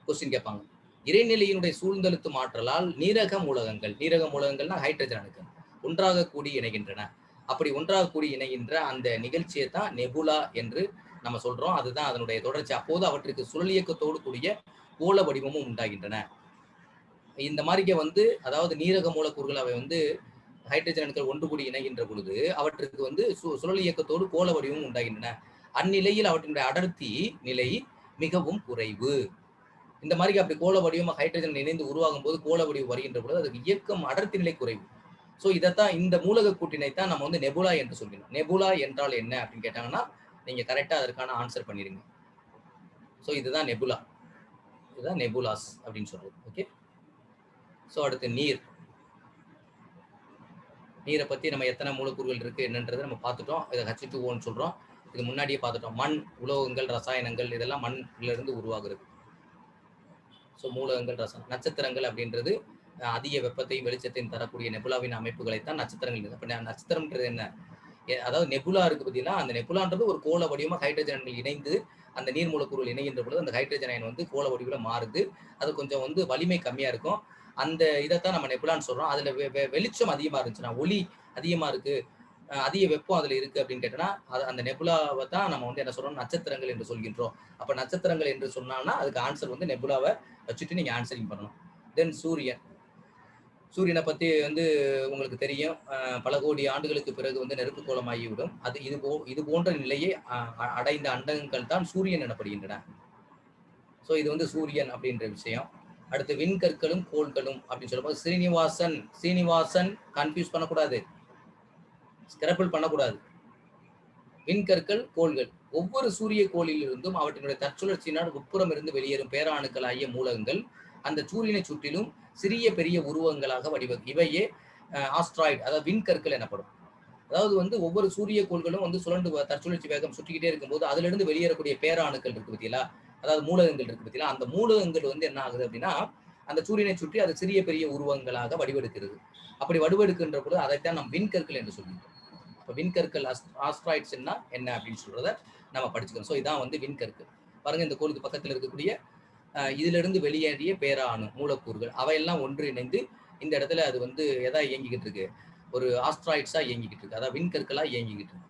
கொஸ்டின் கேட்பாங்க. இறைநிலையினுடைய சூழ்ந்தழுத்தும் ஆற்றலால் நீரக மூலகங்கள்னா ஹைட்ரஜன் அணுக்கள் ஒன்றாக கூடி இணைகின்றன. அப்படி ஒன்றாக கூடி இணைகின்ற அந்த நிகழ்ச்சியை தான் நெபுலா என்று நம்ம சொல்றோம். அதுதான் அதனுடைய தொடர்ச்சி. அப்போது அவற்றுக்கு சுழல் இயக்கத்தோடு கூடிய கோள வடிவமும் உண்டாகின்றன. இந்த மாதிரிக்க வந்து அதாவது நீரக மூலக்கூறுகள் அவை வந்து ஹைட்ரஜன் அணுக்கள் ஒன்று கூடி இணைகின்ற பொழுது அவற்றுக்கு வந்து சுழல் இயக்கத்தோடு கோள வடிவமும் உண்டாகின்றன. அந்நிலையில் அவற்றினுடைய அடர்த்தி நிலை மிகவும் குறைவு. இந்த மாதிரி அப்படி கோள வடிவமாக ஹைட்ரஜன் இணைந்து உருவாகும் போது கோள வடிவம் வருகின்ற பொழுது அதுக்கு இயக்கம் அடர்த்தி நிலை குறைவு. ஸோ இதைத்தான் இந்த மூலக கூட்டினை தான் நம்ம வந்து நெபுலா என்று சொல்கிறோம். நெபுலா என்றால் என்ன அப்படின்னு கேட்டாங்கன்னா நீங்க கரெக்டா அதற்கான ஆன்சர் பண்ணிருங்க. ஸோ இதுதான் நெபுலா, இதுதான் நெபுலாஸ் அப்படின்னு சொல்றது. ஓகே. ஸோ அடுத்து நீர். நீரை பத்தி நம்ம எத்தனை மூலக்கூறுகள் இருக்கு என்னன்றதை நம்ம பார்த்துட்டோம். இதை H2O சொல்றோம். இது முன்னாடியே பார்த்துட்டோம். மண், உலோகங்கள், ரசாயனங்கள் இதெல்லாம் மண்ணில இருந்து உருவாகிறது. ஸோ மூலகங்கள், ரசாயனம். நட்சத்திரங்கள் அப்படின்றது அதிக வெப்பத்தையும் வெளிச்சத்தையும் தரக்கூடிய நெபுலாவின் அமைப்புகளைத்தான் நட்சத்திரங்கள். அப்ப நட்சத்திரம்ன்றது என்ன? அதாவது நெபுலா இருக்கு பார்த்தீங்கன்னா, அந்த நெபுலான்றது ஒரு கோள வடிவமாக ஹைட்ரஜன்கள் இணைந்து அந்த நீர் மூலக்கூறுகள் இணைகின்ற பொழுது அந்த ஹைட்ரஜன் அயன் வந்து கோள வடிவில் மாறுது. அது கொஞ்சம் வந்து வலிமை கம்மியா இருக்கும். அந்த இதைத்தான் நம்ம நெபுலான்னு சொல்றோம். அதுல வெளிச்சம் அதிகமா இருந்துச்சுன்னா, ஒளி அதிகமா இருக்கு, அதிக வெப்பம் அதுல இருக்கு அப்படின்னு கேட்டோம்னா அந்த நெபுலாவை தான் நம்ம வந்து என்ன சொல்றோம், நட்சத்திரங்கள் என்று சொல்கின்றோம். அப்ப நட்சத்திரங்கள் என்று சொன்னான்னா அதுக்கு ஆன்சர் வந்து நெபுலாவை வச்சுட்டு நீங்க ஆன்சரிங் பண்ணணும். தென் சூரியன். சூரியனை பத்தி வந்து உங்களுக்கு தெரியும். பல கோடி ஆண்டுகளுக்கு பிறகு வந்து நெருப்பு கோலமாகிவிடும். அது இது போன்ற நிலையை அடைந்த அண்டங்கள் தான் சூரியன் எனப்படுகின்றன. ஸோ இது வந்து சூரியன் அப்படின்ற விஷயம். அடுத்து விண்கற்களும் கோள்களும் அப்படின்னு சொல்லும்போது சீனிவாசன் கன்ஃபியூஸ் பண்ணக்கூடாது, ஸ்கிரபிள் பண்ணக்கூடாது. விண்கற்கள், கோள்கள். ஒவ்வொரு சூரிய கோளில் இருந்தும் அவற்றினுடைய தற்சுழற்சியினால் உட்புறம் இருந்து வெளியேறும் பேராணுக்கள் ஆகிய மூலகங்கள் அந்த சூரியனை சுற்றிலும் சிறிய பெரிய உருவங்களாக இவையே ஆஸ்ட்ராய்டு, அதாவது விண்கற்கள் எனப்படும். அதாவது வந்து ஒவ்வொரு சூரிய கோள்களும் வந்து சுழண்டு தற்சுழற்சி வேகம் சுற்றிக்கிட்டே இருக்கும்போது அதுல இருந்து வெளியேறக்கூடிய பேராணுக்கள் இருக்கு பத்தியா, அதாவது மூலகங்கள் இருக்கு பத்தியா, அந்த மூலகங்கள் வந்து என்ன ஆகுது அப்படின்னா அந்த சூரியனை சுற்றி அது சிறிய பெரிய உருவங்களாக வடிவெடுக்கிறது. அப்படி வடிவெடுக்கின்ற பொழுது அதைத்தான் நாம் விண்கற்கள் என்று சொல்கிறோம். இப்போ விண்கற்கள் ஆஸ்ட்ராய்ட்ஸ்னா என்ன அப்படின்னு சொல்றத நம்ம படிச்சுக்கிறோம். ஸோ இதான் வந்து விண்கற்கள். பாருங்க, இந்த கோளுக்கு பக்கத்தில் இருக்கக்கூடிய இதுல இருந்து வெளியேறிய பேராணு மூலக்கூறுகள் அவையெல்லாம் ஒன்று இணைந்து இந்த இடத்துல அது வந்து எதா இயங்கிக்கிட்டு இருக்கு, ஒரு ஆஸ்ட்ராய்ட்ஸா இயங்கிக்கிட்டு இருக்கு, அதாவது விண்கற்களா இயங்கிக்கிட்டு இருக்கு.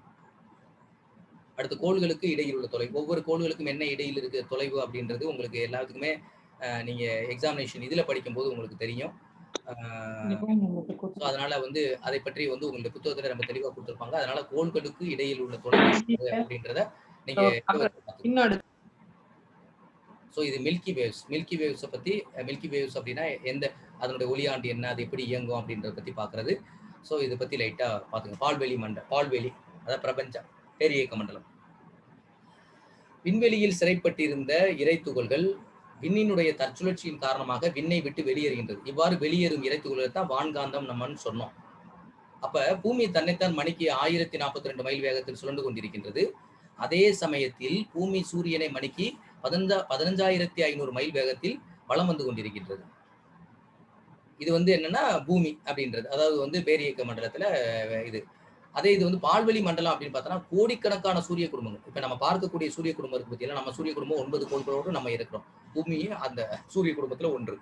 அடுத்து கோள்களுக்கு இடையில் உள்ள தொலைவு. ஒவ்வொரு கோள்களுக்கும் என்ன இடையில் இருக்கு தொலைவு அப்படின்றது உங்களுக்கு எல்லாத்துக்குமே நீங்க எக்ஸாமினேஷன் இதுல படிக்கும் போது உங்களுக்கு தெரியும். அதனால வந்து அதை பற்றி வந்து உங்களுடைய புத்தகத்துல ரொம்ப தெளிவா கொடுத்திருப்பாங்க. அதனால கோள்களுக்கு இடையில் உள்ள தொலைவு அப்படின்றத நீங்க ஸோ இது மில்கி வேவ்ஸை பத்தி, மில்கி வேவ்ஸ் அப்படின்னா எந்த அதனுடைய ஒளியாண்டு என்ன, அது எப்படி இயங்கும் அப்படின்றத பத்தி பார்க்கறது. ஸோ இதை பத்தி லைட்டா பாத்துங்க. பால்வெளி அதாவது பிரபஞ்சம், பேரியக்க மண்டலம். விண்வெளியில் சிறைப்பட்டிருந்த இறை துகள்கள் விண்ணினுடைய தற்சுழற்சியின் காரணமாக விண்ணை விட்டு வெளியேறுகின்றது. இவ்வாறு வெளியேறும் இறை துகள்கள் தான் வான்காந்தம் நம்மன்னு சொன்னோம். அப்ப பூமி தன்னைத்தான் மணிக்கு 1042 மைல் வேகத்தில் சுழன்று கொண்டிருக்கின்றது. அதே சமயத்தில் பூமி சூரியனை மணிக்கு 15,500 மைல் வேகத்தில் வலம் வந்து கொண்டிருக்கின்றது. இது வந்து என்னன்னா பூமி அப்படின்றது, அதாவது வந்து பேரியக்க மண்டலத்துல இது. அதே இது வந்து பால்வெளி மண்டலம் அப்படின்னு பார்த்தோம்னா கோடிக்கணக்கான சூரிய குடும்பங்கள். இப்ப நம்ம பார்க்கக்கூடிய சூரிய குடும்பம் இருக்கு பார்த்தீங்கன்னா, நம்ம சூரிய குடும்பம் 9 கோள்களோடு நம்ம இருக்கிறோம். பூமியும் அந்த சூரிய குடும்பத்துல ஒன்று.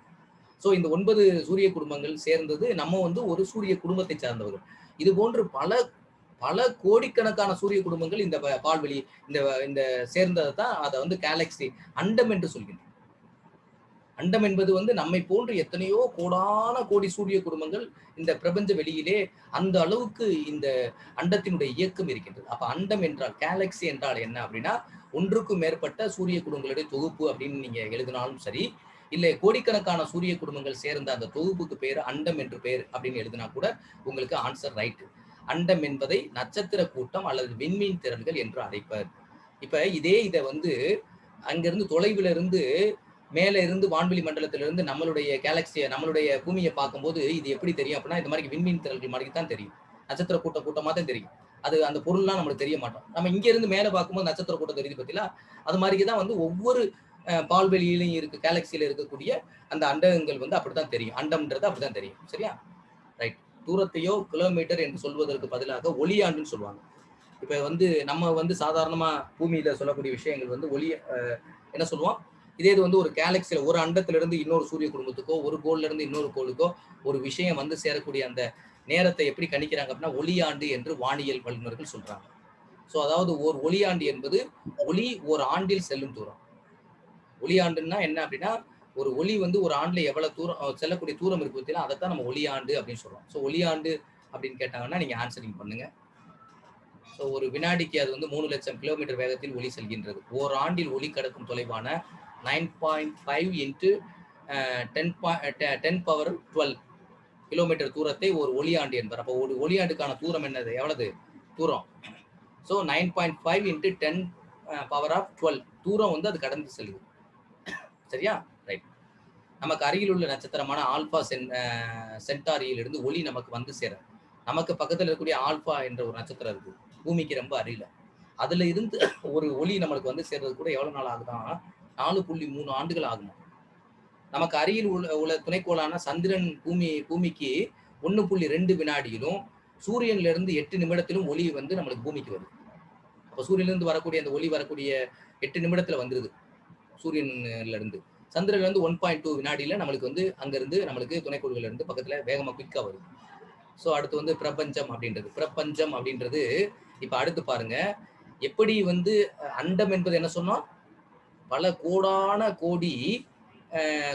ஸோ இந்த 9 சூரிய குடும்பங்கள் சேர்ந்தது நம்ம வந்து ஒரு சூரிய குடும்பத்தை சார்ந்தவர்கள். இது போன்று பல பல கோடிக்கணக்கான சூரிய குடும்பங்கள் இந்த பால்வெளி இந்த இந்த சேர்ந்ததை தான் அதை வந்து கேலக்சி அண்டம் என்று சொல்கின்றோம். அண்டம் என்பது வந்து நம்மை போன்று எத்தனையோ கோடான கோடி சூரிய குடும்பங்கள் இந்த பிரபஞ்ச வெளியிலே அந்த அளவுக்கு இந்த அண்டத்தினுடைய இயக்கம் இருக்கின்றது. அப்ப அண்டம் என்றால் கேலக்சி என்றால் என்ன அப்படின்னா, ஒன்றுக்கும் மேற்பட்ட சூரிய குடும்பங்களுடைய தொகுப்பு அப்படின்னு நீங்க எழுதினாலும் சரி, இல்லை கோடிக்கணக்கான சூரிய குடும்பங்கள் சேர்ந்த அந்த தொகுப்புக்கு பேர் அண்டம் என்று பேர் அப்படின்னு எழுதினா கூட உங்களுக்கு ஆன்சர் ரைட். அண்டம் என்பதை நட்சத்திர கூட்டம் அல்லது விண்மீன் திரள்கள் என்று அழைப்பர். இப்ப இதை வந்து அங்கிருந்து தொலைவில் இருந்து மேல இருந்து வான்வெளி மண்டலத்திலிருந்து நம்மளுடைய கேலக்சியை நம்மளுடைய பூமியை பார்க்கும்போது இது எப்படி தெரியும் அப்படின்னா, இந்த மாதிரி விண்மீன் திரள்கள் மாதிரி தான் தெரியும். நட்சத்திர கூட்டமா தான் தெரியும். அது அந்த பொருள்லாம் நம்மளுக்கு தெரிய மாட்டோம். நம்ம இங்க இருந்து மேல பார்க்கும்போது நட்சத்திர கூட்டம் தெரியுது பத்திலா, அது மாதிரி தான் வந்து ஒவ்வொரு பால்வெளியிலையும் இருக்கு கேலக்சியில இருக்கக்கூடிய அந்த அண்டங்கள் வந்து அப்படித்தான் தெரியும். அண்டம்ன்றது அப்படித்தான் தெரியும். சரியா? ரைட். தூரத்தையோ கிலோமீட்டர் என்று சொல்வதற்கு பதிலாக ஒளியாண்டுன்னு சொல்லுவாங்க. இப்ப வந்து நம்ம வந்து சாதாரணமா பூமியில சொல்லக்கூடிய விஷயங்கள் வந்து ஒளி என்ன சொல்லுவோம், இதே இது வந்து ஒரு கேலக்சியில ஒரு அண்டத்திலிருந்து இன்னொரு சூரிய குடும்பத்துக்கோ ஒரு கோள்ல இருந்து இன்னொரு கோளுக்கோ ஒரு விஷயம் வந்து சேரக்கூடிய அந்த நேரத்தை எப்படி கணிக்கிறாங்க அப்படின்னா ஒளியாண்டு என்று வானியல் வல்லுநர்கள் சொல்றாங்க. ஸோ அதாவது ஒரு ஒளியாண்டு என்பது ஒளி ஒரு ஆண்டில் செல்லும் தூரம். ஒளியாண்டுன்னா என்ன அப்படின்னா, ஒரு ஒளி வந்து ஒரு ஆண்டுல எவ்வளவு தூரம் செல்லக்கூடிய தூரம் இருக்கு பார்த்தீங்கன்னா, அதைத்தான் நம்ம ஒளியாண்டு அப்படின்னு சொல்றோம். ஸோ ஒளியாண்டு அப்படின்னு கேட்டாங்கன்னா நீங்க ஆன்சரிங் பண்ணுங்க. ஸோ ஒரு வினாடிக்கு அது வந்து 3 லட்சம் கிலோமீட்டர் வேகத்தில் ஒளி செல்கின்றது. ஓர் ஆண்டில் ஒளி கடக்கும் தொலைவான 9.5 இன்ட்டு 10^12 கிலோமீட்டர் தூரத்தை ஒரு ஒளியாண்டு என்பர். அப்போ ஒரு ஒளியாண்டுக்கான தூரம் என்னது, எவ்வளவு தூரம்? ஸோ 9.5 இன்ட்டு 10^12 தூரம் வந்து அது கடந்து செல்லுது. சரியா? ரைட். நமக்கு அருகில் உள்ள நட்சத்திரமான ஆல்பா சென்டாரியில் இருந்து ஒளி நமக்கு வந்து சேர, நமக்கு பக்கத்தில் இருக்கக்கூடிய ஆல்பா என்ற ஒரு நட்சத்திரம் இருக்கு, பூமிக்கு ரொம்ப அருகில. அதுல இருந்து ஒரு ஒளி நம்மளுக்கு வந்து சேர்றது கூட எவ்வளவு நாள் ஆகுதான், 4.3 ஆண்டுகள் ஆகும். நமக்கு அருகில் உள்ள துணைக்கோளான சந்திரன் பூமிக்கு 1.2 வினாடியிலும் சூரியன்ல இருந்து 8 நிமிடத்திலும் ஒளி வந்து நம்மளுக்கு பூமிக்கு வருது. அப்ப சூரியன்ல இருந்து வரக்கூடிய அந்த ஒளி வரக்கூடிய 8 நிமிடத்துல வந்துருது சூரியன்ல இருந்து. சந்திரன்ல இருந்து 1.2 வினாடியில நம்மளுக்கு வந்து அங்க இருந்து நம்மளுக்கு துணைக்கோள்கள் இருந்து பக்கத்துல வேகமா குயிக்கா வருது. ஸோ அடுத்து வந்து பிரபஞ்சம் அப்படின்றது இப்ப அடுத்து பாருங்க, எப்படி வந்து அண்டம் என்பது என்ன சொன்னோம், பல கோடான கோடி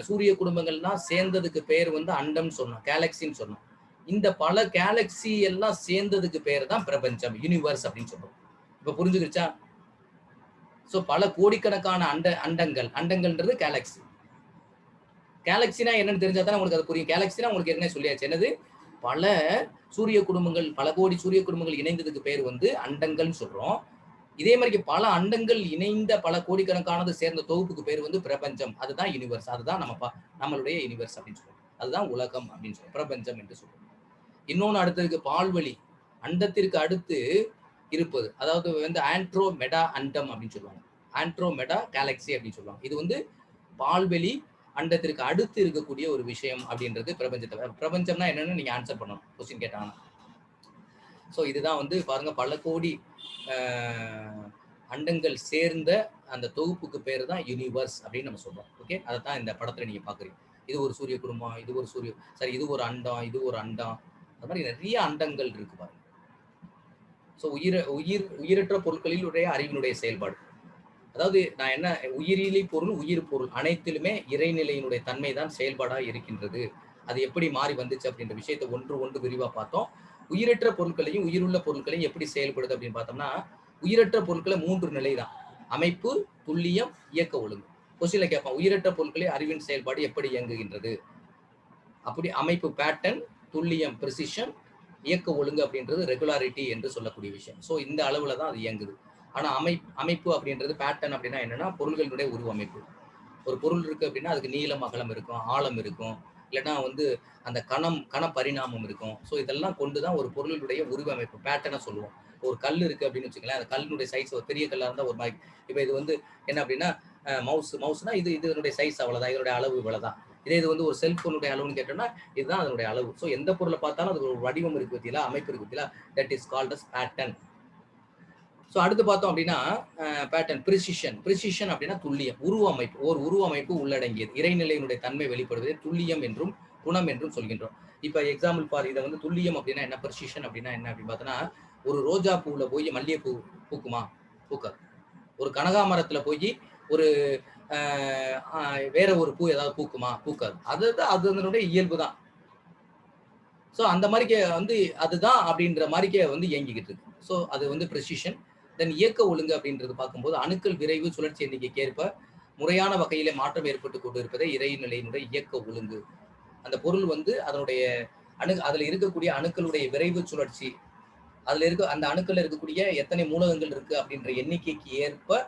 சூரிய குடும்பங்கள்லாம் சேர்ந்ததுக்கு பேர் வந்து அண்டம் சொன்னோம், கேலக்சின்னு சொன்னோம். இந்த பல கேலக்சி எல்லாம் சேர்ந்ததுக்கு பேர் தான் பிரபஞ்சம், யூனிவர்ஸ் அப்படின்னு சொல்றோம். இப்ப புரிஞ்சுக்கிச்சா? சோ பல கோடிக்கணக்கான அண்டங்கள்ன்றது கேலக்சி. கேலக்சினா என்னன்னு தெரிஞ்சா தான் உங்களுக்கு அது புரியும். கேலக்சினா உங்களுக்கு ஏற்கனவே சொல்லியாச்சு, என்னது, பல சூரிய குடும்பங்கள், பல கோடி சூரிய குடும்பங்கள் இணைந்ததுக்கு பேர் வந்து அண்டங்கள்னு சொல்றோம். இதே மாதிரி பல அண்டங்கள் இணைந்த பல கோடிக்கணக்கானது சேர்ந்த தொகுப்புக்கு பேர் வந்து பிரபஞ்சம். அதுதான் யூனிவர்ஸ். அதுதான் நம்மளுடைய யூனிவர்ஸ் அப்படின்னு சொல்றோம். அதுதான் உலகம் அப்படின்னு சொல்றோம், பிரபஞ்சம் என்று சொல்றோம். இன்னொன்னு அடுத்ததுக்கு பால்வெளி, அண்டத்திற்கு அடுத்து இருப்பது, அதாவது வந்து ஆண்ட்ரோமெடா அண்டம் அப்படின்னு சொல்லுவாங்க. ஆண்ட்ரோமெடா கேலக்சி அப்படின்னு சொல்லுவாங்க. இது வந்து பால்வெளி அண்டத்திற்கு அடுத்து இருக்கக்கூடிய ஒரு விஷயம் அப்படின்றது பிரபஞ்சத்தை. பிரபஞ்சம்னா என்னன்னு நீங்க ஆன்சர் பண்ணணும் கொஸ்டின் கேட்டாங்கன்னா. ஸோ இதுதான் வந்து பாருங்க, பல கோடி அண்டங்கள் சேர்ந்த அந்த தொகுப்புக்கு பேர் தான் யூனிவர்ஸ் அப்படின்னு நம்ம சொல்றோம். ஓகே, அதை தான் இந்த படத்துல நீங்க பாக்குறீங்க. இது ஒரு சூரிய குடும்பம், இது ஒரு இது ஒரு அண்டம், இது ஒரு அண்டம், அது மாதிரி நிறைய அண்டங்கள் இருக்கு பாருங்க. ஸோ உயிரற்ற பொருட்களில் உடைய அறிவினுடைய செயல்பாடு, அதாவது நான் என்ன, உயிரிலி பொருள் உயிர் பொருள் அனைத்திலுமே இறைநிலையினுடைய தன்மை தான் செயல்பாடா இருக்கின்றது. அது எப்படி மாறி வந்துச்சு அப்படின்ற விஷயத்தை ஒன்று விரிவா பார்த்தோம். உயிரற்ற பொருட்களையும் உயிருள்ள பொருட்களையும் எப்படி செயல்படுது அப்படின்னு பார்த்தோம்னா, உயிரற்ற பொருட்களை 3 நிலை தான்: அமைப்பு, துல்லியம், இயக்க ஒழுங்கு. கொஸ்டின்ல கேட்பான், உயிரற்ற பொருட்களை அறிவின் செயல்பாடு எப்படி இயங்குகின்றது? அப்படி அமைப்பு பேட்டர்ன், துல்லியம் பிரிசிஷன், இயக்க ஒழுங்கு அப்படின்றது ரெகுலாரிட்டி என்று சொல்லக்கூடிய விஷயம். ஸோ இந்த அளவுல தான் அது இயங்குது. ஆனா அமைப்பு அப்படின்றது, பேட்டர்ன் அப்படின்னா என்னன்னா பொருள்களுடைய உருவமைப்பு. ஒரு பொருள் இருக்கு அப்படின்னா அதுக்கு நீளம் அகலம் இருக்கும், ஆழம் இருக்கும், இல்லைன்னா வந்து அந்த கண பரிணாமம் இருக்கும். ஸோ இதெல்லாம் கொண்டுதான் ஒரு பொருளுடைய உருவமைப்பு பேட்டர்னை சொல்லுவோம். ஒரு கல் இருக்கு அப்படின்னு வச்சுக்கலாம், அந்த கல்லுடைய சைஸ் ஒரு பெரிய கல்லா இருந்தா ஒரு மாதிரி. இப்போ இது வந்து என்ன அப்படின்னா மவுஸ்னா இது இதனுடைய சைஸ் அவ்வளவுதான், இதனுடைய அளவு இவ்வளவுதான். இதே இது வந்து ஒரு செல்போனுடைய அளவுன்னு கேட்டோம்னா இதுதான் அதனுடைய அளவு. ஸோ எந்த பொருளை பார்த்தாலும் அது ஒரு வடிவம் இருக்கு பத்தியா, அமைப்பு இருக்கு பத்தியா, that is called as pattern. So அடுத்து பார்த்தோம் அப்படின்னா பேட்டர்ன் ப்ரிசிஷன் அப்படின்னா துல்லியம், உருவ அமைப்பு, ஒரு உருவ அமைப்பு உள்ளடங்கியது. இறைநிலையினுடைய தன்மை வெளிப்படுவதை துல்லியம் என்றும் குணம் என்றும் சொல்கின்றோம். இப்போ எக்ஸாம்பிள் பாரு, இதை வந்து துல்லியம் அப்படின்னா என்ன, ப்ரிசிஷன் அப்படின்னா என்ன அப்படின்னு பார்த்தோன்னா, ஒரு ரோஜா பூவில் போய் மல்லிகைப்பூ பூக்குமா? பூக்காது. ஒரு கனகாமரத்துல போய் ஒரு வேற ஒரு பூ ஏதாவது பூக்குமா? பூக்காது. அதுதான் அது அதனுடைய இயல்பு தான். ஸோ அந்த மாதிரிக்கே வந்து அதுதான் அப்படின்ற மாதிரிக்கே வந்து இயங்கிக்கிட்டு இருக்கு. ஸோ அது வந்து ப்ரெசிஷன். தென் இயக்க ஒழுங்கு அப்படின்றது பார்க்கும்போது அணுக்கள் விரைவு சுழற்சி எண்ணிக்கைக்கு ஏற்ப முறையான வகையிலே மாற்றம் ஏற்பட்டு கொண்டு இருப்பதே இறைநிலையினுடைய இயக்க ஒழுங்கு. அந்த பொருள் வந்து அதனுடைய அதுல இருக்கக்கூடிய அணுக்களுடைய விரைவு சுழற்சி, அதுல இருக்க அந்த அணுக்கள் இருக்கக்கூடிய எத்தனை மூலகங்கள் இருக்கு அப்படின்ற எண்ணிக்கைக்கு ஏற்ப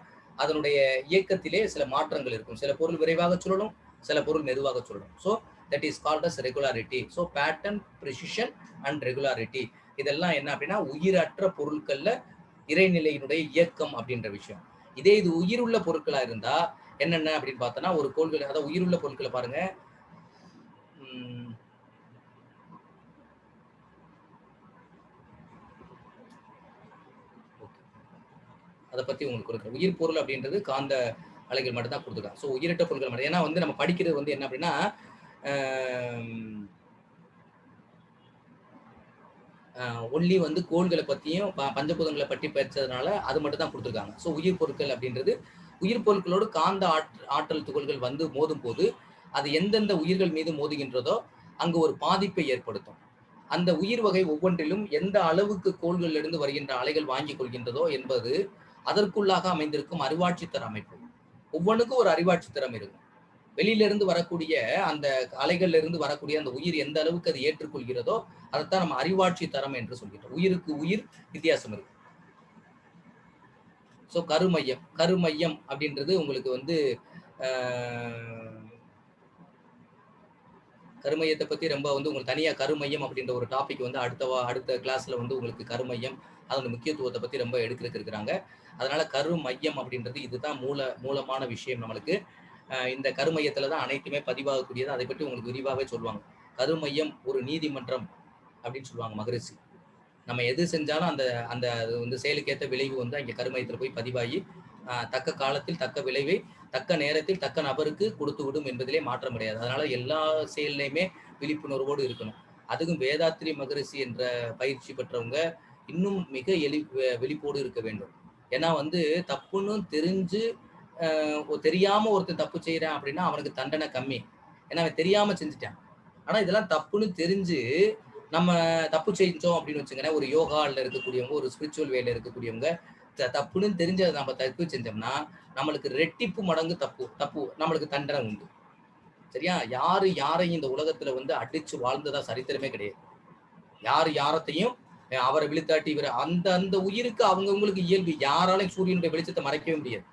அதனுடைய இயக்கத்திலே சில மாற்றங்கள் இருக்கும். சில பொருள் விரைவாக சுழலும், சில பொருள் மெதுவாக சுழலும். So that is called as regularity. So pattern, precision and regularity இதெல்லாம் என்ன அப்படின்னா உயிரற்ற பொருட்கள்ல இறைநிலையினுடைய இயக்கம் அப்படின்ற விஷயம். இதே இது உயிருள்ள பொருட்களா இருந்தா என்னென்ன அப்படின்னு பார்த்தோன்னா, ஒரு கோள்கள், அதாவது உயிருள்ள பொருட்களை பாருங்க, அதை பத்தி உங்களுக்கு கொடுக்குறேன். உயிர் பொருள் அப்படின்றது காந்த அலைகள் மட்டும் தான் கொடுத்துருக்காங்க. ஸோ உயிரற்ற பொருட்கள் மட்டும். ஏன்னா வந்து நம்ம படிக்கிறது வந்து என்ன அப்படின்னா ஒன்லி வந்து கோள்களை பற்றியும் பஞ்சபூதங்களை பற்றி பேசுறதுனால அது மட்டும் தான் கொடுத்துருக்காங்க. ஸோ உயிர் பொருட்கள் அப்படின்றது உயிர் பொருட்களோடு காந்த ஆற்றல் துகள்கள் வந்து மோதும் போது அது எந்தெந்த உயிர்கள் மீது மோதுகின்றதோ அங்கு ஒரு பாதிப்பை ஏற்படுத்தும். அந்த உயிர் வகை ஒவ்வொன்றிலும் எந்த அளவுக்கு கோள்களிலிருந்து வருகின்ற அலைகள் வாங்கிக் கொள்கின்றதோ என்பது அதற்குள்ளாக அமைந்திருக்கும் அறிவாட்சி தர அமைப்பு. ஒவ்வொன்றுக்கும் ஒரு அறிவாட்சி திறம் இருக்கும். வெளியிலிருந்து வரக்கூடிய அந்த அலைகள்ல இருந்து வரக்கூடிய அந்த உயிர் எந்த அளவுக்கு அது ஏற்றுக்கொள்கிறதோ அதைத்தான் நம்ம அறிவாட்சி தரம் என்று சொல்கின்றோம். உயிருக்கு உயிர் வித்தியாசம் இருக்கு. ஸோ கருமையம் அப்படின்றது உங்களுக்கு வந்து கருமையத்தை பத்தி ரொம்ப வந்து உங்களுக்கு தனியா கருமையம் அப்படின்ற ஒரு டாபிக் வந்து அடுத்த கிளாஸ்ல வந்து உங்களுக்கு கருமையம் அதோட முக்கியத்துவத்தை பத்தி ரொம்ப எடுக்கிறதுக்கு இருக்கிறாங்க. அதனால கருமையம் அப்படின்றது இதுதான் மூலமான விஷயம். நம்மளுக்கு இந்த கருமையத்துல தான் அனைத்துமே பதிவாகக்கூடியது. அதை பற்றி உங்களுக்கு விரிவாகவே சொல்லுவாங்க. கருமையம் ஒரு நீதிமன்றம் அப்படின்னு சொல்லுவாங்க மகரிஷி. நம்ம எது செஞ்சாலும் அந்த அந்த வந்து செயலுக்கேற்ற விளைவு வந்து அங்கே கருமையத்தில் போய் பதிவாகி தக்க காலத்தில் தக்க விளைவை தக்க நேரத்தில் தக்க நபருக்கு கொடுத்து விடும் என்பதிலே மாற்றம் கிடையாது. அதனால எல்லா செயல்லையுமே விழிப்புணர்வோடு இருக்கணும். அதுக்கும் வேதாத்ரி மகரிஷி என்ற பயிற்சி பெற்றவங்க இன்னும் மிக விழிப்போடு இருக்க வேண்டும். ஏன்னா வந்து தப்புன்னு தெரிஞ்சு தெரியாம ஒருத்தன் தப்பு செய்யறான் அப்படின்னா அவனுக்கு தண்டனை கம்மி. ஏன்னா அவன் தெரியாம செஞ்சுட்டான். ஆனா இதெல்லாம் தப்புன்னு தெரிஞ்சு நம்ம தப்பு செஞ்சோம் அப்படின்னு வச்சுக்கோங்க, ஒரு யோகால இருக்கக்கூடியவங்க, ஒரு ஸ்பிரிச்சுவல் வேல இருக்கக்கூடியவங்க தப்புன்னு தெரிஞ்சு அதை நம்ம தப்பு செஞ்சோம்னா நம்மளுக்கு ரெட்டிப்பு மடங்கு தப்பு நம்மளுக்கு தண்டனை உண்டு. சரியா? யாரையும் இந்த உலகத்துல வந்து அடிச்சு வாழ்ந்ததா சரித்திரமே கிடையாது. யாரத்தையும் அவரை விழுத்தாட்டி இவர் அந்த உயிருக்கு அவங்கவுங்களுக்கு இயல்பு. யாராலையும் சூரியனுடைய வெளிச்சத்தை மறைக்கவே முடியாது.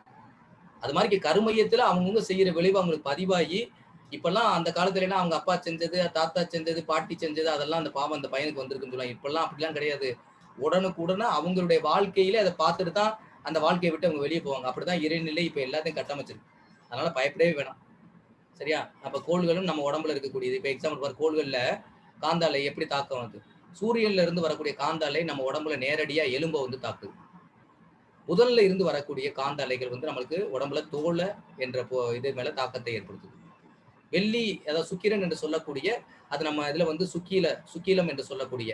அது மாதிரி கருமையத்துல அவங்கவுங்க செய்யற விளைவு அவங்களுக்கு பதிவாகி இப்பெல்லாம் அந்த காலத்துல எல்லாம் அவங்க அப்பா செஞ்சது, தாத்தா செஞ்சது, பாட்டி செஞ்சது அதெல்லாம் அந்த பாவம் அந்த பையனுக்கு வந்திருக்குன்னு சொல்லலாம். இப்பெல்லாம் அப்படிலாம் கிடையாது. உடனுக்குடனே அவங்களுடைய வாழ்க்கையில அதை பார்த்துட்டு தான் அந்த வாழ்க்கையை விட்டு அவங்க வெளியே போவாங்க. அப்படிதான் இறைநிலை இப்ப எல்லாத்தையும் கட்டமைச்சிருக்கு. அதனால பயப்படவே வேணாம். சரியா? அப்ப கோள்களும் நம்ம உடம்புல இருக்கக்கூடியது. இப்ப எக்ஸாம்பிள் பாரு, கோள்கள்ல காந்தாலை எப்படி தாக்கம் வந்து சூரியன்ல இருந்து வரக்கூடிய காந்தாலை நம்ம உடம்புல நேரடியா எலும்பை வந்து தாக்குது. முதல்ல இருந்து வரக்கூடிய காந்த அலைகள் வந்து நம்மளுக்கு உடம்புல தோலை என்ற இது மேல தாக்கத்தை ஏற்படுத்துது. வெள்ளி, அதாவது சுக்கிரன் என்று சொல்லக்கூடிய அது நம்ம இதுல வந்து சுக்கீலம் என்று சொல்லக்கூடிய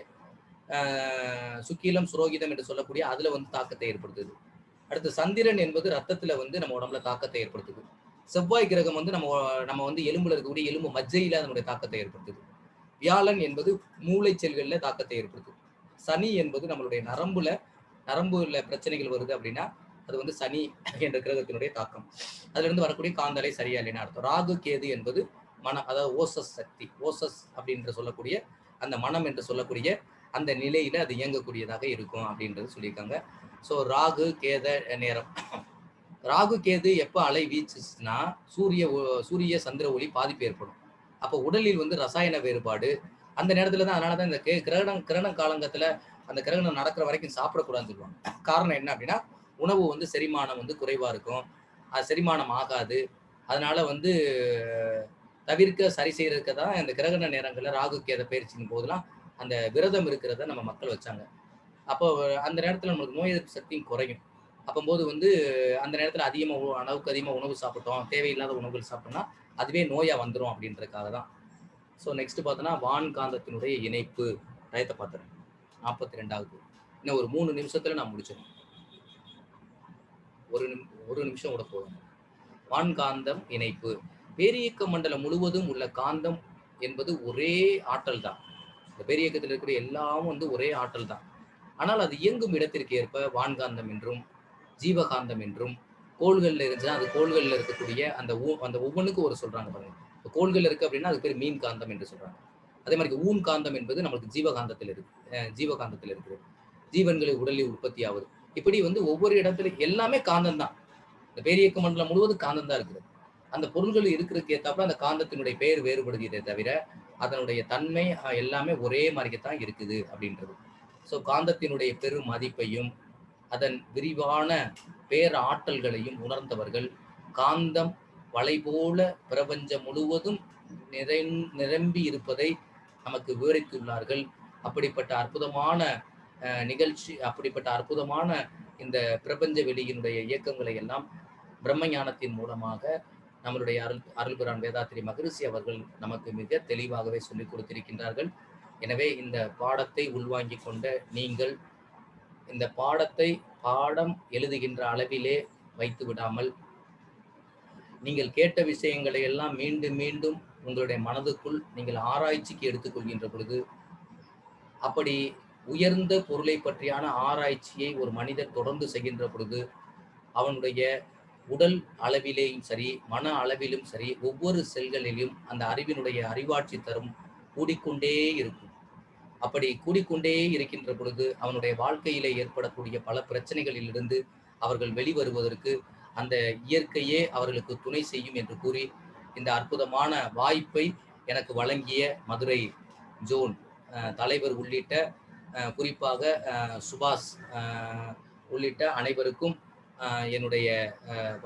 சுக்கீலம் சுரோகிதம் என்று சொல்லக்கூடிய அதுல வந்து தாக்கத்தை ஏற்படுத்துது. அடுத்து சந்திரன் என்பது ரத்தத்துல வந்து நம்ம உடம்புல தாக்கத்தை ஏற்படுத்துது. செவ்வாய் கிரகம் வந்து நம்ம வந்து எலும்புல இருக்கக்கூடிய எலும்பு மஜ்ஜையில அதனுடைய தாக்கத்தை ஏற்படுத்துது. வியாழன் என்பது மூளை செல்கள்ல தாக்கத்தை ஏற்படுத்துது. சனி என்பது நம்மளுடைய நரம்புல பிரச்சனைகள் வருது அப்படின்னா அது வந்து சனி என்ற கிரகத்தினுடைய தாக்கம். அதுல இருந்து வரக்கூடிய காந்தலை சரியா இல்லைன்னு அர்த்தம். ராகு கேது என்பது மனம், அதாவது ஓசஸ் சக்தி, ஓசஸ் அப்படின்ற சொல்லக்கூடிய அந்த மனம் என்று சொல்லக்கூடிய அந்த நிலையில அது இயங்கக்கூடியதாக இருக்கும் அப்படின்றது சொல்லியிருக்காங்க. ஸோ ராகு கேத நேரம், ராகு கேது எப்ப அலை வீச்சுன்னா சூரிய சந்திர ஒளி பாதிப்பு ஏற்படும். அப்போ உடலில் வந்து ரசாயன வேறுபாடு அந்த நேரத்துல தான். அதனாலதான் இந்த கிரண காலங்கத்துல அந்த கிரகணம் நடக்கிற வரைக்கும் சாப்பிடக்கூடாதுன்னு சொல்லுவாங்க. காரணம் என்ன அப்படின்னா உணவு வந்து செரிமானம் வந்து குறைவா இருக்கும், அது செரிமானம் ஆகாது. அதனால வந்து தவிர்க்க சரி செய்யறதுக்கு தான் இந்த கிரகண நேரங்கள்ல ராகு கேத பயிற்சியின் போதெல்லாம் அந்த விரதம் இருக்கிறத நம்ம மக்கள் வச்சாங்க. அப்போ அந்த நேரத்துல நம்மளுக்கு நோய் எதிர்ப்பு சக்தியும் குறையும். அப்பம்போது வந்து அந்த நேரத்துல அளவுக்கு அதிகமா உணவு சாப்பிட்டோம், தேவையில்லாத உணவுகள் சாப்பிட்டோம்னா அதுவே நோயா வந்துரும் அப்படின்றதுக்காக தான். ஸோ நெக்ஸ்ட் பார்த்தோன்னா வான்காந்தத்தினுடைய இணைப்பு டயத்தை பார்த்துறேன். 42வது. இன்னும் ஒரு 3 நிமிஷத்துல நான் முடிச்சிடுறேன். ஒரு நிமிஷம் கூட போதும். வான்காந்தம் இணைப்பு. பேரியக்க மண்டலம் முழுவதும் உள்ள காந்தம் என்பது ஒரே ஆற்றல் தான். இந்த பேரியக்கத்தில் இருக்கிற எல்லாம் வந்து ஒரே ஆற்றல் தான். ஆனால் அது இயங்கும் இடத்திற்கு ஏற்ப வான்காந்தம் என்றும் ஜீவகாந்தம் என்றும் கோள்கள்ல இருந்துச்சுன்னா அது கோள்கள்ல இருக்கக்கூடிய அந்த ஒவ்வொன்றுக்கும் ஒரு சொல்றாங்க பாருங்க. இப்போ கோள்கள் இருக்கு அப்படின்னா அது பேர் மீன் காந்தம் என்று சொல்றாங்க. அதே மாதிரி ஊன் காந்தம் என்பது நம்மளுக்கு ஜீவகாந்தத்தில் இருக்குது. ஜீவன்களை உடலில் உற்பத்தி ஆகுது. இப்படி வந்து ஒவ்வொரு இடத்துல எல்லாமே காந்தம் தான். இந்த பேரியக்க மண்டலம் முழுவதும் காந்தம் தான் இருக்குது. அந்த பொருள்கள் இருக்கிறதுக்கு ஏற்றாப்புல அந்த காந்தத்தினுடைய பெயர் வேறுபடுகிறதே தவிர அதனுடைய தன்மை எல்லாமே ஒரே மாதிரிதான் இருக்குது அப்படின்றது. ஸோ காந்தத்தினுடைய பெரும் மதிப்பையும் அதன் விரிவான பேர் ஆற்றல்களையும் உணர்ந்தவர்கள் காந்தம் வலை போல பிரபஞ்சம் முழுவதும் நிரம்பி இருப்பதை நமக்கு விவரித்துள்ளார்கள். அப்படிப்பட்ட அற்புதமான நிகழ்ச்சி, அப்படிப்பட்ட அற்புதமான இந்த பிரபஞ்ச வெளியினுடைய இயக்கங்களை எல்லாம் பிரம்ம ஞானத்தின் மூலமாக நம்மளுடைய அருள்புரான் வேதாத்திரி மகரிஷி அவர்கள் நமக்கு மிக தெளிவாகவே சொல்லிக் கொடுத்திருக்கின்றார்கள். எனவே இந்த பாடத்தை உள்வாங்கிக் கொண்ட நீங்கள் இந்த பாடம் எழுதுகின்ற அளவிலே வைத்து விடாமல் நீங்கள் கேட்ட விஷயங்களை எல்லாம் மீண்டும் மீண்டும் உங்களுடைய மனதுக்குள் நீங்கள் ஆராய்ச்சிக்கு எடுத்துக்கொள்கின்ற பொழுது, அப்படி உயர்ந்த பொருளை பற்றியான ஆராய்ச்சியை ஒரு மனிதர் தொடர்ந்து செய்கின்ற பொழுது அவனுடைய உடல் அளவிலேயும் சரி, மன அளவிலும் சரி, ஒவ்வொரு செல்களிலும் அந்த அறிவினுடைய அறிவாட்சி தரும் கூடிக்கொண்டே இருக்கும். அப்படி கூடிக்கொண்டே இருக்கின்ற பொழுது அவனுடைய வாழ்க்கையிலே ஏற்படக்கூடிய பல பிரச்சனைகளிலிருந்து அவர்கள் வெளிவருவதற்கு அந்த இயற்கையே அவர்களுக்கு துணை செய்யும் என்று கூறி இந்த அற்புதமான வாய்ப்பை எனக்கு வழங்கிய மதுரை ஜோன் தலைவர் உள்ளிட்ட குறிப்பாக சுபாஷ் உள்ளிட்ட அனைவருக்கும் என்னுடைய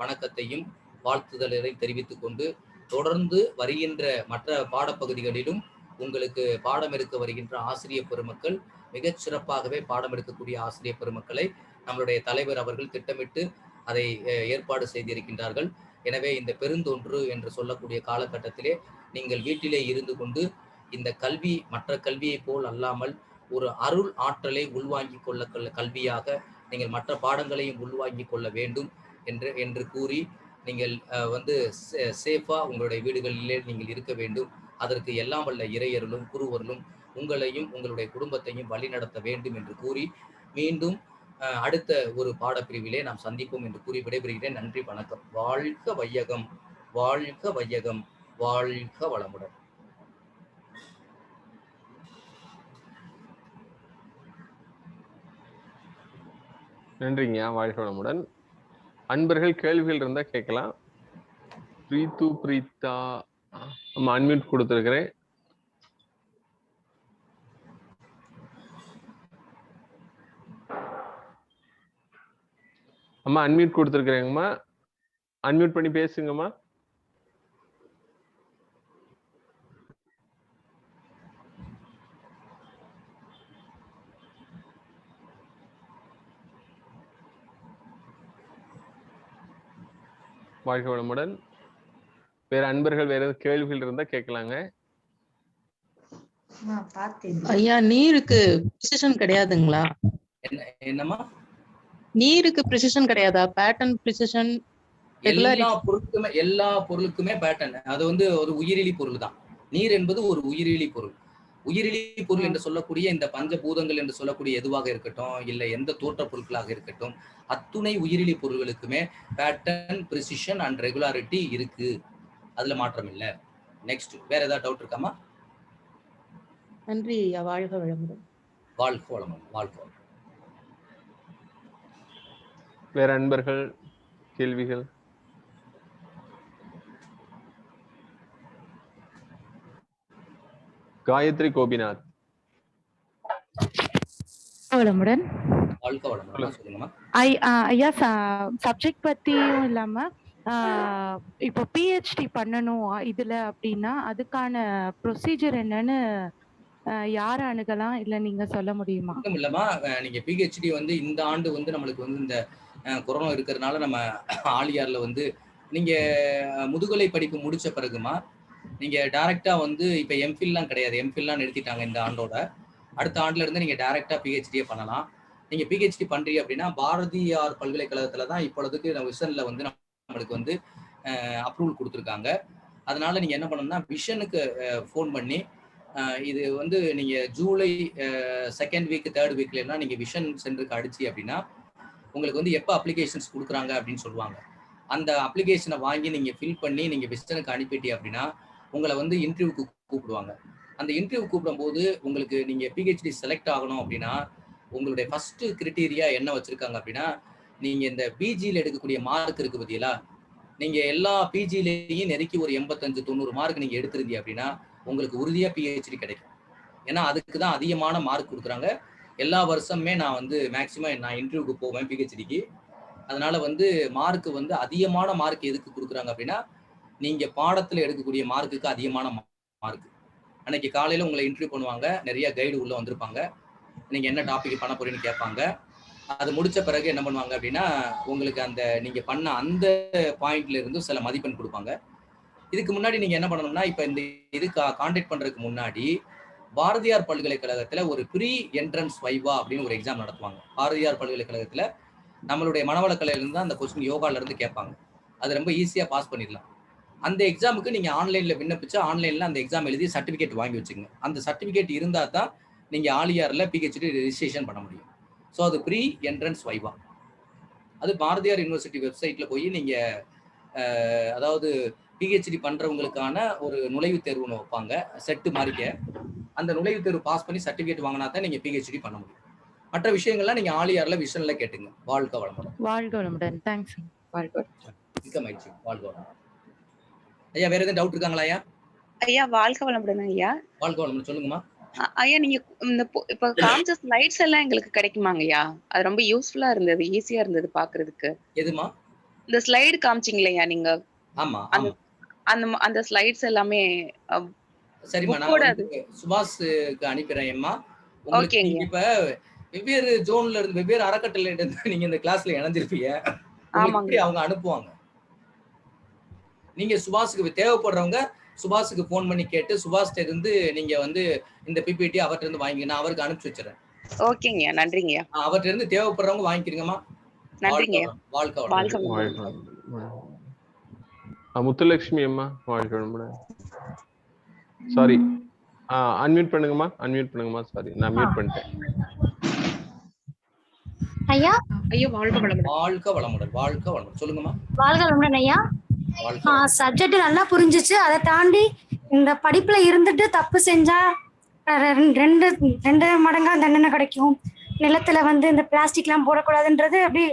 வணக்கத்தையும் வாழ்த்துதலை தெரிவித்துக் கொண்டு தொடர்ந்து வருகின்ற மற்ற பாடப்பகுதிகளிலும் உங்களுக்கு பாடம் எடுக்க வருகின்ற ஆசிரியர் பெருமக்கள் மிகச் சிறப்பாகவே பாடம் எடுக்கக்கூடிய ஆசிரியர் பெருமக்களை நம்மளுடைய தலைவர் அவர்கள் திட்டமிட்டு அதை ஏற்பாடு செய்திருக்கின்றார்கள். எனவே இந்த பெருந்தொன்று என்று சொல்லக்கூடிய காலகட்டத்திலே நீங்கள் வீட்டிலே இருந்து கொண்டு இந்த கல்வி மற்ற கல்வியை போல் அல்லாமல் ஒரு அருள் ஆற்றலை உள்வாங்கிக் கொள்ள கல்வியாக நீங்கள் மற்ற பாடங்களையும் உள்வாங்கிக் கொள்ள வேண்டும் என்று கூறி நீங்கள் வந்து சேஃபா உங்களுடைய வீடுகளிலே நீங்கள் இருக்க வேண்டும். அதற்கு எல்லாம் வல்ல இறையருளும் குருவருளும் உங்களையும் உங்களுடைய குடும்பத்தையும் வழிநடத்த வேண்டும் என்று கூறி மீண்டும் அடுத்த ஒரு பாடப்பிரிவிலே நாம் சந்திப்போம் என்று கூறி விடைபெறுகிறேன். நன்றி, வணக்கம். வாழ்க வையகம், வாழ்க வையகம், வாழ்க வளமுடன். நன்றிங்க, வாழ்க வளமுடன். அன்பர்கள் கேள்விகள் இருந்தா கேட்கலாம். பிரீதா நம்ம அன்மியூட் கொடுத்துருக்கிறேன். அம்மா அன்மியூட் கொடுத்துருக்கிறேங்கம்மா, அன்மியூட் பண்ணி பேசுங்கம்மா. வாழ்க வளமுடன். வேற அன்பர்கள் வேற ஏதாவது கேள்விகள் இருந்தா கேட்கலாங்க. ஐயா, நீருக்கு பிரிசிஷன் கிடையாதுங்களா? என்னமா? நீருக்கு பிரிசிஷன் கிடையாதா? பேட்டர்ன் பிரிசிஷன் எல்லா பொருளுக்குமே பேட்டர்ன். அது வந்து ஒரு உயிரிலி பொருள் தான். நீர் என்பது ஒரு உயிரிலி பொருள். உயிரிலி பொருள் என்று சொல்லக்கூடிய இந்த பஞ்சபூதங்கள் என்று சொல்லக்கூடிய எதுவாக இருக்கட்டும், இல்லை எந்த தோற்ற பொருட்களாக இருக்கட்டும், அத்துணை உயிரிலி பொருள்களுக்குமே பேட்டர்ன், பிரிசிஷன் அண்ட் ரெகுலாரிட்டி இருக்கு. அதுல மாற்றம் இல்லை. நெக்ஸ்ட் வேற ஏதாவது டவுட் இருக்காமா? நன்றி ஐயா, வாழ்க வளமுடன். வாழ்க வளமுடன், வாழ்க வளமுடன். வேற அன்பர்கள் கேள்விகள்? காயத்ரி கோபிநாத். வளமுடன். வாழ்க வளமுடன், சொல்லுங்கம்மா. ஐயா, சப்ஜெக்ட் பத்தியும் இல்லாம இப்போ பிஹெச்டி பண்ணணும் இதுல அப்படின்னா அதுக்கான ப்ரொசீஜர் என்னன்னு யார அணுகலாம்? இல்ல நீங்க சொல்ல முடியுமா? ஒண்ணும் இல்லம்மா. நீங்க பிஹெச்டி வந்து இந்த ஆண்டு வந்து நம்மளுக்கு வந்து இந்த கொரோனா இருக்கிறதுனால நம்ம ஆலியார்ல வந்து நீங்க முதுகலை படிப்பு முடிச்ச பிறகுமா நீங்க டைரக்டா வந்து இப்ப எம்ஃபில்லாம் கிடையாது. எம்ஃபில்லாம் நிறுத்திட்டாங்க இந்த ஆண்டோட. அடுத்த ஆண்டுல இருந்து நீங்க டைரக்டா பிஹெச்டியே பண்ணலாம். நீங்க பிஹெச்டி பண்றீங்க அப்படின்னா பாரதியார் பல்கலைக்கழகத்துல தான் இப்பொழுதுக்கு விஷன்ல வந்து நம்மளுக்கு வந்து அப்ரூவல் கொடுத்துருக்காங்க. அதனால நீங்க என்ன பண்ணணும்னா விஷனுக்கு ஃபோன் பண்ணி இது வந்து நீங்க ஜூலை 2nd வீக் 3rd வீக்லாம் நீங்க விஷன் சென்டருக்கு அடிச்சு அப்படின்னா உங்களுக்கு வந்து எப்போ அப்ளிகேஷன்ஸ் கொடுக்குறாங்க அப்படின்னு சொல்லுவாங்க. அந்த அப்ளிகேஷனை வாங்கி நீங்க ஃபில் பண்ணி நீங்க விஷனுக்கு அனுப்பிட்டீங்க அப்படின்னா உங்களை வந்து இன்டர்வியூக்கு கூப்பிடுவாங்க. அந்த இன்டர்வியூ கூப்பிடும்போது உங்களுக்கு நீங்க பிஹெச்டி செலக்ட் ஆகணும் அப்படின்னா உங்களுடைய ஃபர்ஸ்ட் கிரிட்டீரியா என்ன வச்சிருக்காங்க அப்படின்னா நீங்க இந்த பிஜியில் எடுக்கக்கூடிய மார்க் இருக்கு பத்தியலா நீங்க எல்லா பிஜிலையும் நெருக்கி ஒரு 85-90 மார்க் நீங்க எடுத்திருந்தீங்க அப்படின்னா உங்களுக்கு உறுதியா பிஹெச்டி கிடைக்கும். ஏன்னா அதுக்கு தான் அதிகமான மார்க் கொடுக்குறாங்க. எல்லா வருஷமுமே நான் வந்து மேக்சிமம் நான் இன்டர்வியூக்கு போவேன் பிஹெச்டிக்கு. அதனால வந்து மார்க் வந்து அதிகமான மார்க் எதுக்கு கொடுக்குறாங்க அப்படின்னா நீங்க பாடத்துல எடுக்கக்கூடிய மார்க்குக்கு அதிகமான மார்க். அன்னைக்கு காலையில உங்களை இன்டர்வியூ பண்ணுவாங்க. நிறைய கைடு உள்ள வந்திருப்பாங்க. நீங்க என்ன டாபிக் பண்ண போறீங்கன்னு கேட்பாங்க. அது முடிச்ச பிறகு என்ன பண்ணுவாங்க அப்படின்னா உங்களுக்கு அந்த நீங்க பண்ண அந்த பாயிண்ட்ல இருந்து சில மதிப்பெண் கொடுப்பாங்க. இதுக்கு முன்னாடி நீங்க என்ன பண்ணணும்னா இப்ப இந்த இது கான்டாக்ட் பண்றதுக்கு முன்னாடி பாரதியார் பல்கலைக்கழகத்துல ஒரு ப்ரீ என்ட்ரன்ஸ் வைவா அப்படின்னு ஒரு எக்ஸாம் நடத்துவாங்க. பாரதியார் பல்கலைக்கழகத்துல நம்மளுடைய மனவளக்கலையில இருந்து அந்த கொஸ்டின் யோகால இருந்து கேட்பாங்க. அது ரொம்ப ஈஸியா பாஸ் பண்ணிடலாம். அந்த எக்ஸாமுக்கு நீங்க ஆன்லைன்ல விண்ணப்பிச்சு ஆன்லைன்ல அந்த எக்ஸாம் எழுதி சர்டிபிகேட் வாங்கி வச்சுங்க. அந்த சர்டிபிகேட் இருந்தா தான் நீங்க ஆலியார்ல பிஹெச்டி ரெஜிஸ்ட்ரேஷன் பண்ண முடியும். ஸோ அது ப்ரீ என்ட்ரன்ஸ் வைவா. அது பாரதியார் யூனிவர்சிட்டி வெப்சைட்ல போய் நீங்க அதாவது பிஹெச்டி பண்றவங்களுக்கான ஒரு நுழைவுத் தேர்வுன்னு வைப்பாங்க. செட்டு மாறிக்க அந்த நுழைவுத் தேர்வு பாஸ் பண்ணி சர்டிபிகேட் வாங்கினா தான் நீங்க பிஹெச்டி பண்ண முடியும். மற்ற விஷயங்கள்லாம் நீங்க ஆலியார்ல விஷன்ல கேட்டுங்க. வாழ்க வளமுடன். வாழ்க வளமுடன். தேங்க்ஸ். வாழ்க வளமுடன். மிக்க மகிழ்ச்சி. வாழ்க வளமுடன். ஐயா வேற எதுவும் டவுட் இருக்காங்களா ஐயா? ஐயா வாழ்க வளமுடன் ஐயா. வாழ்க வளமுடன் சொல்லுங்கம்மா. ஐயா நீங்க இந்த இப்ப காமிச்ச ஸ்லைட்ஸ் எல்லாம் எங்களுக்கு கிடைக்குமாங்க ஐயா? அது ரொம்ப யூஸ்ஃபுல்லா இருந்தது, ஈஸியா இருந்தது பாக்குறதுக்கு. எதுமா? இந்த ஸ்லைடு காமிச்சீங்களா நீங்க? ஆமா அந்த அந்த ஸ்லைட்ஸ் எல்லாமே சரிம்மா நான் வந்து சுபாஷ்க்கு அனுப்பிடுறேன்மா. உங்களுக்கு இப்ப வெவ்வேறு ஜோன்ல இருந்து வெவ்வேறு அறக்கட்டளை இருந்து நீங்க இந்த கிளாஸ்ல இணைஞ்சிருப்பீங்க. உங்களுக்கு அவங்க அனுப்புவாங்க. நீங்க சுபாஷ்க்கு தேவைப்படுறவங்க சுபாஷ்க்கு போன் பண்ணி கேட்டு சுபாஷ்ட இருந்து நீங்க வந்து இந்த பிபிடி அவர்ட்ட இருந்து வாங்கி நான் அவருக்கு அனுப்பிச்சு வச்சிரேன். ஓகேங்க நன்றிங்க. அவர்ட்ட இருந்து தேவைப்படுறவங்க வாங்கிக்கிறீங்கம்மா. நன்றிங்க. வாழ்க வளமுடன். முத்துலட்சுமி அம்மா வாழ்க வளமுடன். சாரி அன்மியூட் பண்ணுங்கம்மா. சாரி நான் மியூட் பண்ணிட்டேன். ஐயா ஐயா வாழ்க வளமுடன். வாழ்க வளமுடன் சொல்லுங்கம்மா. வாழ்க வளமுடன் ஐயா. சப்ஜெக்ட் நல்லா புரிஞ்சிச்சு. அதை தாண்டி இந்த படிப்புல இருந்துட்டு தப்பு செஞ்சா 2 மடங்கா தண்டனை கிடைக்கும். நிலத்துல வந்து இந்த பிளாஸ்டிக் எல்லாம் போடக்கூடாதுன்றது அப்படி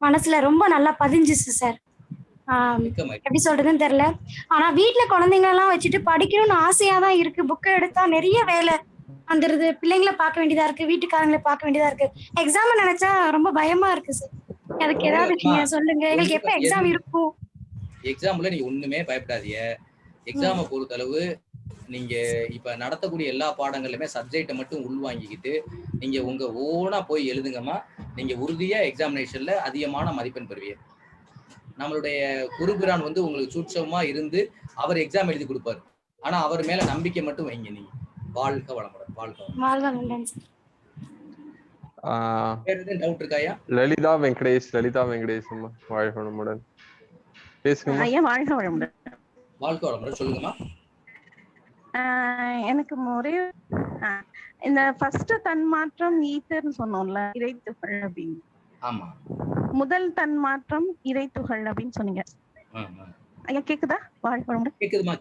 மனசுல ரொம்ப நல்லா பதிஞ்சிச்சு சார். எப்படி சொல்றதுன்னு தெரியல. ஆனா வீட்டுல குழந்தைங்க எல்லாம் வச்சுட்டு படிக்கணும்னு ஆசையா தான் இருக்கு. புக்கை எடுத்தா நிறைய வேலை வந்துருது. பிள்ளைங்களை பார்க்க வேண்டியதா இருக்கு, வீட்டுக்காரங்களை பார்க்க வேண்டியதா இருக்கு. எக்ஸாம் நினைச்சா ரொம்ப பயமா இருக்கு சார். அதுக்கு ஏதாவது நீங்க சொல்லுங்க. எங்களுக்கு எப்ப எக்ஸாம் இருக்கும்? எக்ஸாம்ல நீங்க ஒண்ணுமே பயப்படாதீங்க. எக்ஸாமை பொறுத்தளவு நீங்க இப்ப நடத்தக்கூடிய எல்லா பாடங்களுமே சப்ஜெக்டை மட்டும் உள்வாங்கிக்கிட்டு நீங்க உங்க ஓனா போய் எழுதுங்கம்மா. நீங்க உறுதியா எக்ஸாமினேஷன்ல அதிகமான மதிப்பெண் பெறுவீங்க. நம்மளுடைய குருபிரான் வந்து உங்களுக்கு சூட்சமா இருந்து அவர் எக்ஸாம் எழுதி கொடுப்பாரு. ஆனா அவர் மேல நம்பிக்கை மட்டும் வைங்க. நீங்க வாழ்க வளமுடன். வேற எதுவும் டவுட் இருக்காயா? லலிதா வெங்கடேஷ் அம்மா வாழ்க வளமுடன். பேசுங்கம்மா. ஐயா வாழ்க வளமுடன். வாழ்க வளமுடன் சொல்லுங்கம்மா. எனக்கு ஒரே இந்த ஃபர்ஸ்ட் தன்மாற்றம் ஈத்தர்னு சொன்னோம்ல, இறைத்துகள் அப்படின்னு. ஆமா. முதல் தன்மாற்றம் இறைத்துகள் அப்படின்னு சொன்னீங்க ஐயா. கேக்குதா? வாழ்க வளமுடன். கேக்குதுமா.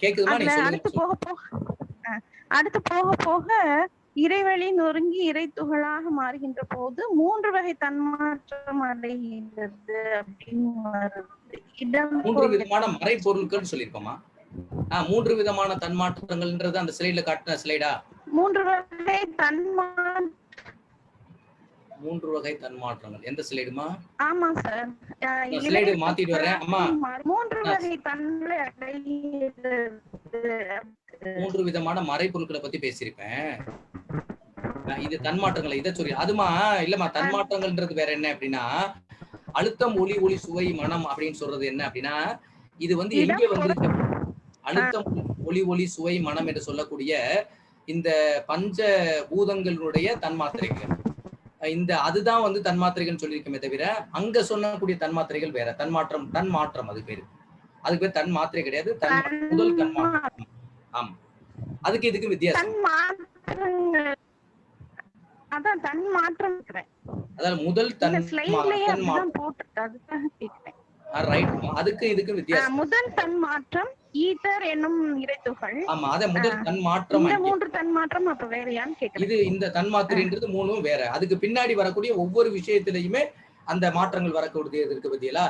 அடுத்து போக போக இறைவழி நொறுங்கி இறைத்துகளாக மாறுகின்ற போது 3 வகை தன்மாற்றம் அடைகிறது அப்படின்னு வருது. 3 விதமான மறைபொருட்கள் சொல்லிருக்கோமா? 3 விதமான தன்மாற்றங்கள்ன்றது அந்த ஸ்லைட்ல காட்டின ஸ்லைடா? 3 வகை தன்மாற்றம் 3 வகை தன்மாற்றங்கள். எந்த ஸ்லைடுமா? ஆமா சார். நான் ஸ்லைடு மாத்திட்டு வரேன். அம்மா 3 வகை தன்மை அடைகிறது. 3 விதமான மறைபொருட்களை பத்தி பேசியிருப்பேன். இது தன்மாற்றங்கள் இதை சொல்லி அதுமா இல்லம்மா, தன்மாற்றங்கள்ன்றது வேற என்ன அப்படின்னா, அழுத்தம், ஒளி, ஒளி, சுவை, மனம் அப்படின்னு சொல்றது என்ன அப்படின்னா, இது வந்து எங்கே வந்து அழுத்தம், ஒளி, ஒளி, சுவை, மனம் என்று சொல்லக்கூடிய இந்த பஞ்ச பூதங்களுடைய தன்மாத்திரைகள். இந்த அதுதான் வந்து தன்மாத்திரைகள் சொல்லியிருக்கமே தவிர, அங்க சொல்லக்கூடிய தன்மாத்திரைகள் வேற. தன்மாற்றம் அது பேரு. அதுக்கு பேர் தன்மாத்திரை கிடையாது. முதல் தன்மாற்றம். ஆமா, அதுக்கு இதுக்கு வித்தியாசம். அதான் தன்மாற்றம். அதாவது முதல் அதுக்கு இதுக்கு வித்தியாசம். முதல் தன்மாற்றம் ஈதர் என்னும் இறைத்துகள். ஆமா, அத முதல் தன்மாற்றம். இந்த 3 தன்மாற்றம் அப்ப வேறயான்னு கேக்குறேன். இது இந்த தன்மாத்திரைன்றது 3ம் வேற. அதுக்கு பின்னாடி வரக்கூடிய ஒவ்வொரு விஷயத்திலயுமே அந்த மாற்றங்கள் வரக்கூடியது இருக்கு பத்தியலா.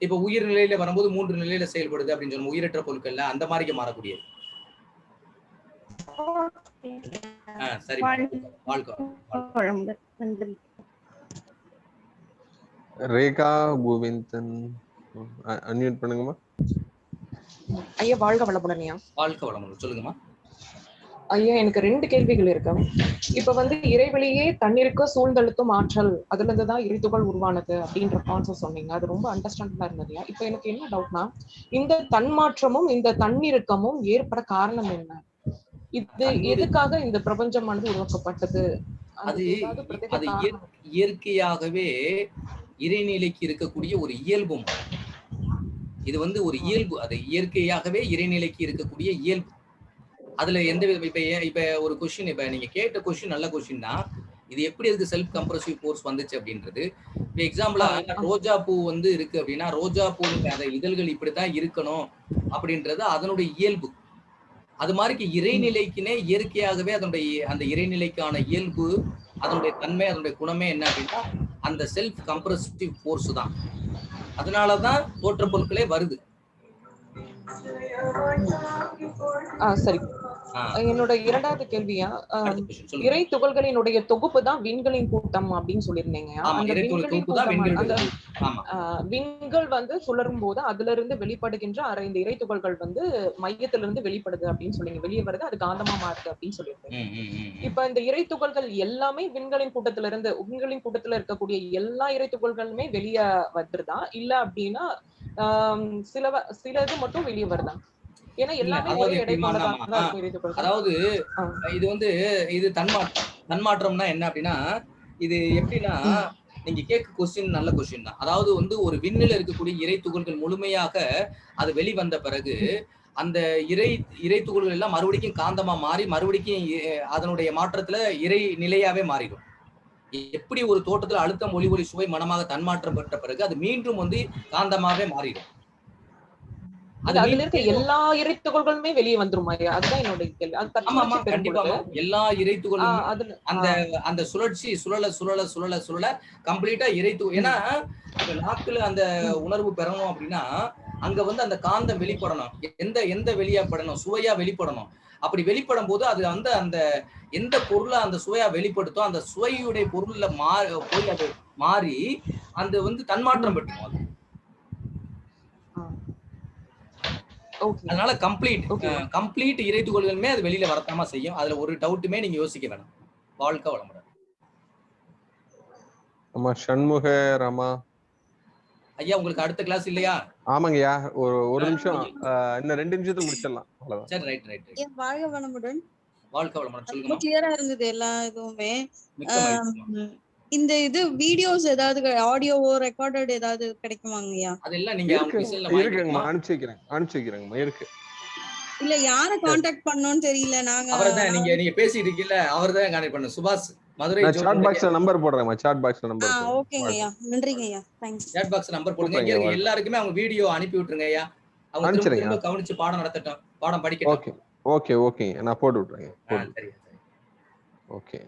இப்ப உயிர் நிலையில வரும்போது 3 நிலையில செயல்படுது அப்படின்னு சொல்லுவோம். உயிரற்ற பொருட்கள்ல அந்த மாதிரிக்கு மாறக்கூடியது. சரி, ரேகா கோவிந்தன் அன்மியூட் பண்ணுங்கம்மா. ஐயா வாழ்க வளமுடன். வாழ்க வளமுடன், சொல்லுங்கம்மா. ஐயா எனக்கு 2 கேள்விகள் இருக்கு. இப்ப வந்து இறைவெளியே தண்ணீருக்கு சூழ்ந்தழுத்தும் ஆற்றல், அதுல இருந்துதான் இறைத்துகள் உருவானது அப்படின்ற கான்செப்ட் சொன்னீங்க. அது ரொம்ப அண்டர்ஸ்டாண்டபிளா இருந்ததுயா. இப்ப எனக்கு என்ன டவுட்னா, இந்த தன்மாற்றமும் இந்த தன்னிருக்கமும் ஏற்பட காரணம் என்ன? இது எதுக்காக இந்த பிரபஞ்சமானது உருவாக்கப்பட்டது? அது இயற்கையாகவே இறைநிலைக்கு இருக்கக்கூடிய ஒரு இயல்பும். இது வந்து ஒரு இயல்பு. அது இயற்கையாகவே இறைநிலைக்கு இருக்கக்கூடிய இயல்பு. அதுல எந்த இப்ப ஒரு கொஸ்டின், இப்ப நீங்க கேட்ட கொஸ்டின் நல்ல கொஸ்டின் தான். இது எப்படி அதுக்கு செல்ஃப் கம்ப்ரசிவ் ஃபோர்ஸ் வந்துச்சு அப்படின்றது. இப்ப எக்ஸாம்பிளா ரோஜா பூ வந்து இருக்கு அப்படின்னா, ரோஜா பூ அந்த இதழ்கள் இப்படித்தான் இருக்கணும் அப்படின்றது அதனுடைய இயல்பு. அது மாதிரி இறைநிலைக்குனே இயற்கையாகவே அதனுடைய அந்த இறைநிலைக்கான இயல்பு, அதனுடைய தன்மை, அதனுடைய குணமே என்ன அப்படின்னா அந்த செல்ஃப் கம்ப்ரசிவ் ஃபோர்ஸ் தான். அதனாலதான் தோற்ற பொருட்களே வருது. சரி, என்னோட 2வது கேள்வியா, இறை துகள்களினுடைய தொகுப்பு தான் விண்களின் கூட்டம் அப்படின்னு சொல்லியிருந்தீங்க. விண்கள் வந்து சுழரும் போது அதுல இருந்து வெளிப்படுகின்ற இந்த இறை துகள்கள் வந்து மையத்திலிருந்து வெளிப்படுது அப்படின்னு சொல்லிங்க. வெளியே வருது, அது காந்தமா மாறுது அப்படின்னு சொல்லியிருந்தீங்க. இப்ப இந்த இறை துகள்கள் எல்லாமே விண்களின் கூட்டத்துல இருக்கக்கூடிய எல்லா இறை துகள்களுமே வெளியே வந்துருதா, இல்ல அப்படின்னா சில இது மட்டும் வெளியே வருதா? அதாவது இது வந்து இது தன்மாற்றம்னா என்ன அப்படின்னா, இது எப்படின்னா, நீங்க கேட்க கொஸ்டின் நல்ல கொஸ்டின் தான். அதாவது வந்து ஒரு விண்ணில் இருக்கக்கூடிய இறை துகள்கள் முழுமையாக அது வெளிவந்த பிறகு அந்த இறை துகள்கள் எல்லாம் மறுபடியும் காந்தமா மாறி மறுபடியும் அதனுடைய மாற்றத்துல இறை நிலையாவே மாறிடும். எப்படி ஒரு தோட்டத்துல அழுத்தம், ஒளி, ஒளி, சுவை, மனமாக தன்மாற்றம் பெற்ற பிறகு அது மீண்டும் வந்து காந்தமாவே மாறிடும். அதுல இருக்க எல்லா இறைத்துகள்களுமே வெளியே வந்துருமா? அதுதான் என்னோட கேள்வி. கண்டிப்பா எல்லா இறைத்துகளும் அந்த அந்த சுழற்சி சுழல கம்ப்ளீட்டா இறைத்து. ஏன்னா நாக்குல அந்த உணர்வு பெறணும் அப்படின்னா அங்க வந்து அந்த காந்தம் வெளிப்படணும். எந்த வெளியாப்படணும், சுவையா வெளிப்படணும். அப்படி வெளிப்படும் போது அது வந்து அந்த எந்த பொருளை அந்த சுவையா வெளிப்படுத்தோ அந்த சுவையுடைய பொருள்ல போய் அது மாறி அந்த வந்து தன்மாற்றம் பெற்றணும். அது அதனால கம்ப்ளீட் இறை துகள்களுமே அது வெளியில வரத்தாம செய்யும். அதுல ஒரு டவுட்டுமே நீங்க யோசிக்க வேணாம். வாழ்க வளமுடன். ஆமா, சண்முக ராமா ஐயா, உங்களுக்கு அடுத்த கிளாஸ் இல்லையா? ஆமாங்கய்யா, ஒரு நிமிஷம், இன்னும் 2 நிமிஷத்துல முடிச்சிடலாம். சரி, ரைட். வாழ்க வளமுடன். வாழ்க வளமுடன், சொல்லுங்க. கிளியரா இருந்தது எல்லா இதுவுமே. இந்த இது வீடியோஸ் ஏதாவது ஆடியோவோ ரெக்கார்டட் ஏதாவது கிடைக்குமாங்கய்யா? அதெல்லாம் நீங்க இருக்குங்கம்மா, அனுப்பிச்சு வைக்கிறேங்கம்மா. இருக்கு. இல்ல யாரை கான்டாக்ட் பண்ணனும்னு தெரியல. நாங்க அவர்தான் நீங்க பேசிட்டு இருக்கீங்க, அவர்தான் கான்டாக்ட் பண்ணனும். சுபாஷ் மதுரை. நான் சாட் பாக்ஸ்ல நம்பர் போடுறேன்மா. சாட் பாக்ஸ்ல நம்பர். ஓகேங்கய்யா, நன்றிங்கய்யா, தேங்க்ஸ். சாட் பாக்ஸ் நம்பர் போடுங்க. இங்க எல்லாருக்குமே அவங்க வீடியோ அனுப்பி விட்டுருங்க ஐயா. அவங்க திரும்ப கவனிச்சு பாடம் நடத்தட்டும், பாடம் படிக்கட்டும். ஓகே, நான் போட்டு விட்டுறேன். சரி. ஓகே.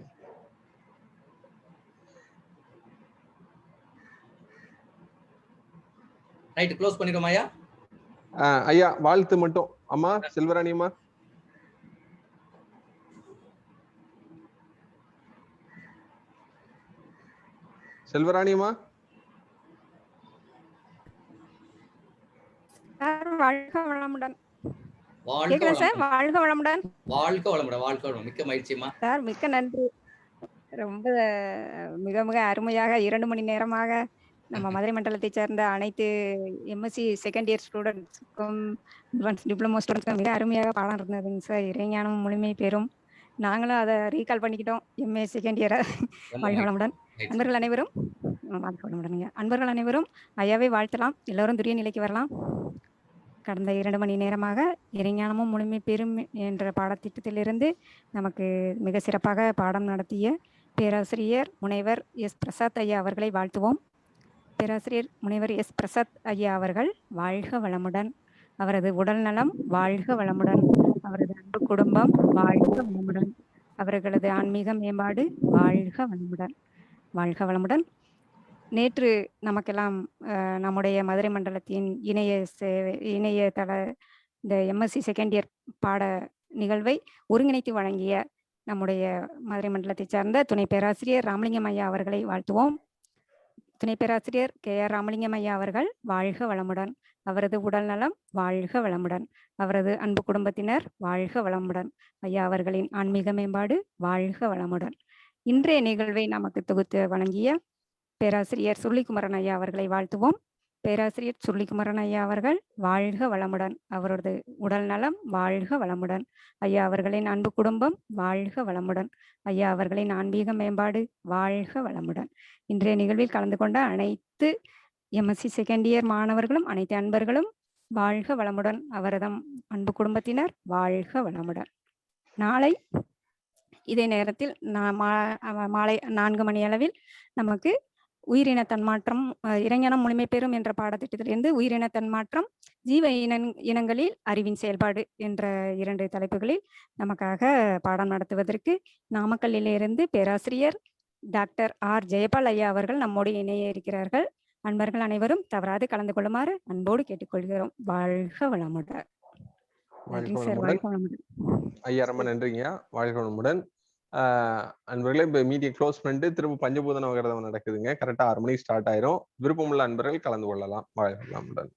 ரைட், க்ளோஸ் பண்ணிடுவோம் ஐயா. ஐயா வாழ்த்து மட்டும். அம்மா செல்வராணியம்மா. செல்வராணியம்மா வாழ்க வளமுடன். வாழ்க கேக்குதா சார்? வளமுடன். வாழ்க வளமுடன். வாழ்க வளமுடன். வாழ்க வளமுடன். மிக்க மகிழ்ச்சியம்மா. சார் மிக்க நன்றி. ரொம்ப மிக மிக அருமையாக 2 மணி நேரமாக நம்ம மதுரை மண்டலத்தைச் சேர்ந்த அனைத்து எம்எஸ்சி செகண்ட் இயர் ஸ்டூடெண்ட்ஸுக்கும் அட்வான்ஸ் டிப்ளமோ ஸ்டூடெண்ட்ஸ்க்கும் மிக அருமையாக பாடம் இருந்ததுங்க சார். இறைஞானம் முழுமை பெறும். நாங்களும் அதை ரீகால் பண்ணிக்கிட்டோம் எம்ஏ செகண்ட் இயரை. வாழ்க வளமுடன். அன்பர்கள் அனைவரும் வாழ்க வளமுடனுங்க. அன்பர்கள் அனைவரும் ஐயாவை வாழ்த்தலாம். எல்லோரும் துரிய நிலைக்கு வரலாம். கடந்த 2 மணி நேரமாக இறைஞானமும் முழுமை பெறும் என்ற பாடத்திட்டத்திலிருந்து நமக்கு மிக சிறப்பாக பாடம் நடத்திய பேராசிரியர் முனைவர் எஸ் பிரசாத் ஐயா அவர்களை வாழ்த்துவோம். பேராசிரியர் முனைவர் எஸ் பிரசாத் ஐயா அவர்கள் வாழ்க வளமுடன். அவரது உடல் நலம் வாழ்க வளமுடன். அவரது அன்பு குடும்பம் வாழ்க வளமுடன். அவர்களது ஆன்மீக மேம்பாடு வாழ்க வளமுடன். வாழ்க வளமுடன். நேற்று நமக்கெல்லாம் நம்முடைய மதுரை மண்டலத்தின் இணையதள இந்த எம்எஸ்சி செகண்ட் இயர் பாட நிகழ்வை ஒருங்கிணைத்து வழங்கிய நம்முடைய மதுரை மண்டலத்தைச் சார்ந்த துணை பேராசிரியர் ராமலிங்கம் ஐயா அவர்களை வாழ்த்துவோம். துணை பேராசிரியர் KR ராமலிங்கம் ஐயா அவர்கள் வாழ்க வளமுடன். அவரது உடல் நலம் வாழ்க வளமுடன். அவரது அன்பு குடும்பத்தினர் வாழ்க வளமுடன். ஐயா அவர்களின் ஆன்மீக மேம்பாடு வாழ்க வளமுடன். இன்றைய நிகழ்வை நமக்கு தொகுத்து வழங்கிய பேராசிரியர் சுருளிக்குமரன் ஐயா அவர்களை வாழ்த்துவோம். பேராசிரியர் சுருளிக்குமரன் ஐயா அவர்கள் வாழ்க வளமுடன். அவரது உடல் நலம் வாழ்க வளமுடன். ஐயா அவர்களின் அன்பு குடும்பம் வாழ்க வளமுடன். ஐயா அவர்களின் ஆன்மீக மேம்பாடு வாழ்க வளமுடன். இன்றைய நிகழ்வில் கலந்து கொண்ட அனைத்து எம்எஸ்சி செகண்ட் இயர் மாணவர்களும் அனைத்து அன்பர்களும் வாழ்க வளமுடன். அவரது அன்பு குடும்பத்தினர் வாழ்க வளமுடன். நாளை இதே நேரத்தில் மாலை 4 மணி அளவில் நமக்கு உயிரின தன்மாற்றம் இறைஞானம் முழுமை பெறும் என்ற பாடத்திட்டத்திலிருந்து உயிரின தன்மாற்றம் ஜீவ இனங்களில் அறிவின் செயல்பாடு என்ற 2 தலைப்புகளில் நமக்காக பாடம் நடத்துவதற்கு நாமக்கல்லிலிருந்து பேராசிரியர் டாக்டர் ஆர் ஜெயபால் ஐயா அவர்கள் நம்மோடு இணைய இருக்கிறார்கள். அன்பர்கள் அனைவரும் தவறாது கலந்து கொள்ளுமாறு அன்போடு கேட்டுக்கொள்கிறோம். வாழ்க வளமுடன். ஐயா ரொம்ப நன்றிங்க. வாழ்க வளமுடன். அன்பர்களே இப்போ மீடியை க்ளோஸ் பண்ணிட்டு திரும்ப பஞ்சபூத நவகிரதம் நடக்குதுங்க. கரெக்டா 6 மணிக்கு ஸ்டார்ட் ஆயிரும். விருப்பமுள்ள அன்பர்கள் கலந்து கொள்ளலாம். வாழ்க வளமுடன்.